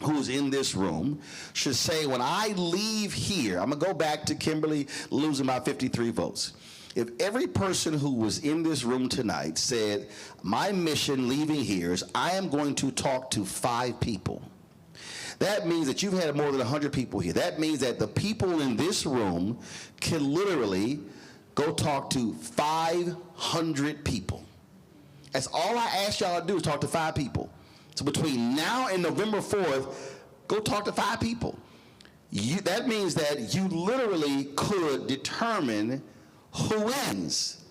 who's in this room should say, when I leave here, I'm going to go back to Kimberly losing by 53 votes. If every person who was in this room tonight said, my mission leaving here is I am going to talk to 5 people. That means that you've had more than 100 people here. That means that the people in this room can literally go talk to 500 people. That's all I ask y'all to do is talk to 5 people. So between now and November 4th, go talk to 5 people. That means that you literally could determine who wins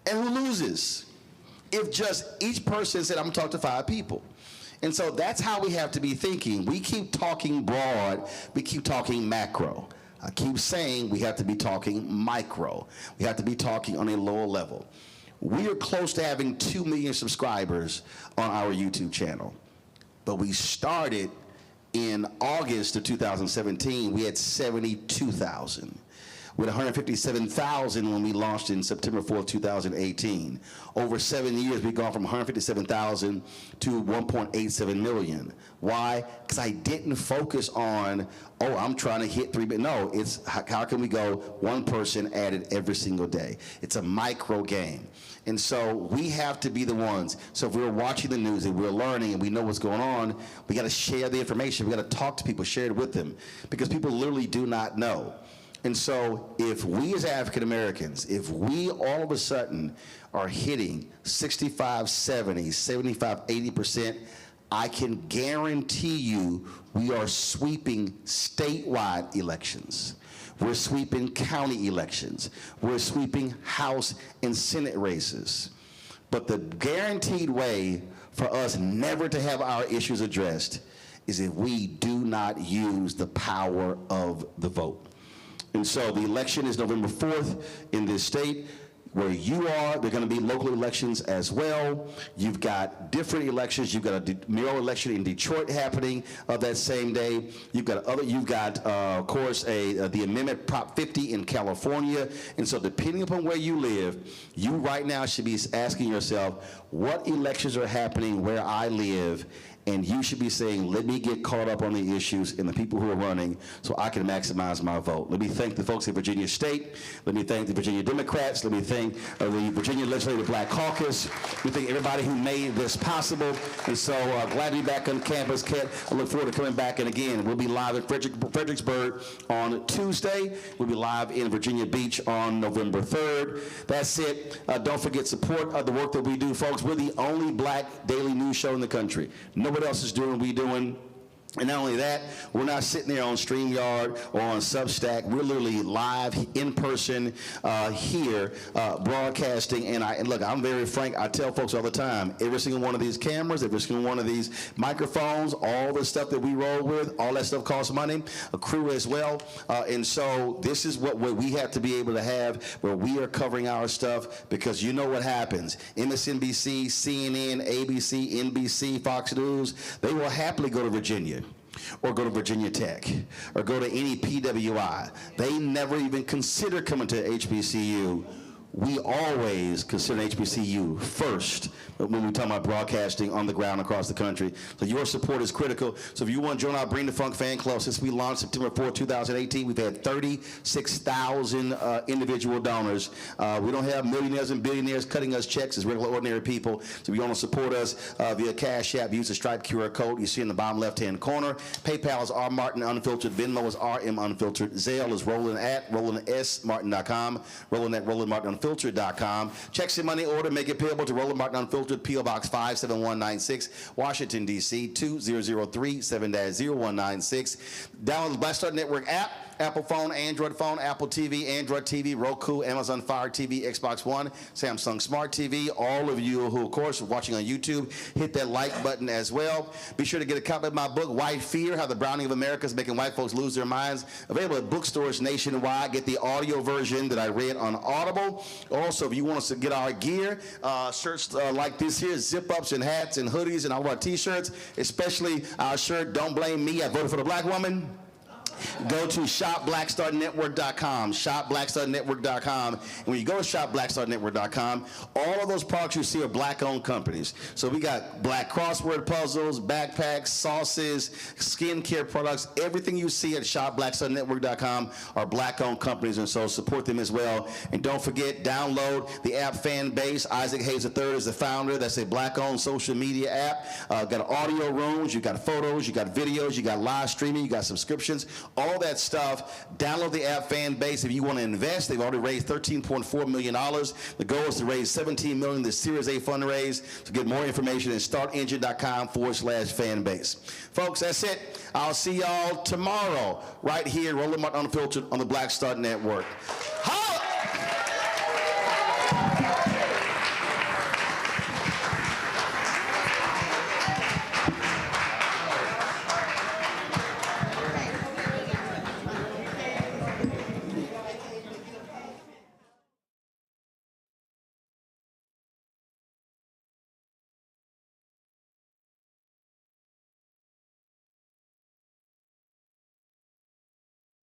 and who loses if just each person said, I'm going to talk to 5 people. And so that's how we have to be thinking. We keep talking broad, we keep talking macro. I keep saying we have to be talking micro. We have to be talking on a lower level. We are close to having 2 million subscribers on our YouTube channel. But we started in August of 2017, we had 72,000. We had 157,000 when we launched in September 4th, 2018. Over 7 years, we've gone from 157,000 to 1.87 million. Why? Because I didn't focus on, oh, I'm trying to hit 3 million. No, it's how can we go one person added every single day. It's a micro game. And so we have to be the ones. So if we're watching the news and we're learning and we know what's going on, we got to share the information. We got to talk to people, share it with them, because people literally do not know. And so if we as African Americans, if we all of a sudden are hitting 65, 70, 75, 80%, I can guarantee you we are sweeping statewide elections. We're sweeping county elections. We're sweeping House and Senate races. But the guaranteed way for us never to have our issues addressed is if we do not use the power of the vote. And so the election is November 4th in this state. Where you are, there are going to be local elections as well. You've got different elections. You've got a mayoral election in Detroit happening that same day. You've got of course, the amendment Prop 50 in California. And so depending upon where you live, you right now should be asking yourself, what elections are happening where I live? And you should be saying, let me get caught up on the issues and the people who are running so I can maximize my vote. Let me thank the folks at Virginia State. Let me thank the Virginia Democrats. Let me thank the Virginia Legislative Black Caucus. Let me thank everybody who made this possible. And so glad to be back on campus, Kat. I look forward to coming back. And again, we'll be live in Fredericksburg on Tuesday. We'll be live in Virginia Beach on November 3rd. That's it. Don't forget, support the work that we do, folks. We're the only black daily news show in the country. Nobody else is doing what we're doing. And not only that, we're not sitting there on StreamYard or on Substack. We're literally live in person here broadcasting. And look, I'm very frank. I tell folks all the time, every single one of these cameras, every single one of these microphones, all the stuff that we roll with, all that stuff costs money, a crew as well. And so this is what we have to be able to have, where we are covering our stuff, because you know what happens. MSNBC, CNN, ABC, NBC, Fox News, they will happily go to Virginia, or go to Virginia Tech, or go to any PWI. They never even consider coming to HBCU. We always consider HBCU first when we talk about broadcasting on the ground across the country. So your support is critical. So if you want to join our Bring the Funk fan club, since we launched September 4, 2018, we've had 36,000 individual donors. We don't have millionaires and billionaires cutting us checks as regular ordinary people. So if you want to support us via Cash App, use the Stripe QR code you see in the bottom left-hand corner. PayPal is R Martin Unfiltered. Venmo is RM Unfiltered. Zelle is Roland at RolandSMartin.com. Roland at RolandMartinUnfiltered.com. Checks in money order, make it payable to Roland Martin Unfiltered, P.O. Box 57196, Washington, D.C. 20037-0196. Download the Black Star Network app, Apple phone, Android phone, Apple TV, Android TV, Roku, Amazon Fire TV, Xbox One, Samsung Smart TV. All of you who, of course, are watching on YouTube, hit that like button as well. Be sure to get a copy of my book, White Fear, How the Browning of America is Making White Folks Lose Their Minds. Available at bookstores nationwide. Get the audio version that I read on Audible. Also, if you want us to get our gear, shirts like this here, zip-ups and hats and hoodies and all of our T-shirts, especially our shirt, Don't Blame Me, I Voted for the Black Woman. Go to shopblackstarnetwork.com, shopblackstarnetwork.com. And when you go to shopblackstarnetwork.com, all of those products you see are black-owned companies. So we got black crossword puzzles, backpacks, sauces, skincare products. Everything you see at shopblackstarnetwork.com are black-owned companies, and so support them as well. And don't forget, download the app Fan Base. Isaac Hayes III is the founder. That's a black-owned social media app. Got audio rooms, you got photos, you got videos, you got live streaming, you got subscriptions. All that stuff. Download the app Fan Base if you want to invest. They've already raised $13.4 million. The goal is to raise $17 million, the Series A fundraise. To get more information at startengine.com/fanbase. Folks, that's it. I'll see y'all tomorrow right here, Roland Martin Unfiltered on the Black Star Network.